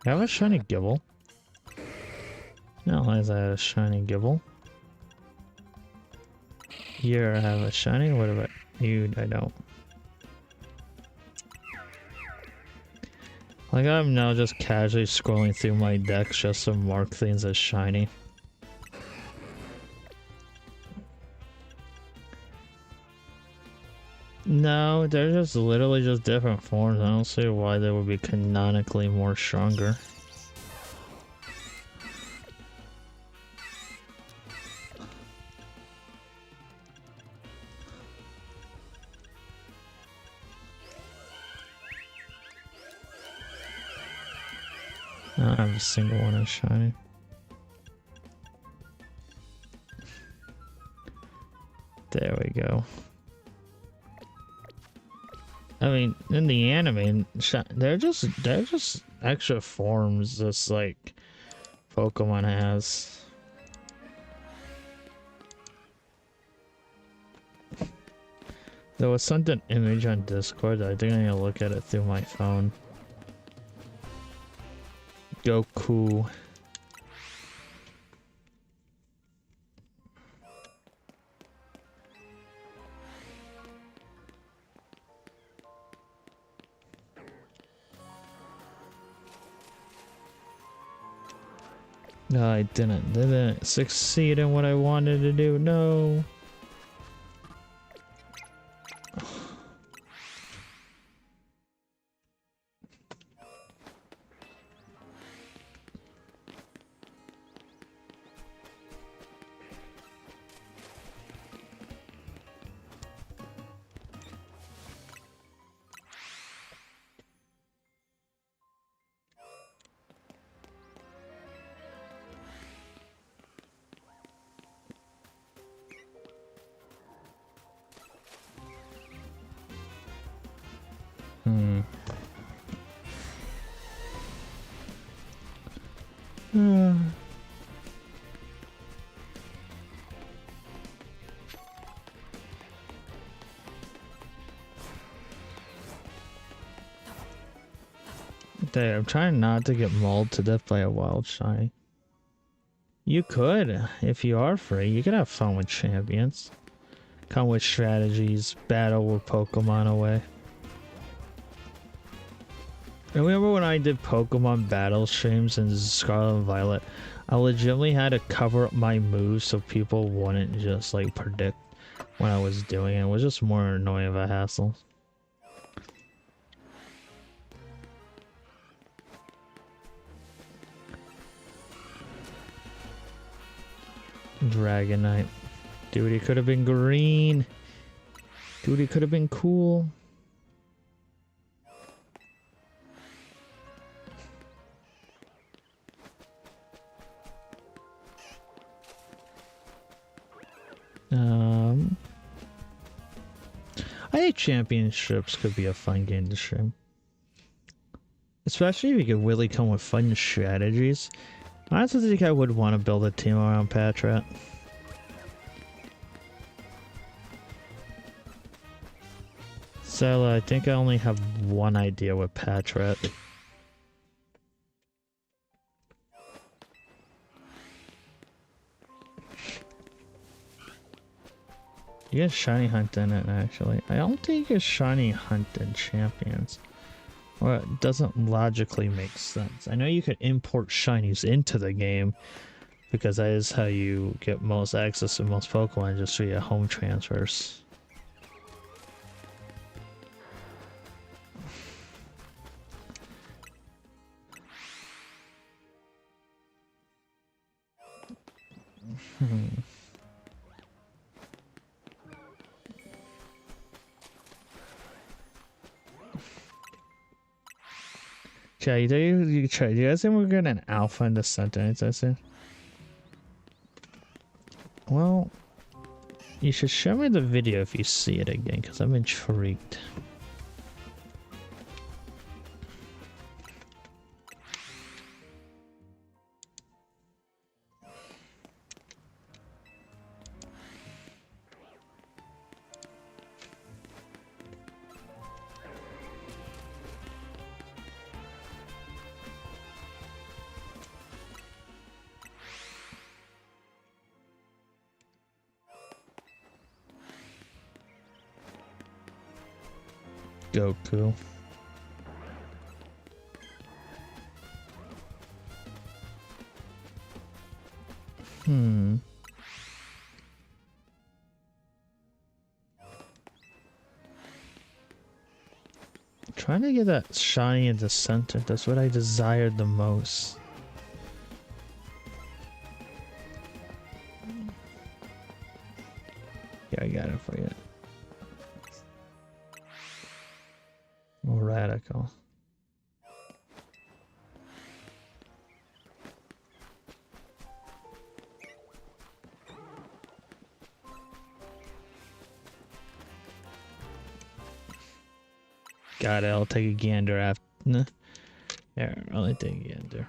I have a shiny Gibble. No, as I had a shiny Gibble. here I have a shiny. What about you? I don't. Like, I'm now just casually scrolling through my decks just to mark things as shiny. No, they're just literally just different forms. I don't see why they would be canonically more stronger. I don't have a single one as shiny. There we go. I mean, in the anime, they're just extra forms, just like Pokemon has. There was sent an image on Discord. I think I need to look at it through my phone. Goku. No, I didn't succeed in what I wanted to do. No. There, I'm trying not to get mauled to death by a wild shiny. You could, if you are free. You could have fun with champions. Come with strategies, battle with Pokemon away. I remember when I did Pokemon battle streams in Scarlet and Violet, I legitimately had to cover up my moves so people wouldn't just like predict when I was doing it. It was just more annoying of a hassle. Dragonite. Dude, he could have been green. Dude, he could have been cool. I think championships could be a fun game to stream. Especially if you could really come with fun strategies. I also think I would want to build a team around Patrat. So I think I only have one idea with Patrat. You get shiny hunt in it, actually. I don't think you get shiny hunt in champions. Or it doesn't logically make sense. I know you could import shinies into the game, because that is how you get most access to most Pokemon, just through your home transfers. Chad, do you guys think we're getting an alpha in the center anytime soon? Well, you should show me the video if you see it again, because I'm intrigued. Goku. Trying to get that shiny in the center. That's what I desired the most. Yeah, I got it for you. More radical. Got it. I'll take a gander after. Nah. There, I'll take a gander.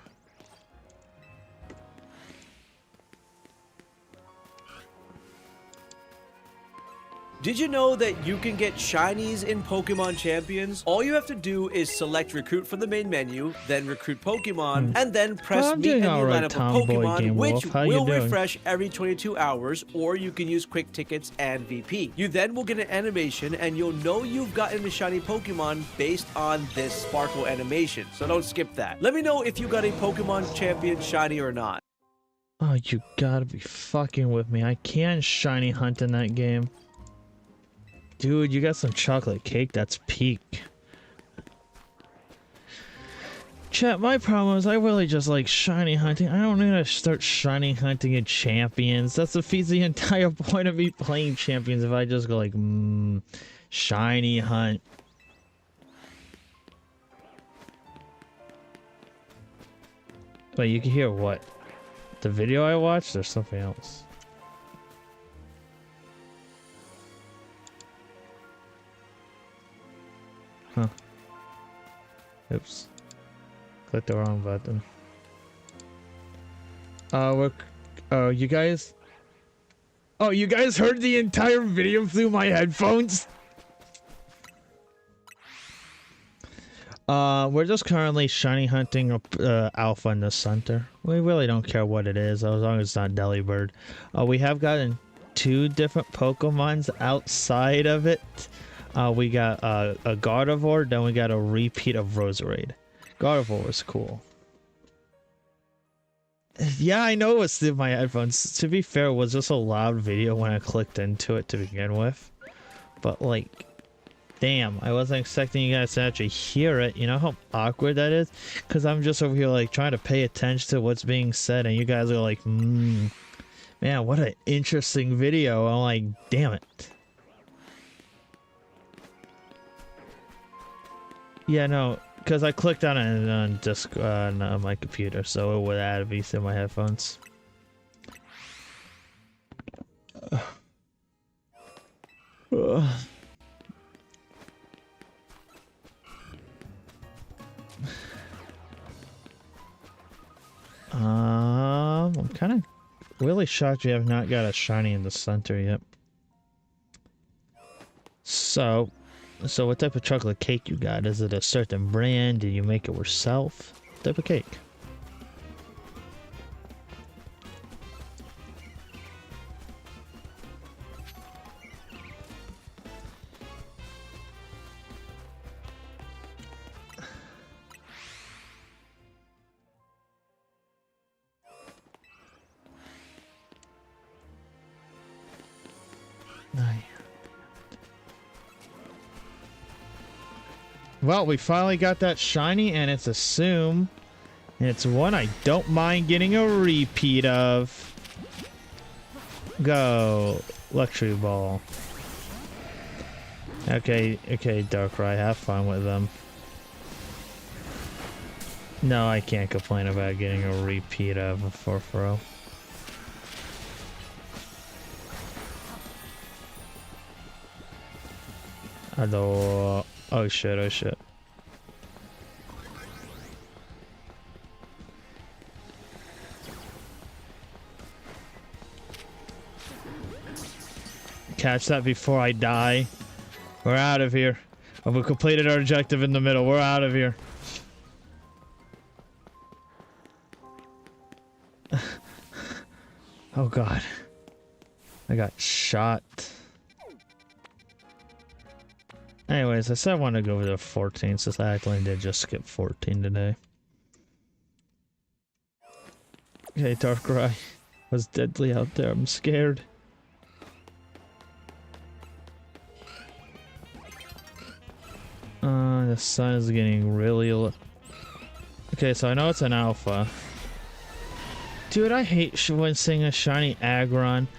Did you know that you can get shinies in Pokemon Champions? All you have to do is select recruit from the main menu, then recruit Pokemon, and then press I'm meet doing a new alright, lineup of Tomboy Pokemon, Game which Wolf. How you will doing? refresh every 22 hours, or you can use quick tickets and VP. You then will get an animation, and you'll know you've gotten a shiny Pokemon based on this sparkle animation, so don't skip that. Let me know if you got a Pokemon Champion shiny or not. Oh, you gotta be fucking with me. I can shiny hunt in that game. Dude, you got some chocolate cake. That's peak. Chat, my problem is I really just like shiny hunting. I don't need to start shiny hunting in champions. That defeats the entire point of me playing champions if I just go like, shiny hunt. But you can hear what? The video I watched or something else? Huh. Oops. Clicked the wrong button. You guys? Oh, you guys heard the entire video through my headphones? We're just currently shiny hunting alpha in the center. We really don't care what it is, as long as it's not Delibird. We have gotten 2 different Pokemons outside of it. We got a Gardevoir, then we got a repeat of Roserade. Gardevoir was cool. Yeah, I know it's through my headphones. To be fair, it was just a loud video when I clicked into it to begin with. But like, damn, I wasn't expecting you guys to actually hear it. You know how awkward that is? Because I'm just over here like trying to pay attention to what's being said, and you guys are like, man, what an interesting video. I'm like, damn it. Yeah, no, because I clicked on it on just on my computer, so it would add me through my headphones. I'm kind of really shocked you have not got a shiny in the center yet. So what type of chocolate cake you got? Is it a certain brand? Did you make it yourself? What type of cake? Well, we finally got that shiny, and it's assume. And it's one I don't mind getting a repeat of. Go. Luxury Ball. Okay, Darkrai, have fun with them. No, I can't complain about getting a repeat of a 4-4-0. Although, oh shit. Catch that before I die. We're out of here. Oh, we completed our objective in the middle. We're out of here. Oh god. I got shot. Anyways, I said I wanted to go over to 14 since I actually did just skip 14 today. Okay, Darkrai was deadly out there. I'm scared. The sun is getting really low. Okay, so I know it's an alpha. Dude, I hate when seeing a shiny Aggron.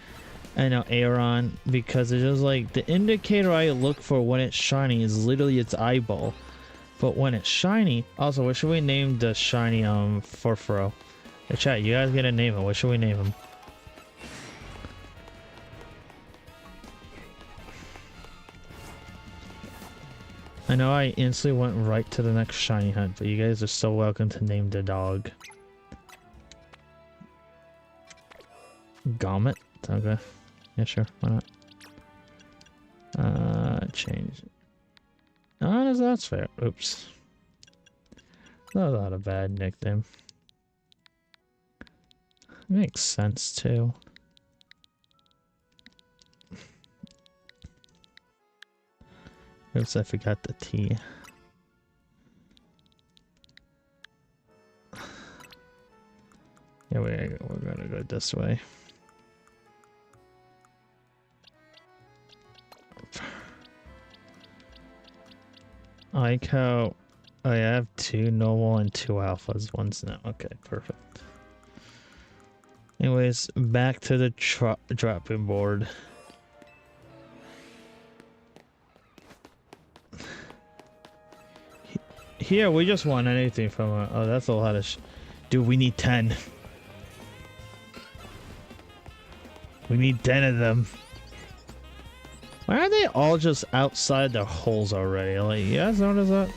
I know Aeron, because it's just like the indicator I look for when it's shiny is literally its eyeball. But when it's shiny, also, what should we name the shiny Furfuro? Hey chat, you guys get a name it. What should we name him? I know I instantly went right to the next shiny hunt, but you guys are so welcome to name the dog. Gomet? Okay. Yeah, sure. Why not? Change. Oh, that's fair. Oops. That's not a bad nickname. Makes sense, too. Oops, I forgot the T. Yeah, we're gonna go this way. I like how I have 2 normal and 2 alphas. One's now. Okay, perfect. Anyways, back to the dropping board. Here, we just want anything from it. Oh, that's a lot of dude, we need 10. We need 10 of them. Why are they all just outside their holes already? Like, you guys notice that?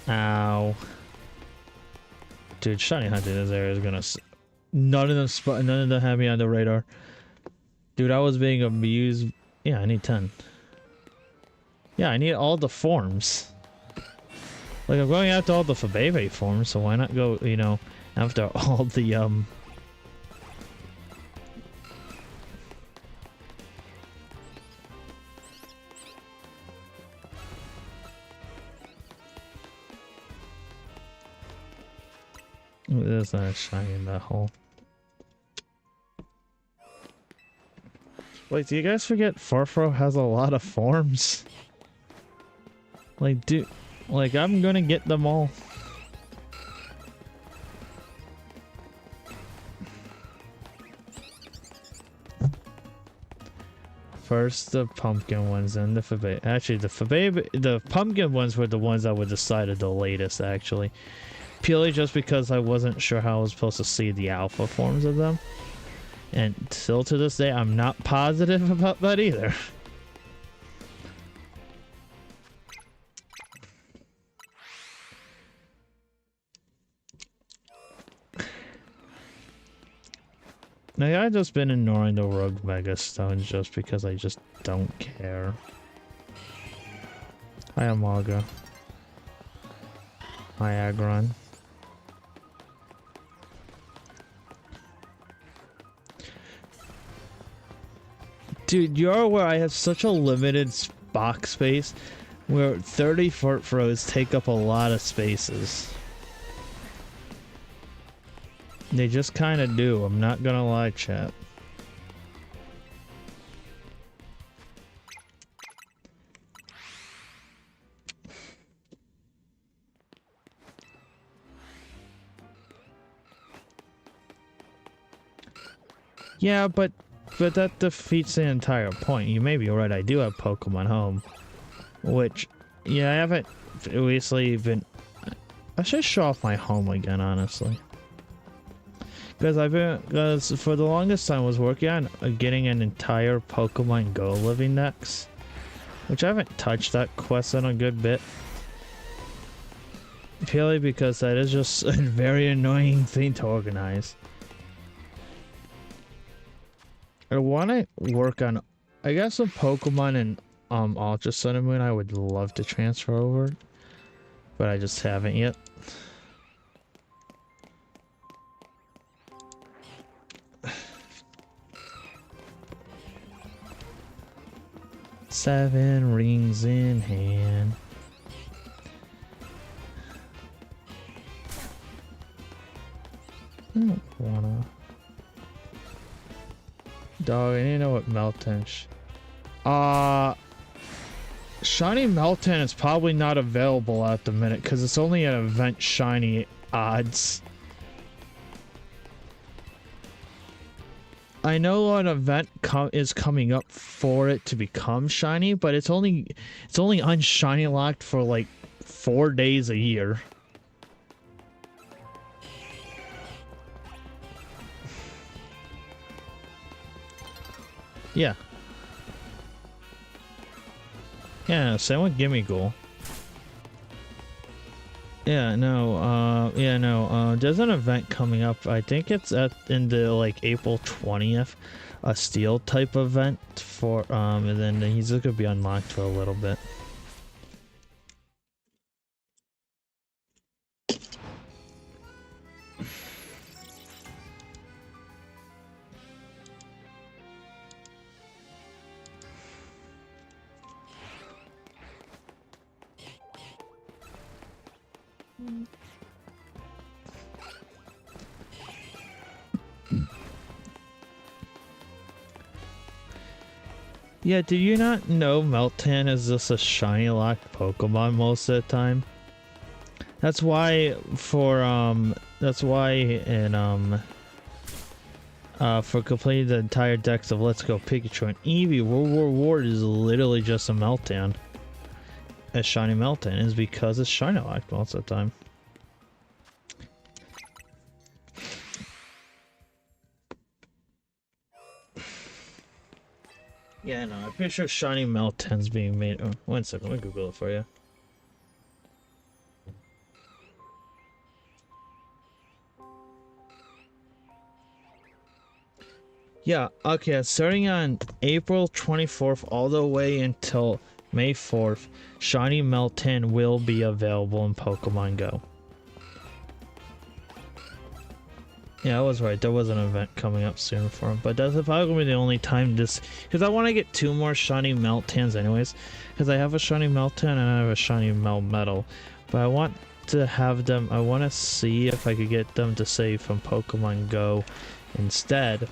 Ow. Dude, shiny hunting in this area is gonna... None of them have me on the radar. Dude, I was being abused. Yeah, I need 10. Yeah, I need all the forms. Like, I'm going after all the Fabebe forms, so why not go, you know, after all the, Ooh, there's not a shiny in that hole. Wait, do you guys forget Farfro has a lot of forms? Like, dude, like, I'm gonna get them all. First the pumpkin ones, then the Fababe. Actually, the pumpkin ones were the ones that were decided the latest, actually. Purely just because I wasn't sure how I was supposed to see the alpha forms of them. And still to this day, I'm not positive about that either. Now, I've just been ignoring the Rogue Megastones just because I just don't care. Hi, Amaga. Hi, Aggron. Dude, you're aware I have such a limited box space where 30 Furfros take up a lot of spaces. They just kind of do, I'm not gonna lie, chat. Yeah, but that defeats the entire point. You may be right, I do have Pokemon Home. Which, yeah, I haven't obviously been... I should show off my home again, honestly. Because for the longest time I was working on getting an entire Pokemon Go living next. Which I haven't touched that quest in a good bit. Purely because that is just a very annoying thing to organize. I want to work on, I guess, some Pokemon and Ultra Sun and Moon I would love to transfer over. But I just haven't yet. 7 rings in hand. I don't wanna. Dog, I need to know what Melton. Shiny Melton is probably not available at the minute because it's only an event shiny odds. I know an event is coming up for it to become shiny, but it's only unshiny locked for like 4 days a year. Yeah. Yeah, same with Gimme Ghoul. Yeah, no, there's an event coming up. I think it's in the like April 20th, a steel type event for and then he's just gonna be unlocked for a little bit. Yeah, do you not know Meltan is just a shiny locked Pokemon most of the time? That's why for for completing the entire decks of Let's Go Pikachu and Eevee, World War Ward is literally just a Meltan. A shiny Meltan is because it's shiny locked most of the time. Yeah, no, I'm pretty sure shiny Meltan's being made. Oh, 1 second, let me Google it for you. Yeah, okay, starting on April 24th all the way until May 4th, shiny Meltan will be available in Pokemon Go. Yeah, I was right. There was an event coming up soon for him, but that's probably gonna be the only time this. Because I want to get 2 more shiny Meltans, anyways. Because I have a shiny Meltan and I have a shiny Melmetal, but I want to have them. I want to see if I could get them to say from Pokemon Go instead.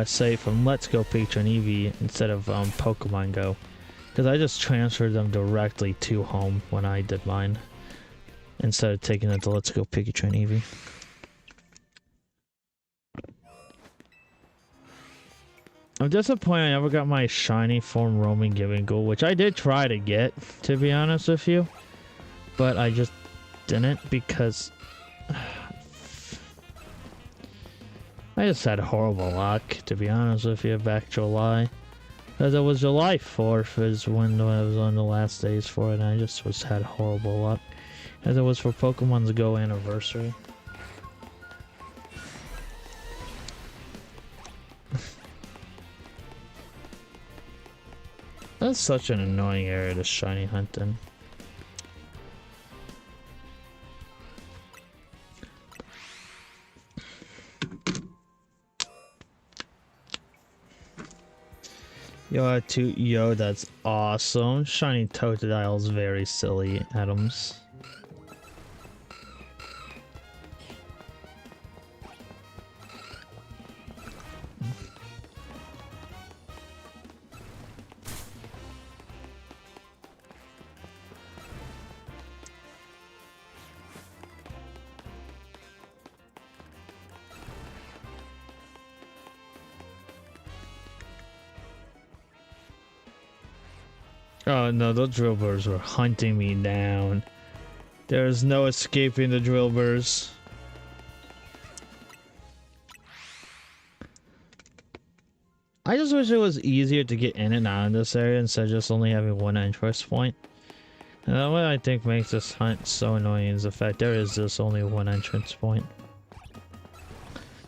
Say from Let's Go Pikachu and Eevee instead of Pokemon Go. Because I just transferred them directly to home when I did mine instead of taking it to Let's Go Pikachu and Eevee. I'm disappointed I never got my shiny form roaming Giving Ghoul, which I did try to get, to be honest with you. But I just didn't because I just had horrible luck, to be honest with you, back July. Because it was July 4th is when I was on the last days for it, and I just had horrible luck. As it was for Pokemon's Go anniversary. That's such an annoying area to shiny hunt in. Yo, that's awesome. Shiny Totodile's very silly, Adams. Oh no, those drillburs were hunting me down. There's no escaping the drillburs. I just wish it was easier to get in and out of this area instead of just only having one entrance point. And that what I think makes this hunt so annoying is the fact there is just only one entrance point.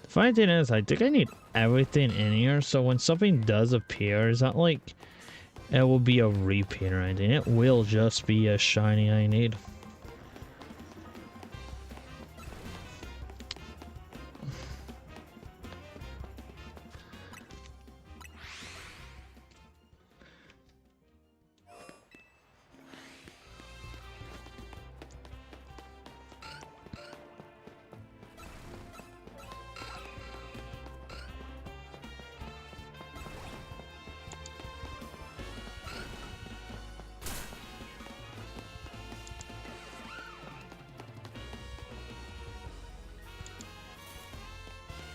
The funny thing is, I think I need everything in here, so when something does appear, it's not like it will be a repeat or anything. It will just be a shiny I need.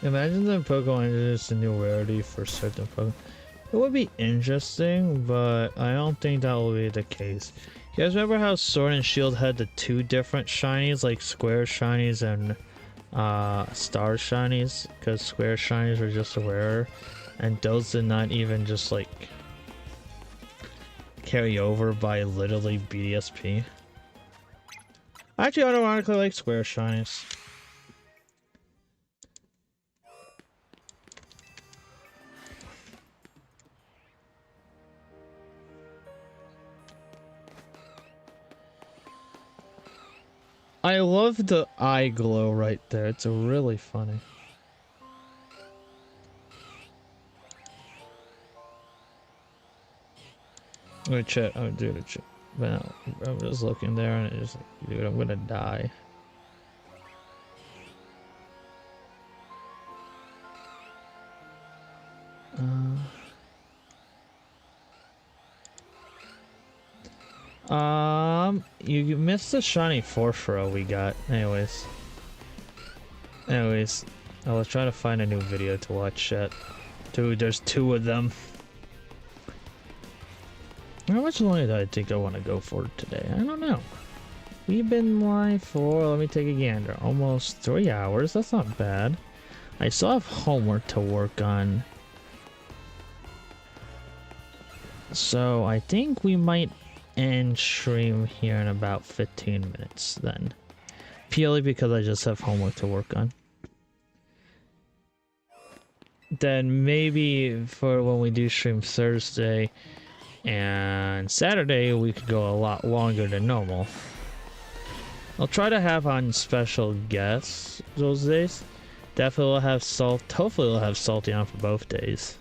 Imagine the Pokemon introduced a new rarity for certain Pokemon. It would be interesting, but I don't think that will be the case. You guys remember how Sword and Shield had the two different shinies, like Square Shinies and Star Shinies? Because Square Shinies were just rarer, and those did not even just like carry over by literally BDSP. I actually unironically like Square Shinies. I love the eye glow right there. It's really funny. I'm gonna check. I'm gonna do the check. But no, I'm just looking there and it's like, dude, I'm gonna die. You missed the shiny Forfro we got. Anyways, I was trying to find a new video to watch. Chat, dude, there's two of them. How much longer do I think I want to go for today? I don't know. We've been live for, let me take a gander, almost 3 hours. That's not bad. I still have homework to work on. So I think we might end stream here in about 15 minutes then. Purely because I just have homework to work on. Then maybe for when we do stream Thursday and Saturday, we could go a lot longer than normal. I'll try to have on special guests those days. Definitely will have hopefully we'll have Salty on for both days.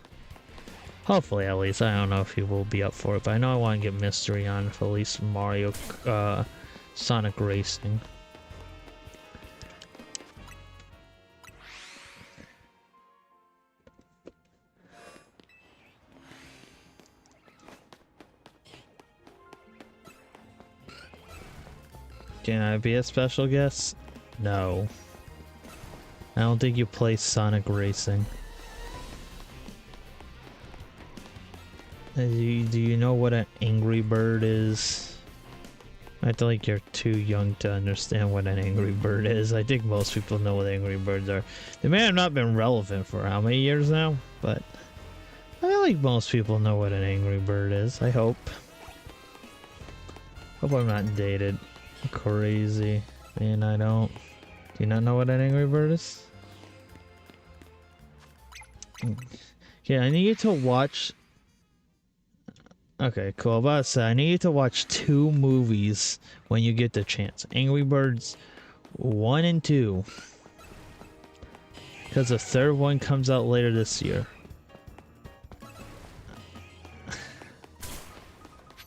Hopefully, at least. I don't know if he will be up for it, but I know I want to get Mystery on for at least Mario, Sonic Racing. Can I be a special guest? No. I don't think you play Sonic Racing. Do you know what an Angry Bird is? I feel like you're too young to understand what an Angry Bird is. I think most people know what Angry Birds are. They may have not been relevant for how many years now, but I feel like most people know what an Angry Bird is. I hope. Hope I'm not dated. Crazy. Man, I don't. Do you not know what an Angry Bird is? Yeah, I need you to watch. Okay, cool. I'm about to say, I need you to watch 2 movies when you get the chance. Angry Birds 1 and 2. Because the third one comes out later this year.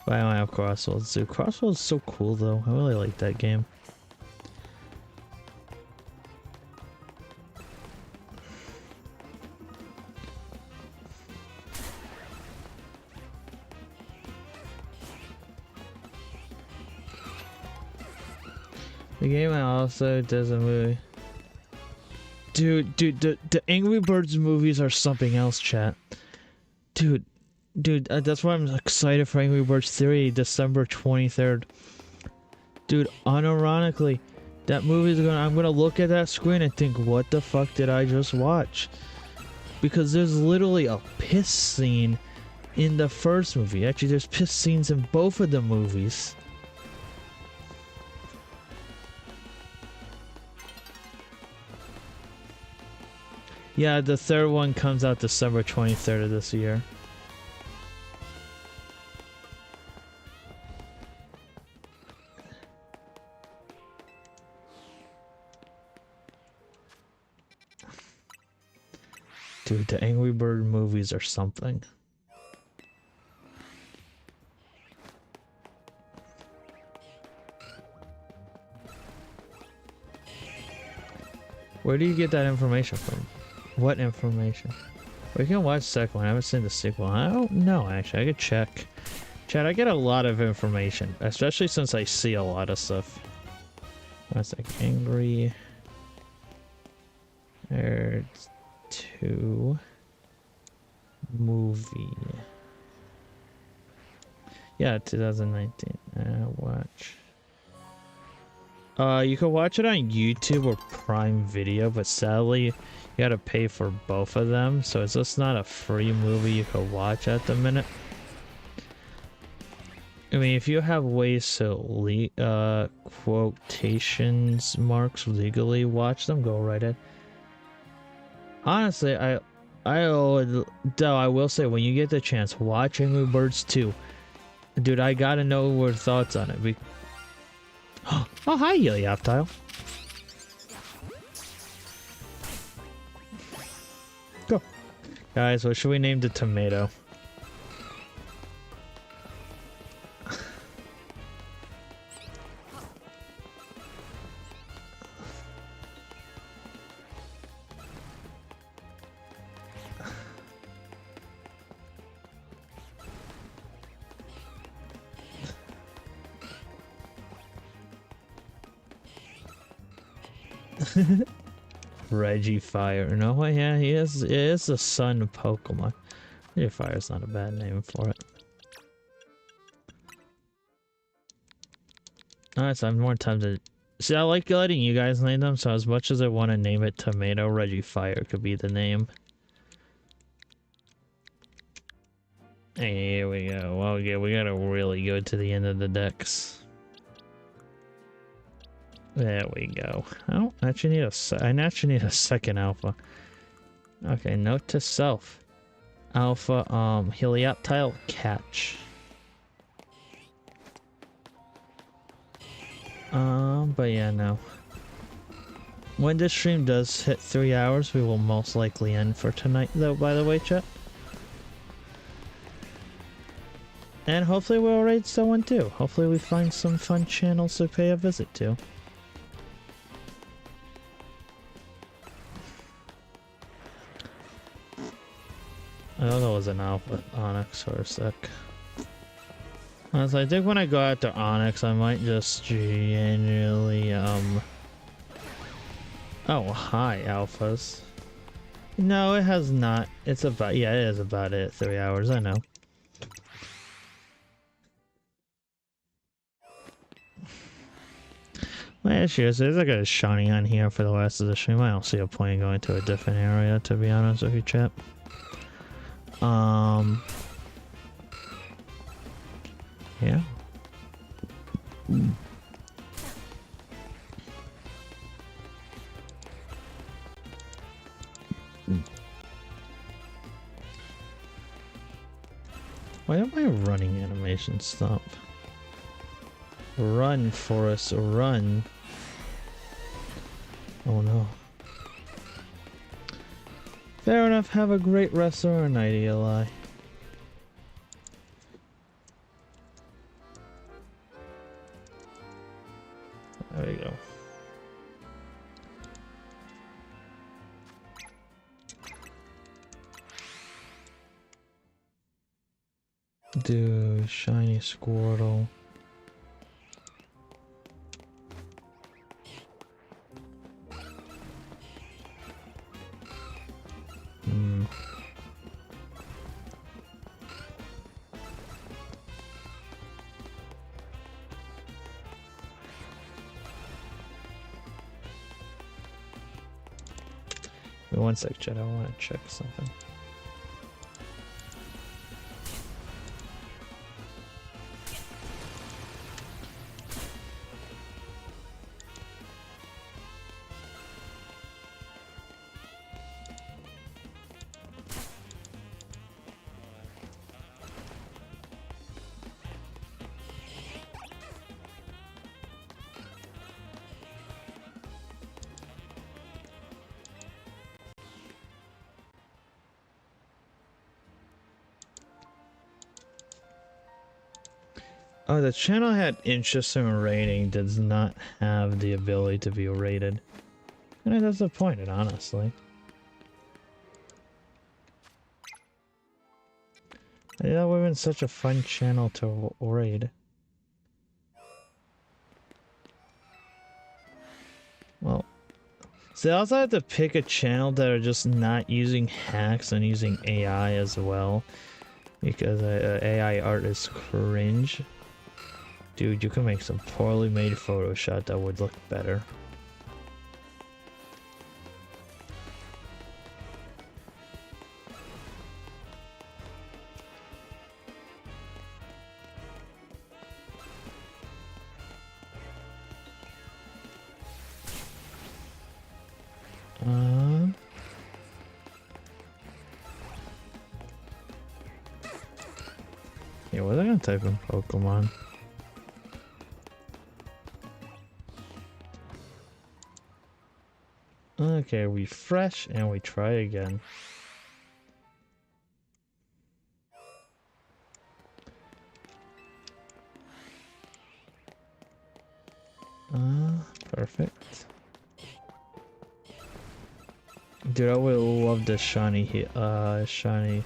But I don't have Crossroads. Dude, Crossroads is so cool though. I really like that game. The game also does a movie. Dude, the Angry Birds movies are something else, chat. Dude, that's why I'm excited for Angry Birds 3, December 23rd. Dude, unironically, that movie is I'm gonna look at that screen and think, what the fuck did I just watch? Because there's literally a piss scene in the first movie. Actually, there's piss scenes in both of the movies. Yeah, the third one comes out December 23rd of this year. Dude, the Angry Bird movies are something. Where do you get that information from? What information? We can watch the second one. I haven't seen the sequel. I don't know, actually. I could check. Chat, I get a lot of information, especially since I see a lot of stuff. That's like Angry Birds to movie. Yeah, 2019. Watch. You can watch it on YouTube or Prime Video, but sadly, you gotta pay for both of them, so it's just not a free movie you can watch at the minute. I mean, if you have ways to quotations marks legally watch them, go right ahead. Honestly, I will say, when you get the chance, watch Angry Birds 2. Dude, I gotta know your thoughts on it. Oh, hi, Yaptile. Go. Guys, what should we name the tomato? Reggie Fire. No, yeah, he is the son of Pokemon. Reggie Fire's not a bad name for it. Alright, so I have more time to... See, I like letting you guys name them, so as much as I want to name it Tomato, Reggie Fire could be the name. Here we go. Well, yeah, we gotta really go to the end of the decks. There we go. Oh, I actually need a second alpha. Okay, note to self. Alpha, Helioptile catch. But yeah, no. When this stream does hit 3 hours, we will most likely end for tonight, though, by the way, chat. And hopefully we'll raid someone too. Hopefully we find some fun channels to pay a visit to. I thought that was an alpha Onyx for a sec. Honestly, I think when I go after Onyx, I might just genuinely, Oh, hi, alphas. No, it has not. It's about, yeah, it is about it. 3 hours, I know. My issue is there's like a shiny on here for the rest of the stream. I don't see a point in going to a different area, to be honest with you, chat. Yeah. Why am I running animation? Stop. Run, Forrest, run. Oh no. Fair enough, have a great rest of our night, Eli. There we go. Dude, shiny Squirtle. One sec, chat. I want to check something. Oh, the channel had interest in rating, does not have the ability to be rated. And I'm disappointed, honestly. I thought that would have been such a fun channel to raid. Well, So they also have to pick a channel that are just not using hacks and using AI as well. Because AI art is cringe. Dude, you can make some poorly made Photoshop that would look better. Yeah, what was I gonna type in Pokemon? Okay, refresh and we try again. Perfect. Dude, I would love the shiny shiny.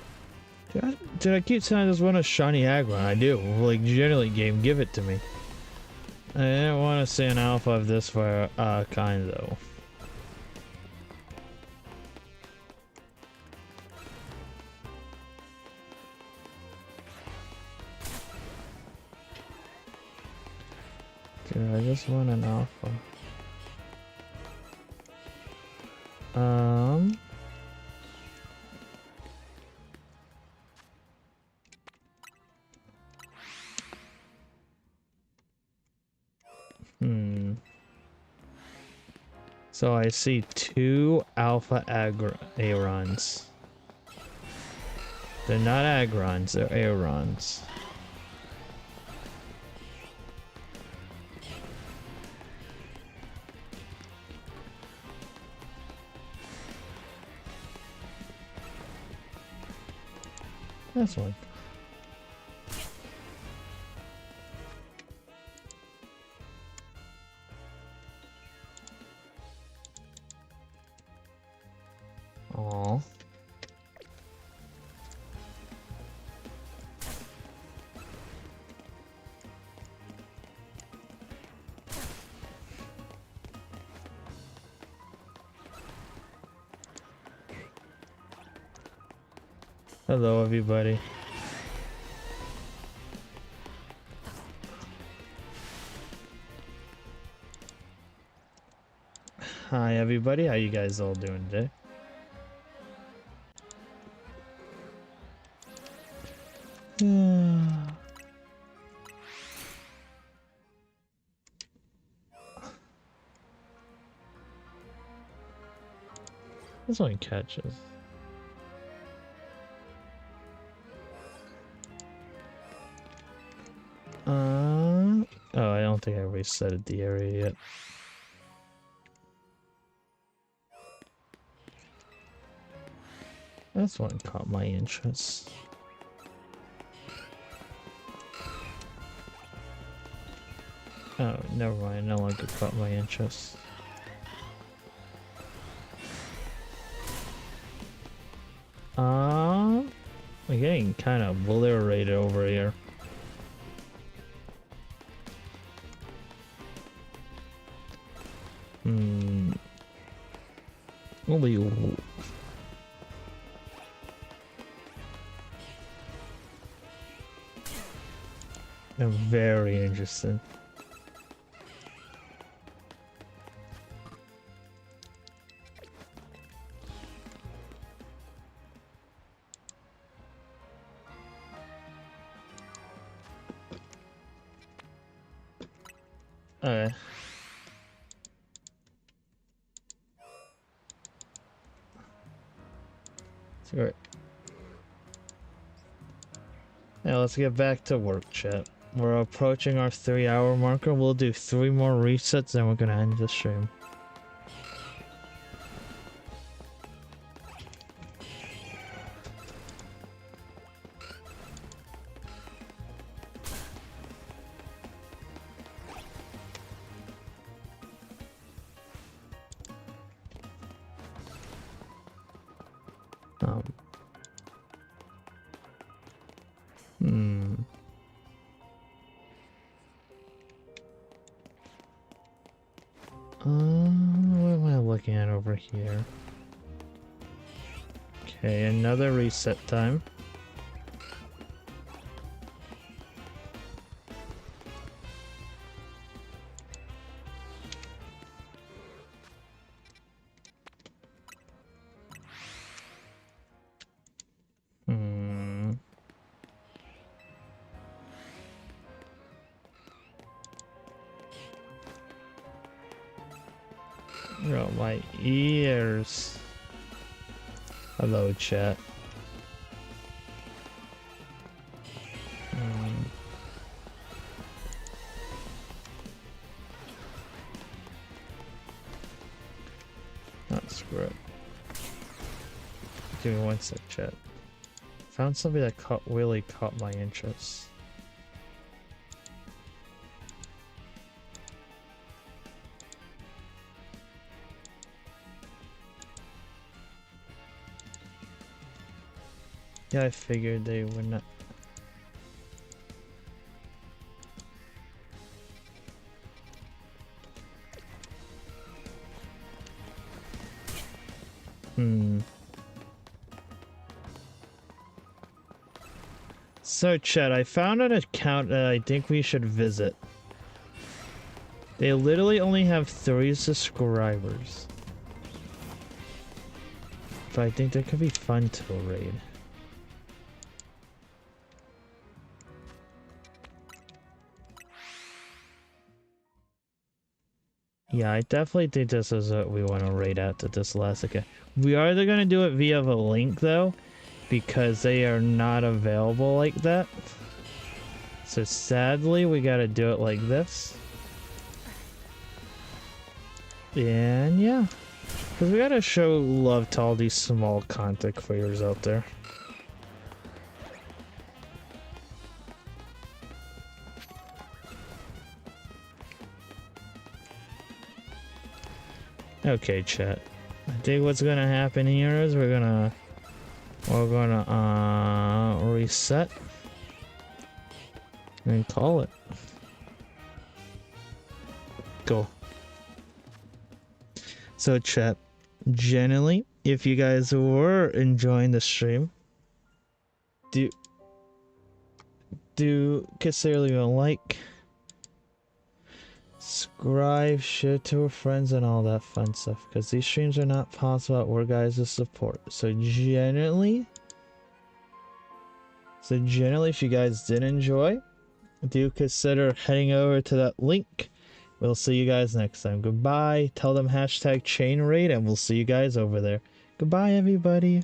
Dude, I keep saying I just want a shiny Aggron. I do. Like, generally, game, give it to me. I didn't want to see an alpha of this for kind though. Dude, I just want an alpha. So I see 2 alpha Agrons. They're not Agrons, they're Aerons. That's one. Aww. Hello, everybody. Hi, everybody. How you guys all doing today? This one catches. Oh, I don't think I resetted the area yet. This one caught my interest. Oh, never mind. No longer caught my interest. We're getting kind of obliterated over here. Only. I'm very interested. Okay. Alright. Now let's get back to work, chat. We're approaching our 3-hour marker. We'll do 3 more resets, then we're gonna end the stream. scan over here. Okay, another reset time. Oh, my ears. Hello, chat. Not screw it. Give me one sec, chat. Found somebody that really caught my interest. Yeah, I figured they would not. So, chat, I found an account that I think we should visit. They literally only have 3 subscribers. But I think that could be fun to raid. Yeah, I definitely think this is what we want to raid out to this last account. We are either going to do it via the link, though, because they are not available like that. So sadly, we got to do it like this. And yeah, because we got to show love to all these small content creators out there. Okay, chat. I think what's gonna happen here is we're gonna reset and call it. Go. So, chat, generally, if you guys were enjoying the stream, do consider leaving a like, subscribe, share to your friends, and all that fun stuff, because these streams are not possible without your guys' support. So generally, if you guys did enjoy, do consider heading over to that link. We'll see you guys next time. Goodbye. Tell them #chainraid, and we'll see you guys over there. Goodbye, everybody.